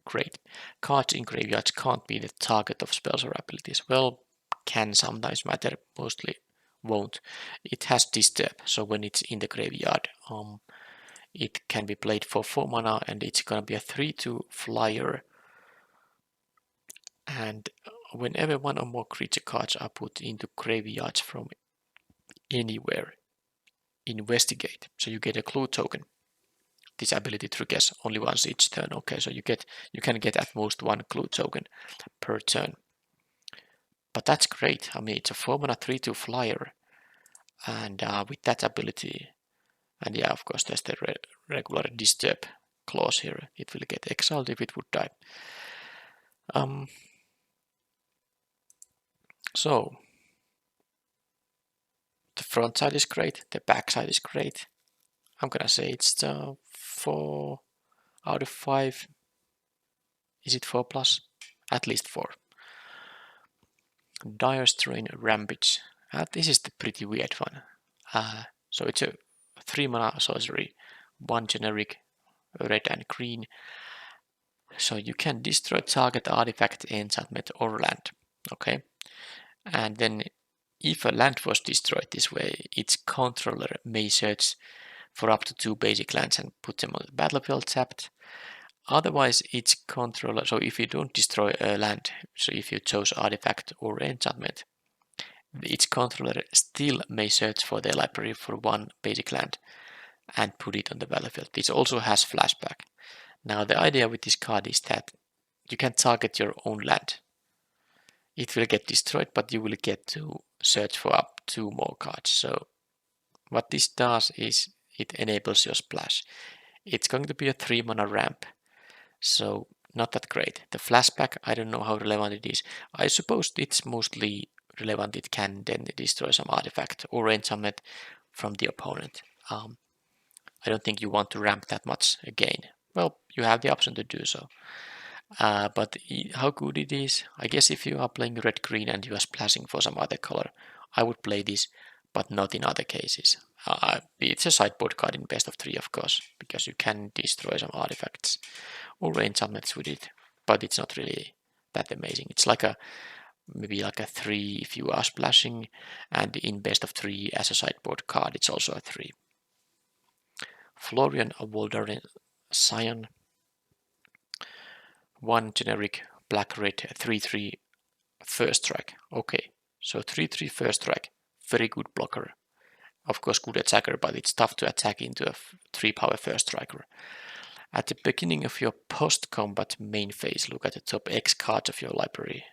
Great. Cards in graveyards can't be the target of spells or abilities. Well, can sometimes matter, mostly won't. It has disturb, so when it's in the graveyard, it can be played for 4 mana, and it's gonna be a 3/2 flyer. And whenever 1 or more creature cards are put into graveyards from anywhere, investigate. So you get a clue token. This ability triggers only once each turn. Okay, so you can get at most 1 clue token per turn. But that's great. I mean, it's a 4 mana 3/2 flyer, and with that ability, and yeah, of course, there's the regular disturb clause here. It will get exiled if it would die. So the front side is great, the back side is great. I'm gonna say it's 4 out of 5. Is it 4 plus? At least 4. Dire Strain Rampage. This is the pretty weird one. So it's a 3 mana sorcery, 1 generic red and green. So you can destroy target artifact, enchantment, or land. Okay, and then if a land was destroyed this way, its controller may search for up to 2 basic lands and put them on the battlefield tapped. Otherwise, its controller, so if you don't destroy a land, so if you chose artifact or enchantment, its controller still may search for their library for 1 basic land and put it on the battlefield. This also has flashback. Now the idea with this card is that you can target your own land. It will get destroyed, but you will get to search for up 2 more cards. So what this does is it enables your splash. It's going to be a 3 mana ramp, so not that great. The flashback, I don't know how relevant it is. I suppose it's mostly relevant. It can then destroy some artifact or enchantment from the opponent. I don't think you want to ramp that much again. Well, you have the option to do so. But how good it is, I guess if you are playing red-green and you are splashing for some other color, I would play this, but not in other cases. It's a sideboard card in best of 3, of course, because you can destroy some artifacts or enchantments with it, but it's not really that amazing. It's like maybe like a 3 if you are splashing, and in best of 3 as a sideboard card, it's also a 3. Florian Voldaren Scion, 1 generic black-red 3/3 first strike. Okay, so 3/3 first strike, very good blocker. Of course, good attacker, but it's tough to attack into a 3-power first striker. At the beginning of your post-combat main phase, look at the top X cards of your library.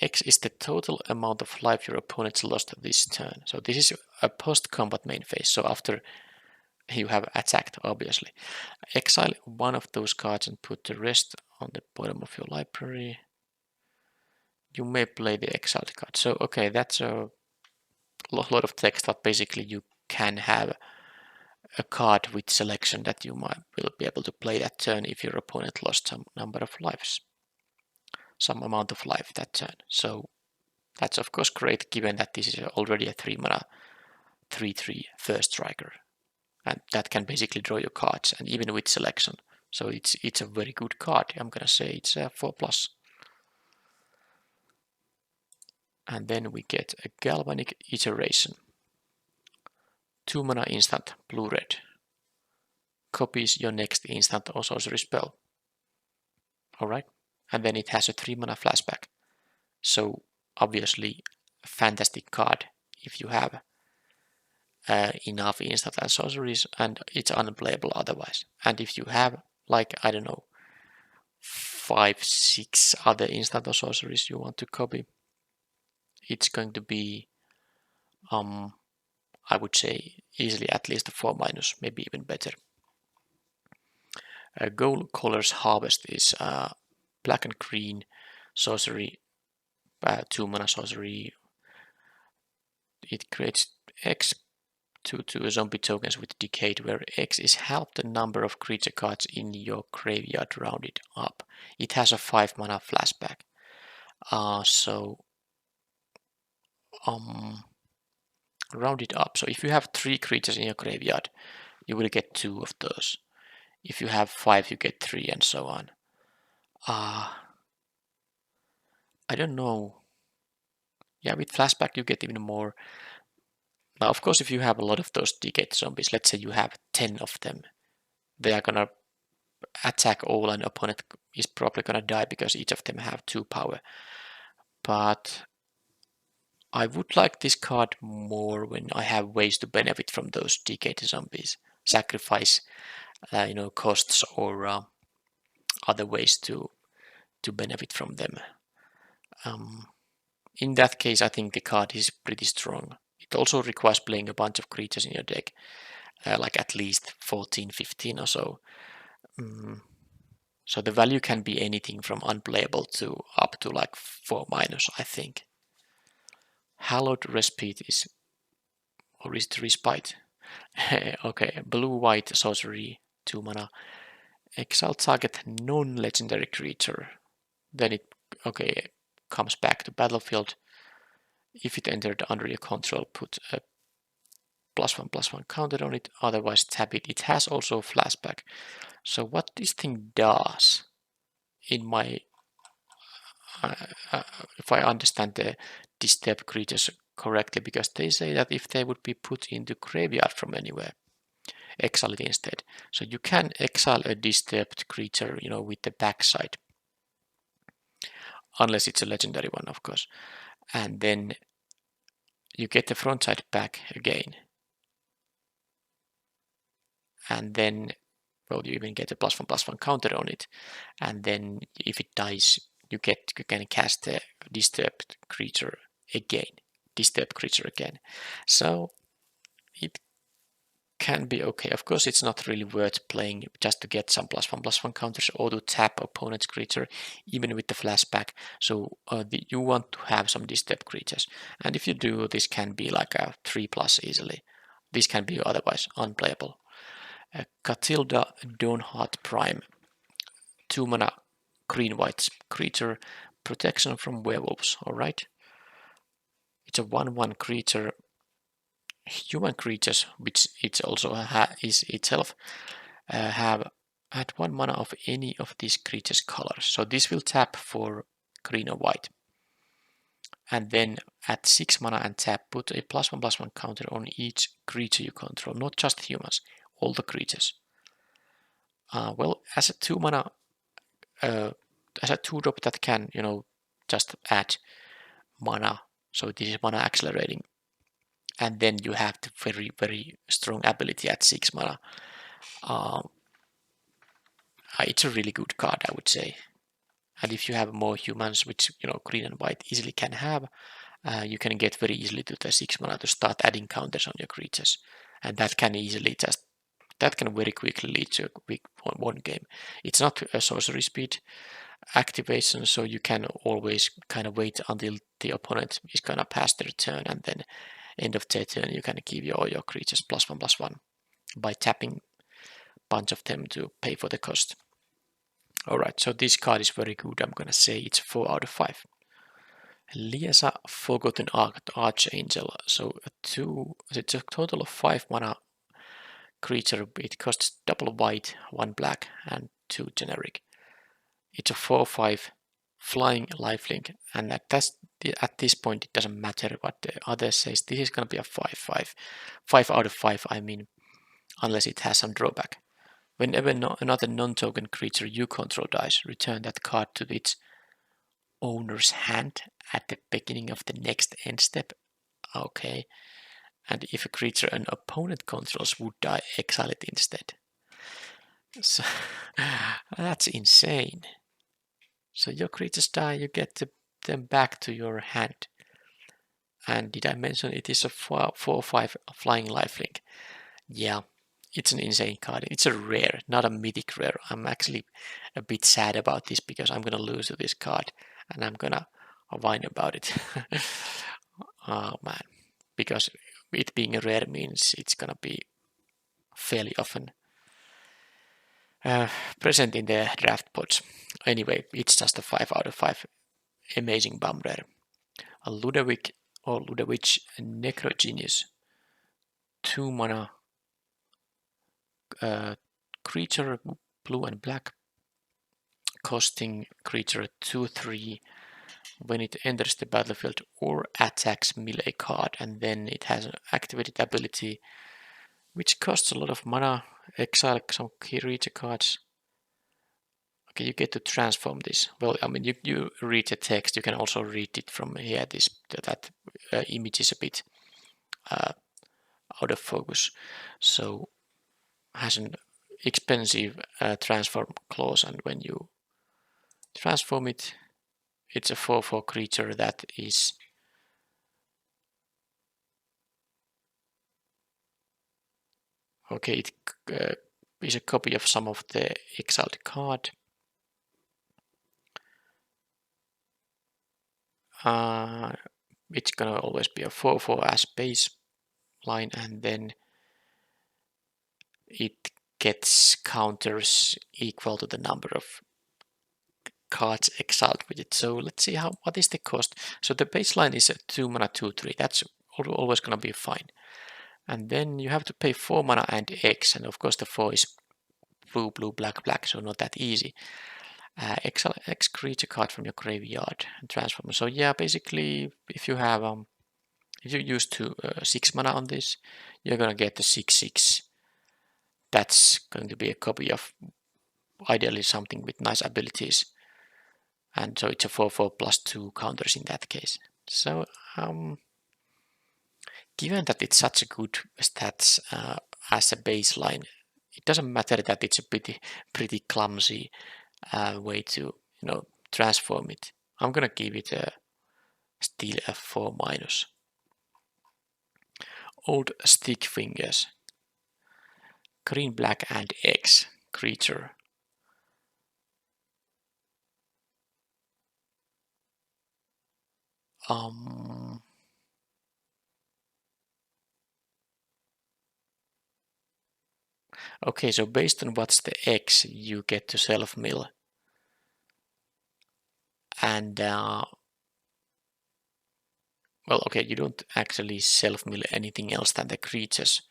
X is the total amount of life your opponents lost this turn. So this is a post-combat main phase, so after you have attacked, obviously. Exile one of those cards and put the rest on the bottom of your library. You may play the exiled card. So, okay, that's a lot of text, but basically you can have a card with selection that you will be able to play that turn if your opponent lost some number of lives, some amount of life that turn. So that's of course great, given that this is already a 3 mana 3/3 first striker, and that can basically draw your cards, and even with selection. So it's a very good card. I'm gonna say it's a 4+. And then we get a Galvanic Iteration. 2 mana instant, blue-red. Copies your next instant or sorcery spell. Alright, and then it has a 3 mana flashback. So obviously a fantastic card if you have enough instant and sorceries, and it's unplayable otherwise. And if you have, like, I don't know, 5-6 other instant or sorceries you want to copy, it's going to be I would say easily at least a 4-, maybe even better. Gold Color's Harvest is black and green sorcery, 2 mana sorcery. It creates X to zombie tokens with Decayed, where X is half the number of creature cards in your graveyard rounded up. It has a 5 mana flashback. Round it up. So if you have 3 creatures in your graveyard, you will get 2 of those. If you have 5, you get 3, and so on. I don't know. Yeah, with flashback you get even more. Now, of course, if you have a lot of those decayed zombies, let's say you have 10 of them, they are gonna attack all, and opponent is probably gonna die because each of them have 2 power. But I would like this card more when I have ways to benefit from those decayed zombies. Sacrifice, costs, or other ways to benefit from them. In that case, I think the card is pretty strong. It also requires playing a bunch of creatures in your deck, like at least 14, 15 or so. So the value can be anything from unplayable to up to like 4-, I think. Hallowed Respite is, or is it Respite? Okay, blue-white sorcery, 2 mana. Exile target non-legendary creature. Then it, comes back to battlefield. If it entered under your control, put a +1/+1 counter on it, otherwise tap it. It has also flashback. So what this thing does, in my if I understand the disturbed creatures correctly, because they say that if they would be put into graveyard from anywhere, exile it instead. So you can exile a disturbed creature, you know, with the backside, unless it's a legendary one, of course. And then you get the front side back again. And then, well, you even get a +1/+1 counter on it. And then if it dies, you can cast the disturbed creature again. So it can be okay. Of course, it's not really worth playing just to get some +1/+1 counters or to tap opponent's creature, even with the flashback. So you want to have some disturbed creatures. And if you do, this can be like a 3+ easily. This can be otherwise unplayable. Catilda Dawnheart Prime. 2 mana green-white creature, protection from werewolves. Alright. It's a 1/1 creature. Human creatures, which it also is itself, have at 1 mana of any of these creatures' colors. So this will tap for green or white. And then at 6 mana and tap, put a +1/+1 counter on each creature you control, not just humans, all the creatures. Well, as a 2 mana, as a 2-drop that can, you know, just add mana. So this is mana accelerating. And then you have the very, very strong ability at 6 mana. It's a really good card, I would say. And if you have more humans, which, you know, green and white easily can have, you can get very easily to the 6 mana to start adding counters on your creatures. And that can very quickly lead to a quick one game. It's not a sorcery speed activation, so you can always kind of wait until the opponent is gonna pass their turn, and then end of their turn you can give all your creatures +1/+1 by tapping a bunch of them to pay for the cost. Alright, so this card is very good. I'm gonna say it's 4 out of 5. Liesa Forgotten Archangel. So it's a total of 5 mana creature. It costs double white, 1 black, and 2 generic. It's a 4/5 flying lifelink, and at this point it doesn't matter what the other says. This is gonna be a 5/5. 5 out of 5, I mean, unless it has some drawback. Whenever another non-token creature you control dies, return that card to its owner's hand at the beginning of the next end step. Okay. And if a creature an opponent controls would die, exile it instead. So that's insane. So your creatures die, you get them back to your hand. And did I mention it is a 4/5 flying lifelink? Yeah. It's an insane card. It's a rare, not a mythic rare. I'm actually a bit sad about this because I'm gonna lose to this card and I'm gonna whine about it. Oh man, because it being a rare means it's gonna be fairly often present in the draft pods. Anyway, it's just a 5 out of 5. Amazing bomb rare. A Ludovic or Ludovich Necrogenius. 2 mana creature, blue and black, costing creature 2/3 when it enters the battlefield or attacks melee card, and then it has an activated ability which costs a lot of mana. Exile some creature cards. Okay, you get to transform this. Well, I mean, you read the text. You can also read it from here. That image is a bit out of focus. So has an expensive transform clause, and when you transform it, it's a 4/4 creature that is okay. It is a copy of some of the exiled card. It's gonna always be a 4/4 as base line, and then it gets counters equal to the number of cards exiled with it. So let's see what is the cost. So the baseline is a 2 mana 2/3. That's always gonna be fine. And then you have to pay 4 mana and X, and of course the 4 is blue, blue, black, black, so not that easy. X creature card from your graveyard and transform. So yeah, basically, if you have if you use 6 mana on this, you're gonna get the 6/6. That's going to be a copy of ideally something with nice abilities, and so it's a 4/4 plus 2 counters in that case. So given that it's such a good stats as a baseline, it doesn't matter that it's a pretty clumsy way to transform it. I'm gonna give it still a 4 minus. Old stick fingers. Green, black, and X creature. Okay, so based on what's the X, you get to self-mill. And, well, okay, you don't actually self-mill anything else than the creatures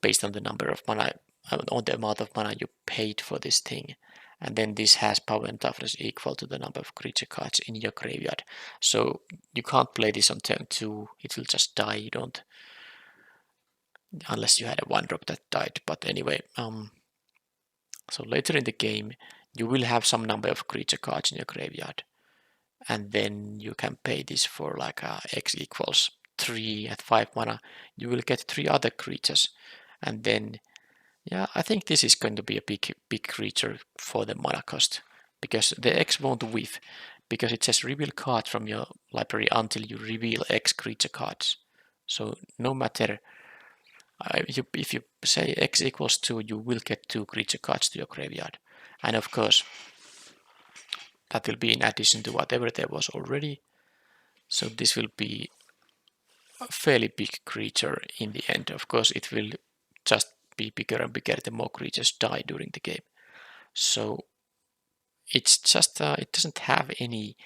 based on the number of mana, on the amount of mana you paid for this thing. And then this has power and toughness equal to the number of creature cards in your graveyard. So you can't play this on turn 2, it will just die. You don't, unless you had a 1-drop that died. But anyway, so later in the game, you will have some number of creature cards in your graveyard. And then you can pay this for like X equals 3 at 5 mana. You will get 3 other creatures. And then, yeah, I think this is going to be a big creature for the mana cost. Because the X won't whiff. Because it says reveal card from your library until you reveal X creature cards. So no matter, if you say X equals 2, you will get 2 creature cards to your graveyard. And of course, that will be in addition to whatever there was already. So this will be a fairly big creature in the end. Of course, it will just be bigger and bigger the more creatures die during the game. So it's just, it doesn't have any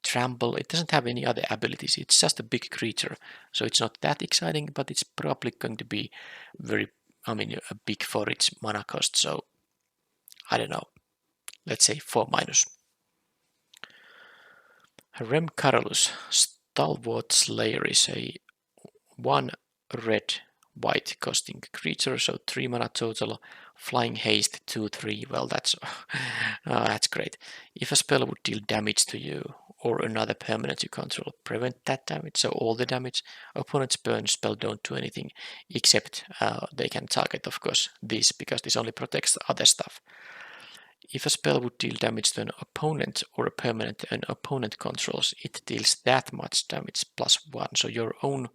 trample, it doesn't have any other abilities. It's just a big creature. So it's not that exciting, but it's probably going to be very, big for its mana cost. So I don't know. Let's say 4 minus. Rem Carolus, Stalwart Slayer is a 1 red white costing creature, so 3 mana total, flying haste 2/3. Well, that's that's great. If a spell would deal damage to you or another permanent you control, prevent that damage, so all the damage. Opponent's burn spell don't do anything except they can target, of course, this, because this only protects other stuff. If a spell would deal damage to an opponent or a permanent an opponent controls, it deals that much damage +1. So your own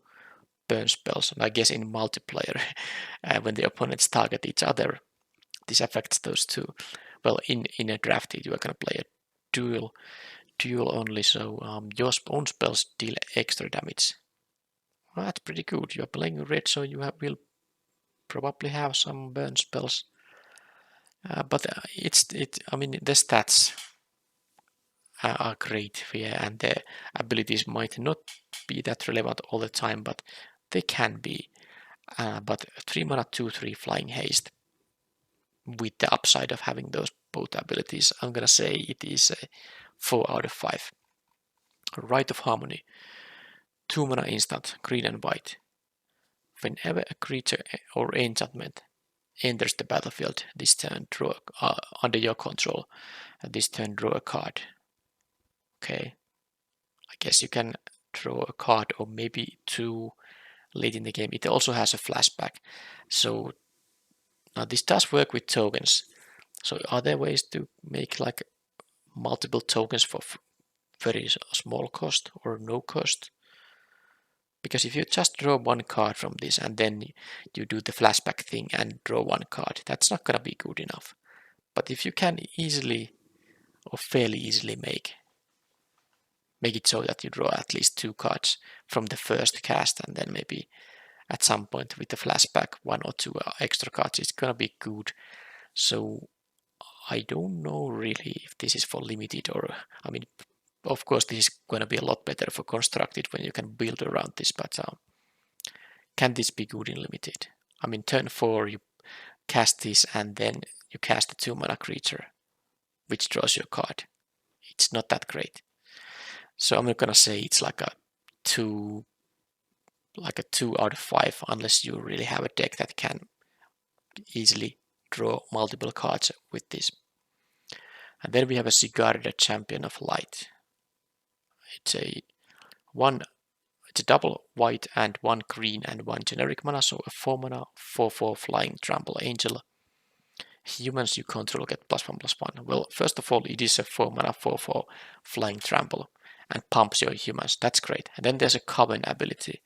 burn spells, and I guess in multiplayer, when the opponents target each other, this affects those two. Well, in a draft, you are going to play a duel only, so your own spells deal extra damage. Well, that's pretty good. You are playing red, so you will probably have some burn spells. But the stats are great here, and the abilities might not be that relevant all the time, but they can be. But 3 mana 2/3 flying haste with the upside of having those both abilities, I'm gonna say it is a 4 out of 5. Rite of Harmony, 2 mana instant, green and white. Whenever a creature or enchantment enters the battlefield, this turn draw under your control. This turn draw a card. Okay, I guess you can draw a card or maybe 2 late in the game. It also has a flashback. So now this does work with tokens. So are there ways to make like multiple tokens for very small cost or no cost? Because if you just draw 1 card from this and then you do the flashback thing and draw 1 card, that's not gonna be good enough. But if you can easily or fairly easily make it so that you draw at least 2 cards from the first cast, and then maybe at some point with the flashback 1 or 2 extra cards, it's gonna be good. So I don't know really if this is for limited or, of course this is gonna be a lot better for constructed when you can build around this, but can this be good in limited? Turn 4 you cast this and then you cast a 2 mana creature. which draws your card. It's not that great. So I'm not gonna say it's like a 2 out of 5 unless you really have a deck that can easily draw multiple cards with this. And then we have a Cigar, the Champion of Light. It's a double white and 1 green and 1 generic mana, so a 4 mana 4/4 flying trample angel. Humans you control get +1/+1. Well, first of all, it is a 4 mana 4/4 flying trample and pumps your humans. That's great. And then there's a common ability,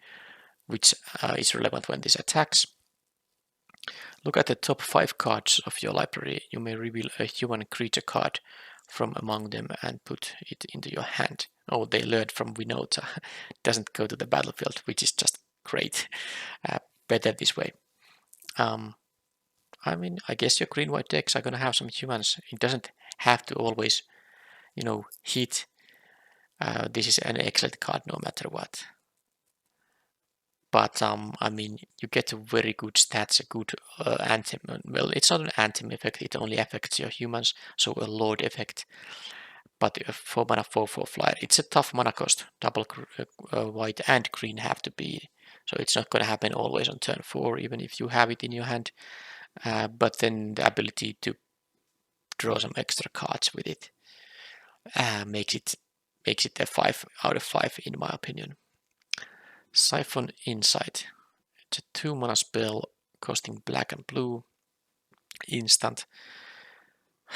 which is relevant when this attacks. Look at the top 5 cards of your library. You may reveal a human creature card from among them and put it into your hand. Oh, they learned from Winota. Doesn't go to the battlefield, which is just great. Better this way. I mean, I guess your green-white decks are going to have some humans. It doesn't have to always, hit. This is an excellent card no matter what. But I mean, you get a very good stats, a good anthem. Well, it's not an anthem effect; it only affects your humans, so a lord effect. But a 4 mana 4/4 flyer, it's a tough mana cost. Double white and green have to be, so it's not going to happen always on turn 4, even if you have it in your hand. But then the ability to draw some extra cards with it makes it a 5 out of 5 in my opinion. Siphon Insight. It's a 2 mana spell costing black and blue. Instant.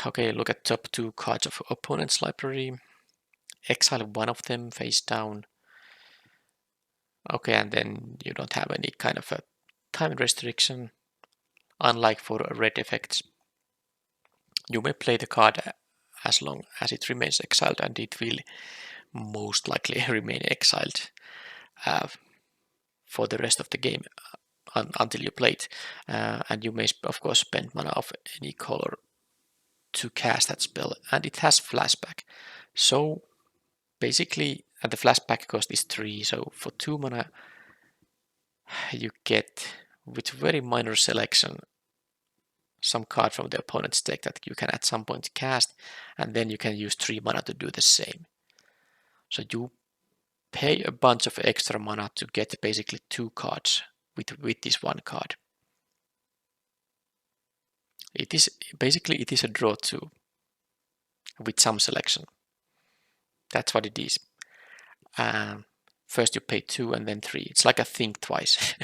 Okay, look at top 2 cards of opponent's library. Exile one of them face down. Okay, and then you don't have any kind of a time restriction. Unlike for red effects, you may play the card as long as it remains exiled, and it will most likely remain exiled for the rest of the game until you play it. And you may, of course, spend mana of any color to cast that spell, and it has flashback. So basically, and the flashback cost is 3, so for 2 mana you get, with very minor selection, some card from the opponent's deck that you can at some point cast, and then you can use 3 mana to do the same. So you pay a bunch of extra mana to get basically 2 cards with this 1 card. It is a draw 2 with some selection. That's what it is. First you pay 2 and then 3. It's like a think twice.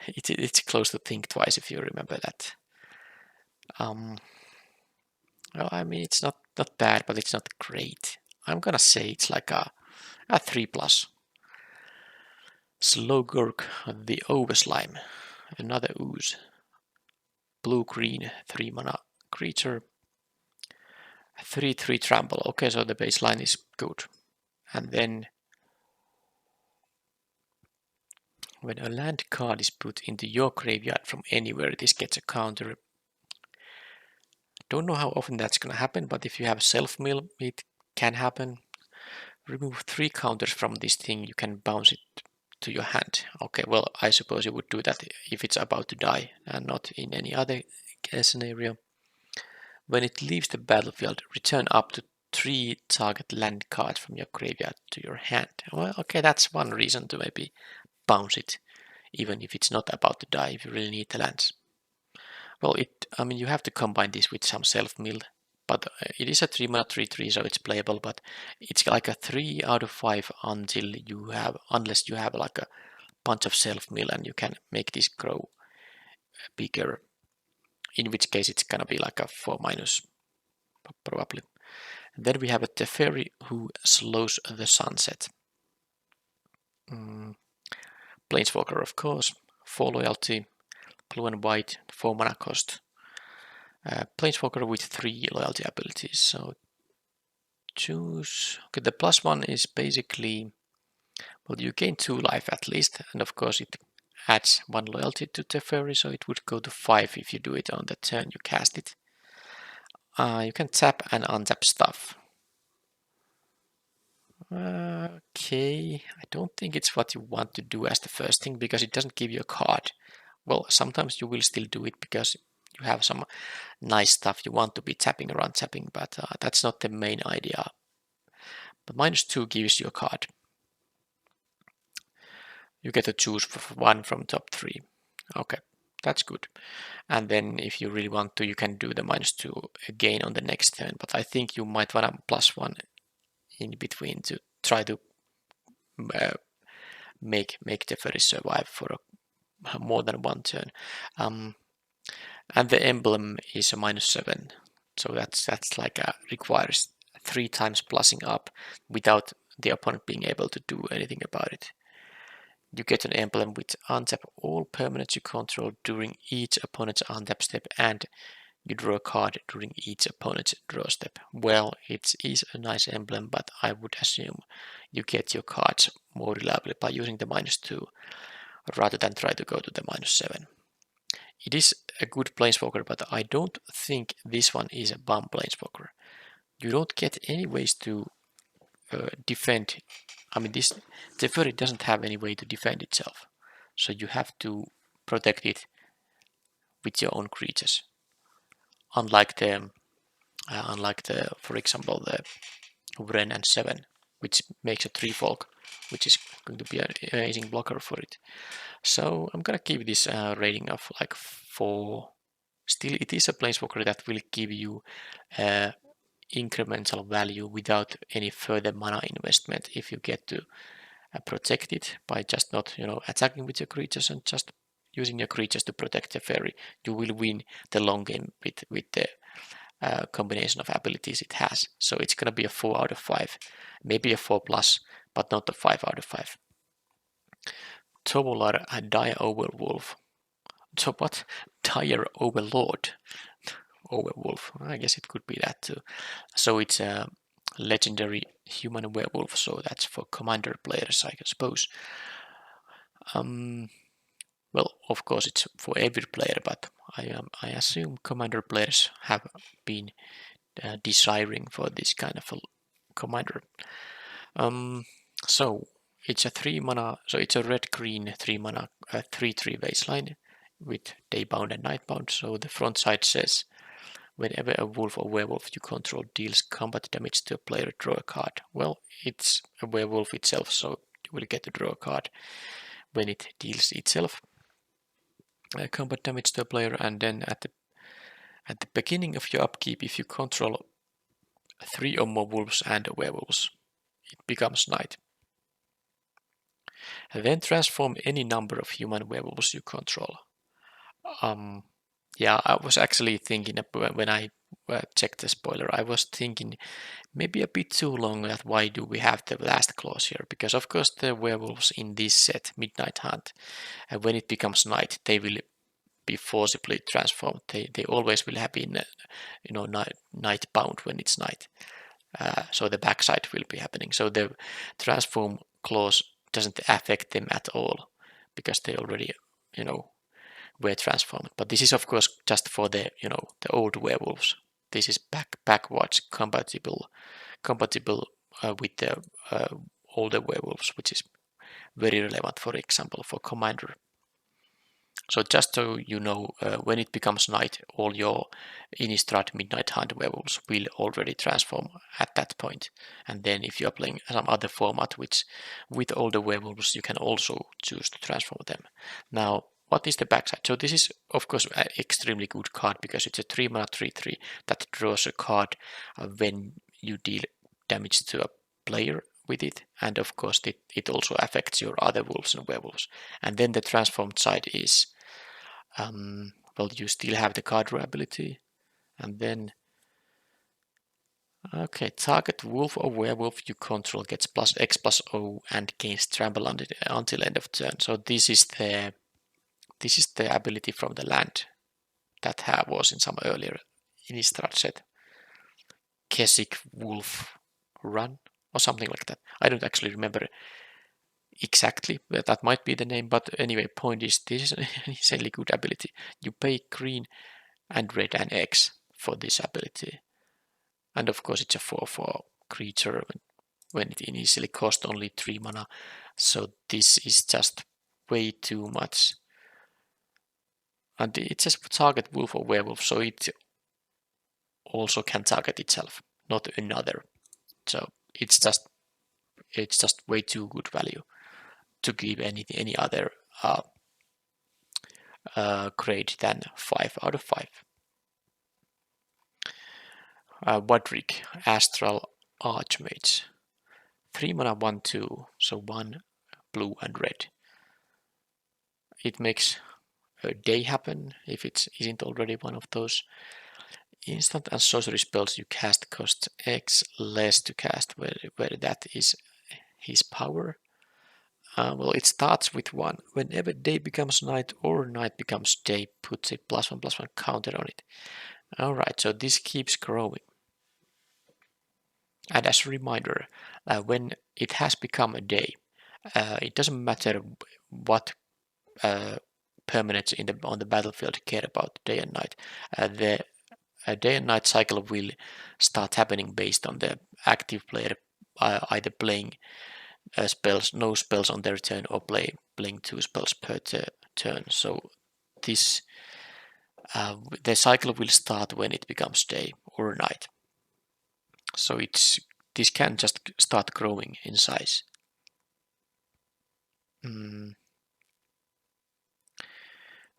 It's close to think twice if you remember that. Well, I mean, it's not bad, but it's not great. I'm gonna say it's like a 3+. Slowgurk, the Overslime, another ooze. Blue-green, 3 mana creature. 3/3 trample. Okay, so the baseline is good. And then when a land card is put into your graveyard from anywhere, this gets a counter. Don't know how often that's gonna happen, but if you have self-mill, it can happen. Remove 3 counters from this thing, you can bounce it to your hand. Okay, well, I suppose you would do that if it's about to die and not in any other scenario. When it leaves the battlefield, return up to 3 target land cards from your graveyard to your hand. Well, okay, that's one reason to maybe bounce it, even if it's not about to die, if you really need the lands. Well, I mean, you have to combine this with some self-mill, but it is a 3 mana 3/3, so it's playable, but it's like a 3 out of 5 unless you have like a bunch of self-mill and you can make this grow bigger, in which case it's gonna be like a 4- probably. And then we have a Teferi who slows the sunset. Planeswalker, of course, 4 loyalty, blue and white, 4 mana cost. Planeswalker with 3 loyalty abilities, so choose. Okay, the +1 is basically, well, you gain 2 life at least, and of course it adds 1 loyalty to Teferi, so it would go to 5 if you do it on the turn you cast it. You can tap and untap stuff. Okay, I don't think it's what you want to do as the first thing because it doesn't give you a card. Well, sometimes you will still do it because you have some nice stuff you want to be tapping around tapping, but that's not the main idea. But -2 gives you a card. You get to choose one from top 3. Okay, that's good. And then if you really want to, you can do the -2 again on the next turn. But I think you might want to +1 in between to try to make the ferry survive for more than one turn. And the emblem is a -7, so that's like requires 3 times plussing up without the opponent being able to do anything about it. You get an emblem with untap all permanents you control during each opponent's untap step, and you draw a card during each opponent's draw step. Well, it is a nice emblem, but I would assume you get your cards more reliably by using the -2 rather than try to go to the -7. It is a good planeswalker, but I don't think this one is a bum planeswalker. You don't get any ways to defend. I mean, this Teferi doesn't have any way to defend itself, so you have to protect it with your own creatures. Unlike the, for example, the Wren and 7, which makes a 3-folk, which is going to be an amazing blocker for it. So I'm gonna give this a rating of like 4. Still, it is a planeswalker that will give you incremental value without any further mana investment if you get to protect it by just not, attacking with your creatures and just using your creatures to protect the fairy. You will win the long game with the combination of abilities it has. So it's gonna be a 4 out of 5, maybe a 4+, but not a 5 out of 5. Tovolar Dire Overwolf. So what? Dire Overlord. Overwolf. I guess it could be that too. So it's a legendary human werewolf, so that's for commander players, I suppose. Well, of course it's for every player, but I assume commander players have been desiring for this kind of a commander. So it's a 3 mana, so it's a red-green 3 mana 3/3 baseline with daybound and nightbound. So the front side says, whenever a wolf or werewolf you control deals combat damage to a player, draw a card. Well, it's a werewolf itself, so you will get to draw a card when it deals itself combat damage to a player, and then at the beginning of your upkeep, if you control 3 or more wolves and werewolves, it becomes night. And then transform any number of human werewolves you control. Yeah, I was actually thinking when I checked the spoiler, I was thinking maybe a bit too long that why do we have the last clause here? Because of course the werewolves in this set, Midnight Hunt, and when it becomes night, they will be forcibly transformed. They always will have been, night bound when it's night. So the backside will be happening. So the transform clause doesn't affect them at all because they already, were transformed. But this is of course just for the, the old werewolves. This is backwards compatible with the older werewolves, which is very relevant, for example, for commander. So just so you know, when it becomes night, all your Innistrad Midnight Hunt werewolves will already transform at that point. And then if you're playing some other format which with older werewolves, you can also choose to transform them. Now, what is the backside? So this is, of course, an extremely good card because it's a 3 mana 3/3 that draws a card when you deal damage to a player with it, and of course it also affects your other wolves and werewolves. And then the transformed side is, well, you still have the card draw ability, and then target wolf or werewolf you control gets +X+0 and gains trample until end of turn. So this is the ability from the land that was in some earlier Innistrad set. Keswick Wolf Run or something like that. I don't actually remember exactly, but that might be the name. But anyway, point is this is an insanely good ability. You pay green and red and X for this ability. And of course it's a 4/4 creature when it initially cost only 3 mana. So this is just way too much And it says target wolf or werewolf, so it also can target itself, not another. So it's just way too good value to give any other grade than 5 out of 5. Wadrick, Astral Archmage. 3 mana 1/2, so 1 blue and red. It makes a day happen if it isn't already one of those. Instant and sorcery spells you cast cost X less to cast, where that is his power. Well, it starts with 1. Whenever day becomes night or night becomes day, puts a +1/+1 counter on it. Alright, so this keeps growing. And as a reminder, when it has become a day, it doesn't matter what permanents on the battlefield care about day and night. The day and night cycle will start happening based on the active player either playing no spells on their turn or playing 2 spells per turn. So this the cycle will start when it becomes day or night. So this can just start growing in size.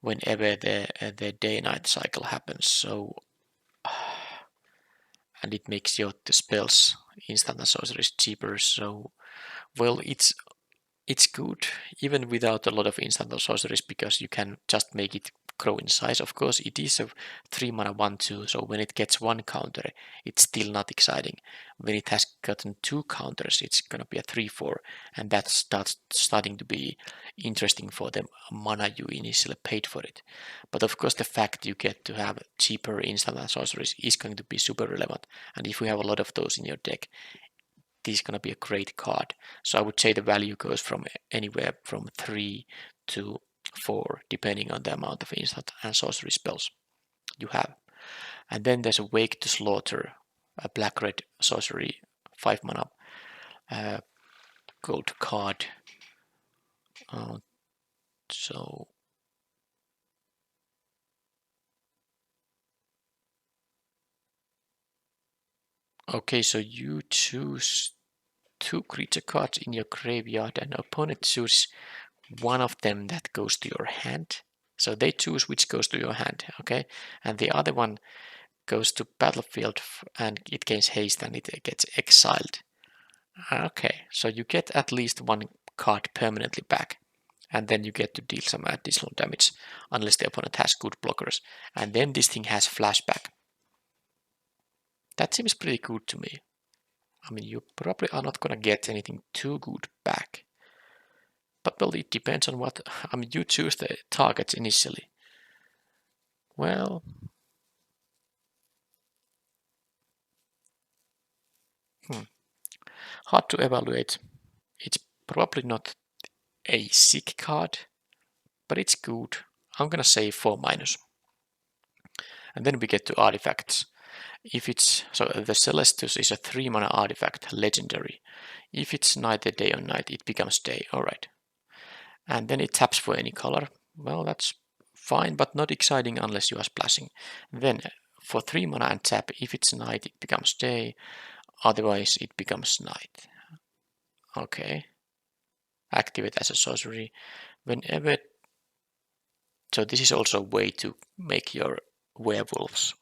Whenever the day-night cycle happens. So and it makes the spells, instant and sorceries, cheaper. So well, it's good even without a lot of instant or sorceries, because you can just make it grow in size. Of course, it is a 3 mana 1/2, so when it gets 1 counter, it's still not exciting. When it has gotten 2 counters, it's gonna be a 3/4, and that starts starting to be interesting for the mana you initially paid for it. But of course, the fact you get to have cheaper instant and sorceries is going to be super relevant, and if you have a lot of those in your deck, this is going to be a great card. So I would say the value goes from anywhere from 3 to 4, depending on the amount of instant and sorcery spells you have. And then there's a Wake to Slaughter, a black-red sorcery, 5 mana gold card. So okay, so you choose 2 creature cards in your graveyard, and opponent chooses one of them that goes to your hand. So they choose which goes to your hand, okay? And the other one goes to battlefield and it gains haste and it gets exiled. Okay, so you get at least 1 card permanently back, and then you get to deal some additional damage unless the opponent has good blockers. And then this thing has flashback. That seems pretty good to me. I mean, you probably are not gonna get anything too good back. But well, it depends on what, I mean, you choose the targets initially. Well, hard to evaluate. It's probably not a sick card, but it's good. I'm gonna say 4-. And then we get to artifacts. If it's so, the Celestus is a 3 mana artifact, legendary. If it's neither day or night, it becomes day. All right. And then it taps for any color. Well, that's fine, but not exciting unless you are splashing. Then for 3 mana and tap, if it's night, it becomes day. Otherwise, it becomes night. Okay. Activate as a sorcery. Whenever. So this is also a way to make your werewolves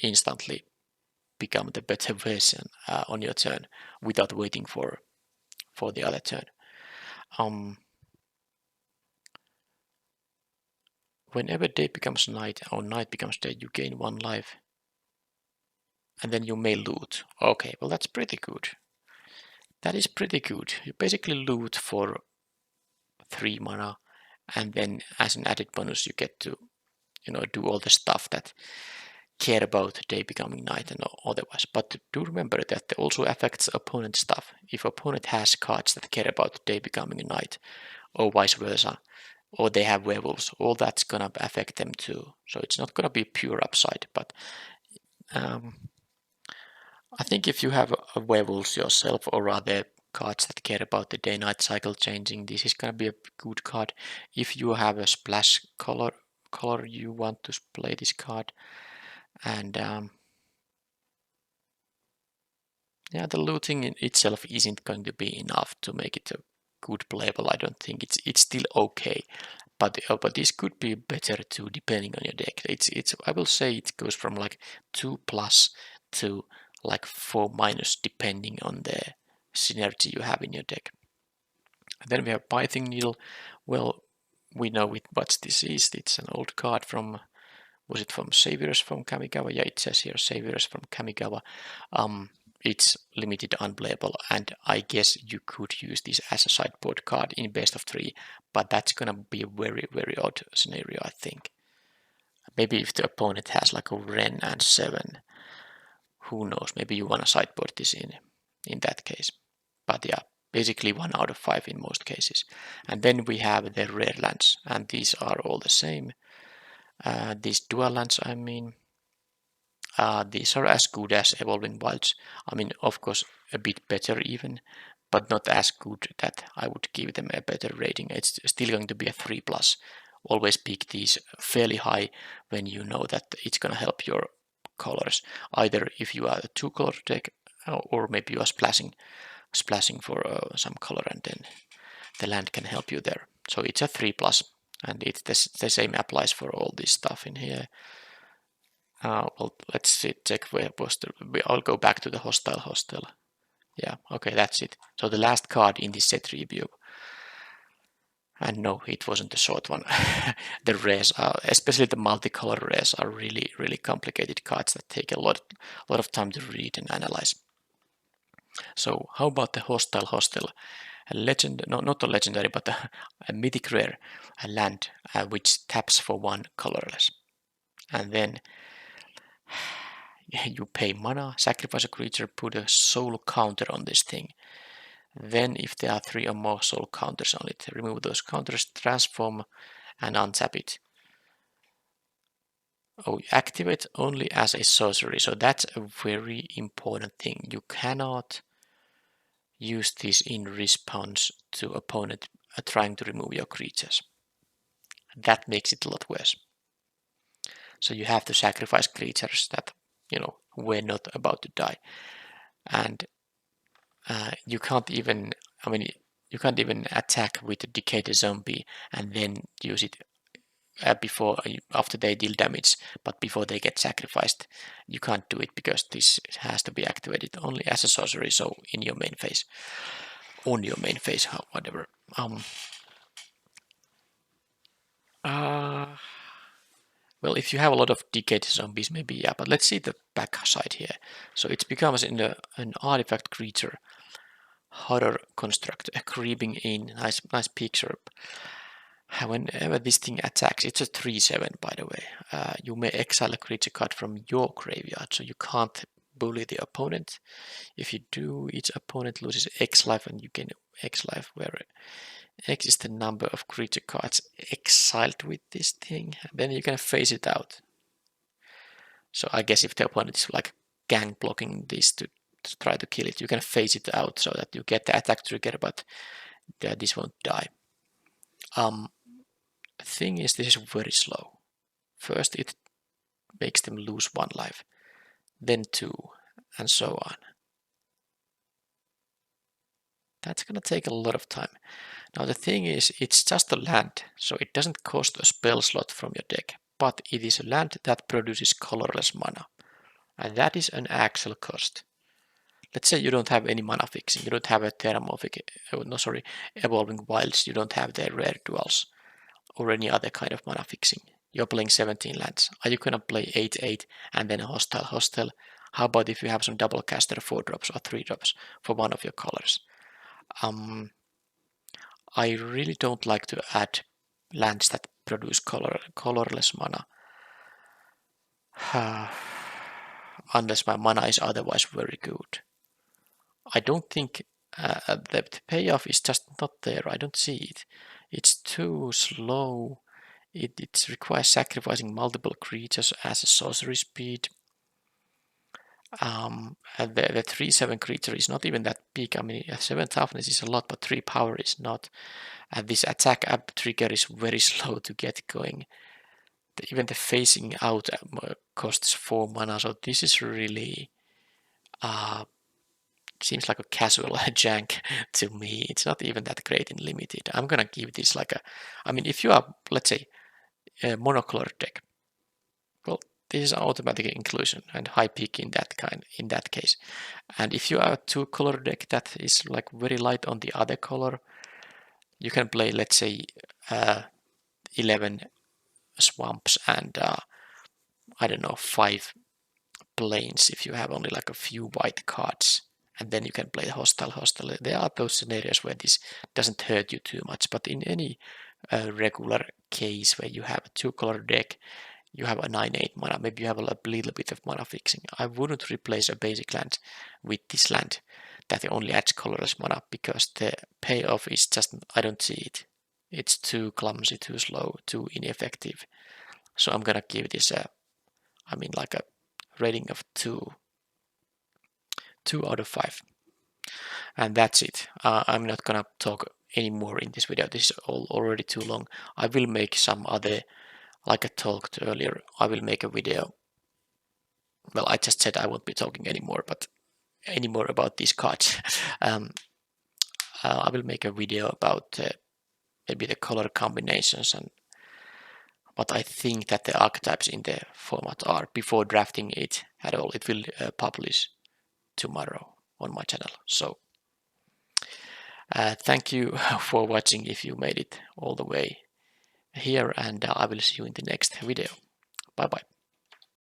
instantly become the better version on your turn without waiting for the other turn. Whenever day becomes night or night becomes day, you gain 1 life. And then you may loot. Okay, well that's pretty good. That is pretty good. You basically loot for 3 mana, and then as an added bonus you get to, do all the stuff that care about day becoming night and otherwise. But do remember that also affects opponent stuff. If opponent has cards that care about day becoming night, or vice versa, or they have werewolves, all that's gonna affect them too. So it's not gonna be pure upside, but I think if you have a werewolves yourself, or rather cards that care about the day-night cycle changing, this is gonna be a good card. If you have a splash color color you want to play this card. And yeah, the looting in itself isn't going to be enough to make it a good playable. I don't think it's still okay, but this could be better too, depending on your deck. It's I will say it goes from like 2+ to like 4-, depending on the synergy you have in your deck. And then we have Pithing Needle. Well, we know what this is. It's an old card from, was it from Saviors from Kamigawa? Yeah, it says here Saviors from Kamigawa. It's limited unplayable, and I guess you could use this as a sideboard card in best of 3, but that's gonna be a very, very odd scenario, I think. Maybe if the opponent has like a Ren and 7, who knows? Maybe you wanna sideboard this in that case. But yeah, basically 1 out of 5 in most cases. And then we have the rare lands, and these are all the same. These dual lands, I mean, these are as good as Evolving Wilds. I mean, of course, a bit better even, but not as good that I would give them a better rating. It's still going to be a 3+. Always pick these fairly high when you know that it's going to help your colors. Either if you are a 2-color deck, or maybe you are splashing for some color, and then the land can help you there. So it's a 3+, and it's the same applies for all this stuff in here. Well, let's see, check where was I'll go back to the hostile. Yeah, okay, that's it. So the last card in this set review. And no, it wasn't a short one. The rares are, especially the multicolored rares, are really, really complicated cards that take a lot of time to read and analyze. So how about the hostile? A legend, no, not a legendary, but a mythic rare, a land which taps for 1 colorless. And then you pay mana, sacrifice a creature, put a soul counter on this thing. Then if there are 3 or more soul counters on it, remove those counters, transform and untap it. Oh, activate only as a sorcery. So that's a very important thing. You cannot use this in response to opponent trying to remove your creatures. That makes it a lot worse. So you have to sacrifice creatures that, were not about to die. And you can't even, you can't even attack with a decayed zombie and then use it after they deal damage, but before they get sacrificed. You can't do it because this has to be activated only as a sorcery, so in your main phase, on your main phase, whatever. Well, if you have a lot of decayed zombies, maybe, yeah, but let's see the back side here. So it becomes an artifact creature, horror construct, creeping in, nice picture. Whenever this thing attacks, it's a 3/7, by the way. You may exile a creature card from your graveyard, so you can't bully the opponent. If you do, each opponent loses X life, and you gain X life, where X is the number of creature cards exiled with this thing. Then you can phase it out. So I guess if the opponent is like gang blocking this to try to kill it, you can phase it out so that you get the attack trigger, but this won't die. Thing is, this is very slow. First it makes them lose 1 life, then 2, and so on. That's gonna take a lot of time. Now the thing is, it's just a land, so it doesn't cost a spell slot from your deck, but it is a land that produces colorless mana, and that is an actual cost. Let's say you don't have any mana fixing, you don't have a Evolving Wilds, you don't have the rare duals, or any other kind of mana fixing. You're playing 17 lands. Are you gonna play 8/8 and then hostile? How about if you have some double caster 4-drops or 3-drops for one of your colors? I really don't like to add lands that produce colorless mana. Unless my mana is otherwise very good. I don't think the payoff is just not there. I don't see it. It's too slow. It requires sacrificing multiple creatures as a sorcery speed. And the 3/7 creature is not even that big. I mean, 7 toughness is a lot, but 3 power is not. And this attack up trigger is very slow to get going. even the phasing out costs 4 mana, so this is really seems like a casual jank to me. It's not even that great in limited. I'm gonna give this like a, I mean, if you are, let's say, a monocolored deck, well, this is automatic inclusion and high peak in that case. And if you are a 2-color deck that is like very light on the other color, you can play, let's say, 11 swamps and I don't know, 5 planes if you have only like a few white cards, and then you can play hostile. There are those scenarios where this doesn't hurt you too much, but in any regular case where you have a 2-color deck, you have a 9/8 mana, maybe you have a little bit of mana fixing. I wouldn't replace a basic land with this land that only adds colorless mana, because the payoff is just, I don't see it. It's too clumsy, too slow, too ineffective. So I'm gonna give this a, I mean, like a rating of 2 out of 5. And that's it. I'm not gonna talk anymore in this video. This is already too long. I will make some other, like I talked earlier, I will make a video. Well, I just said I won't be talking anymore, but anymore about these cards. I will make a video about maybe the color combinations and what I think that the archetypes in the format are before drafting it at all. It will publish tomorrow on my channel. So thank you for watching if you made it all the way here, and I will see you in the next video. Bye bye.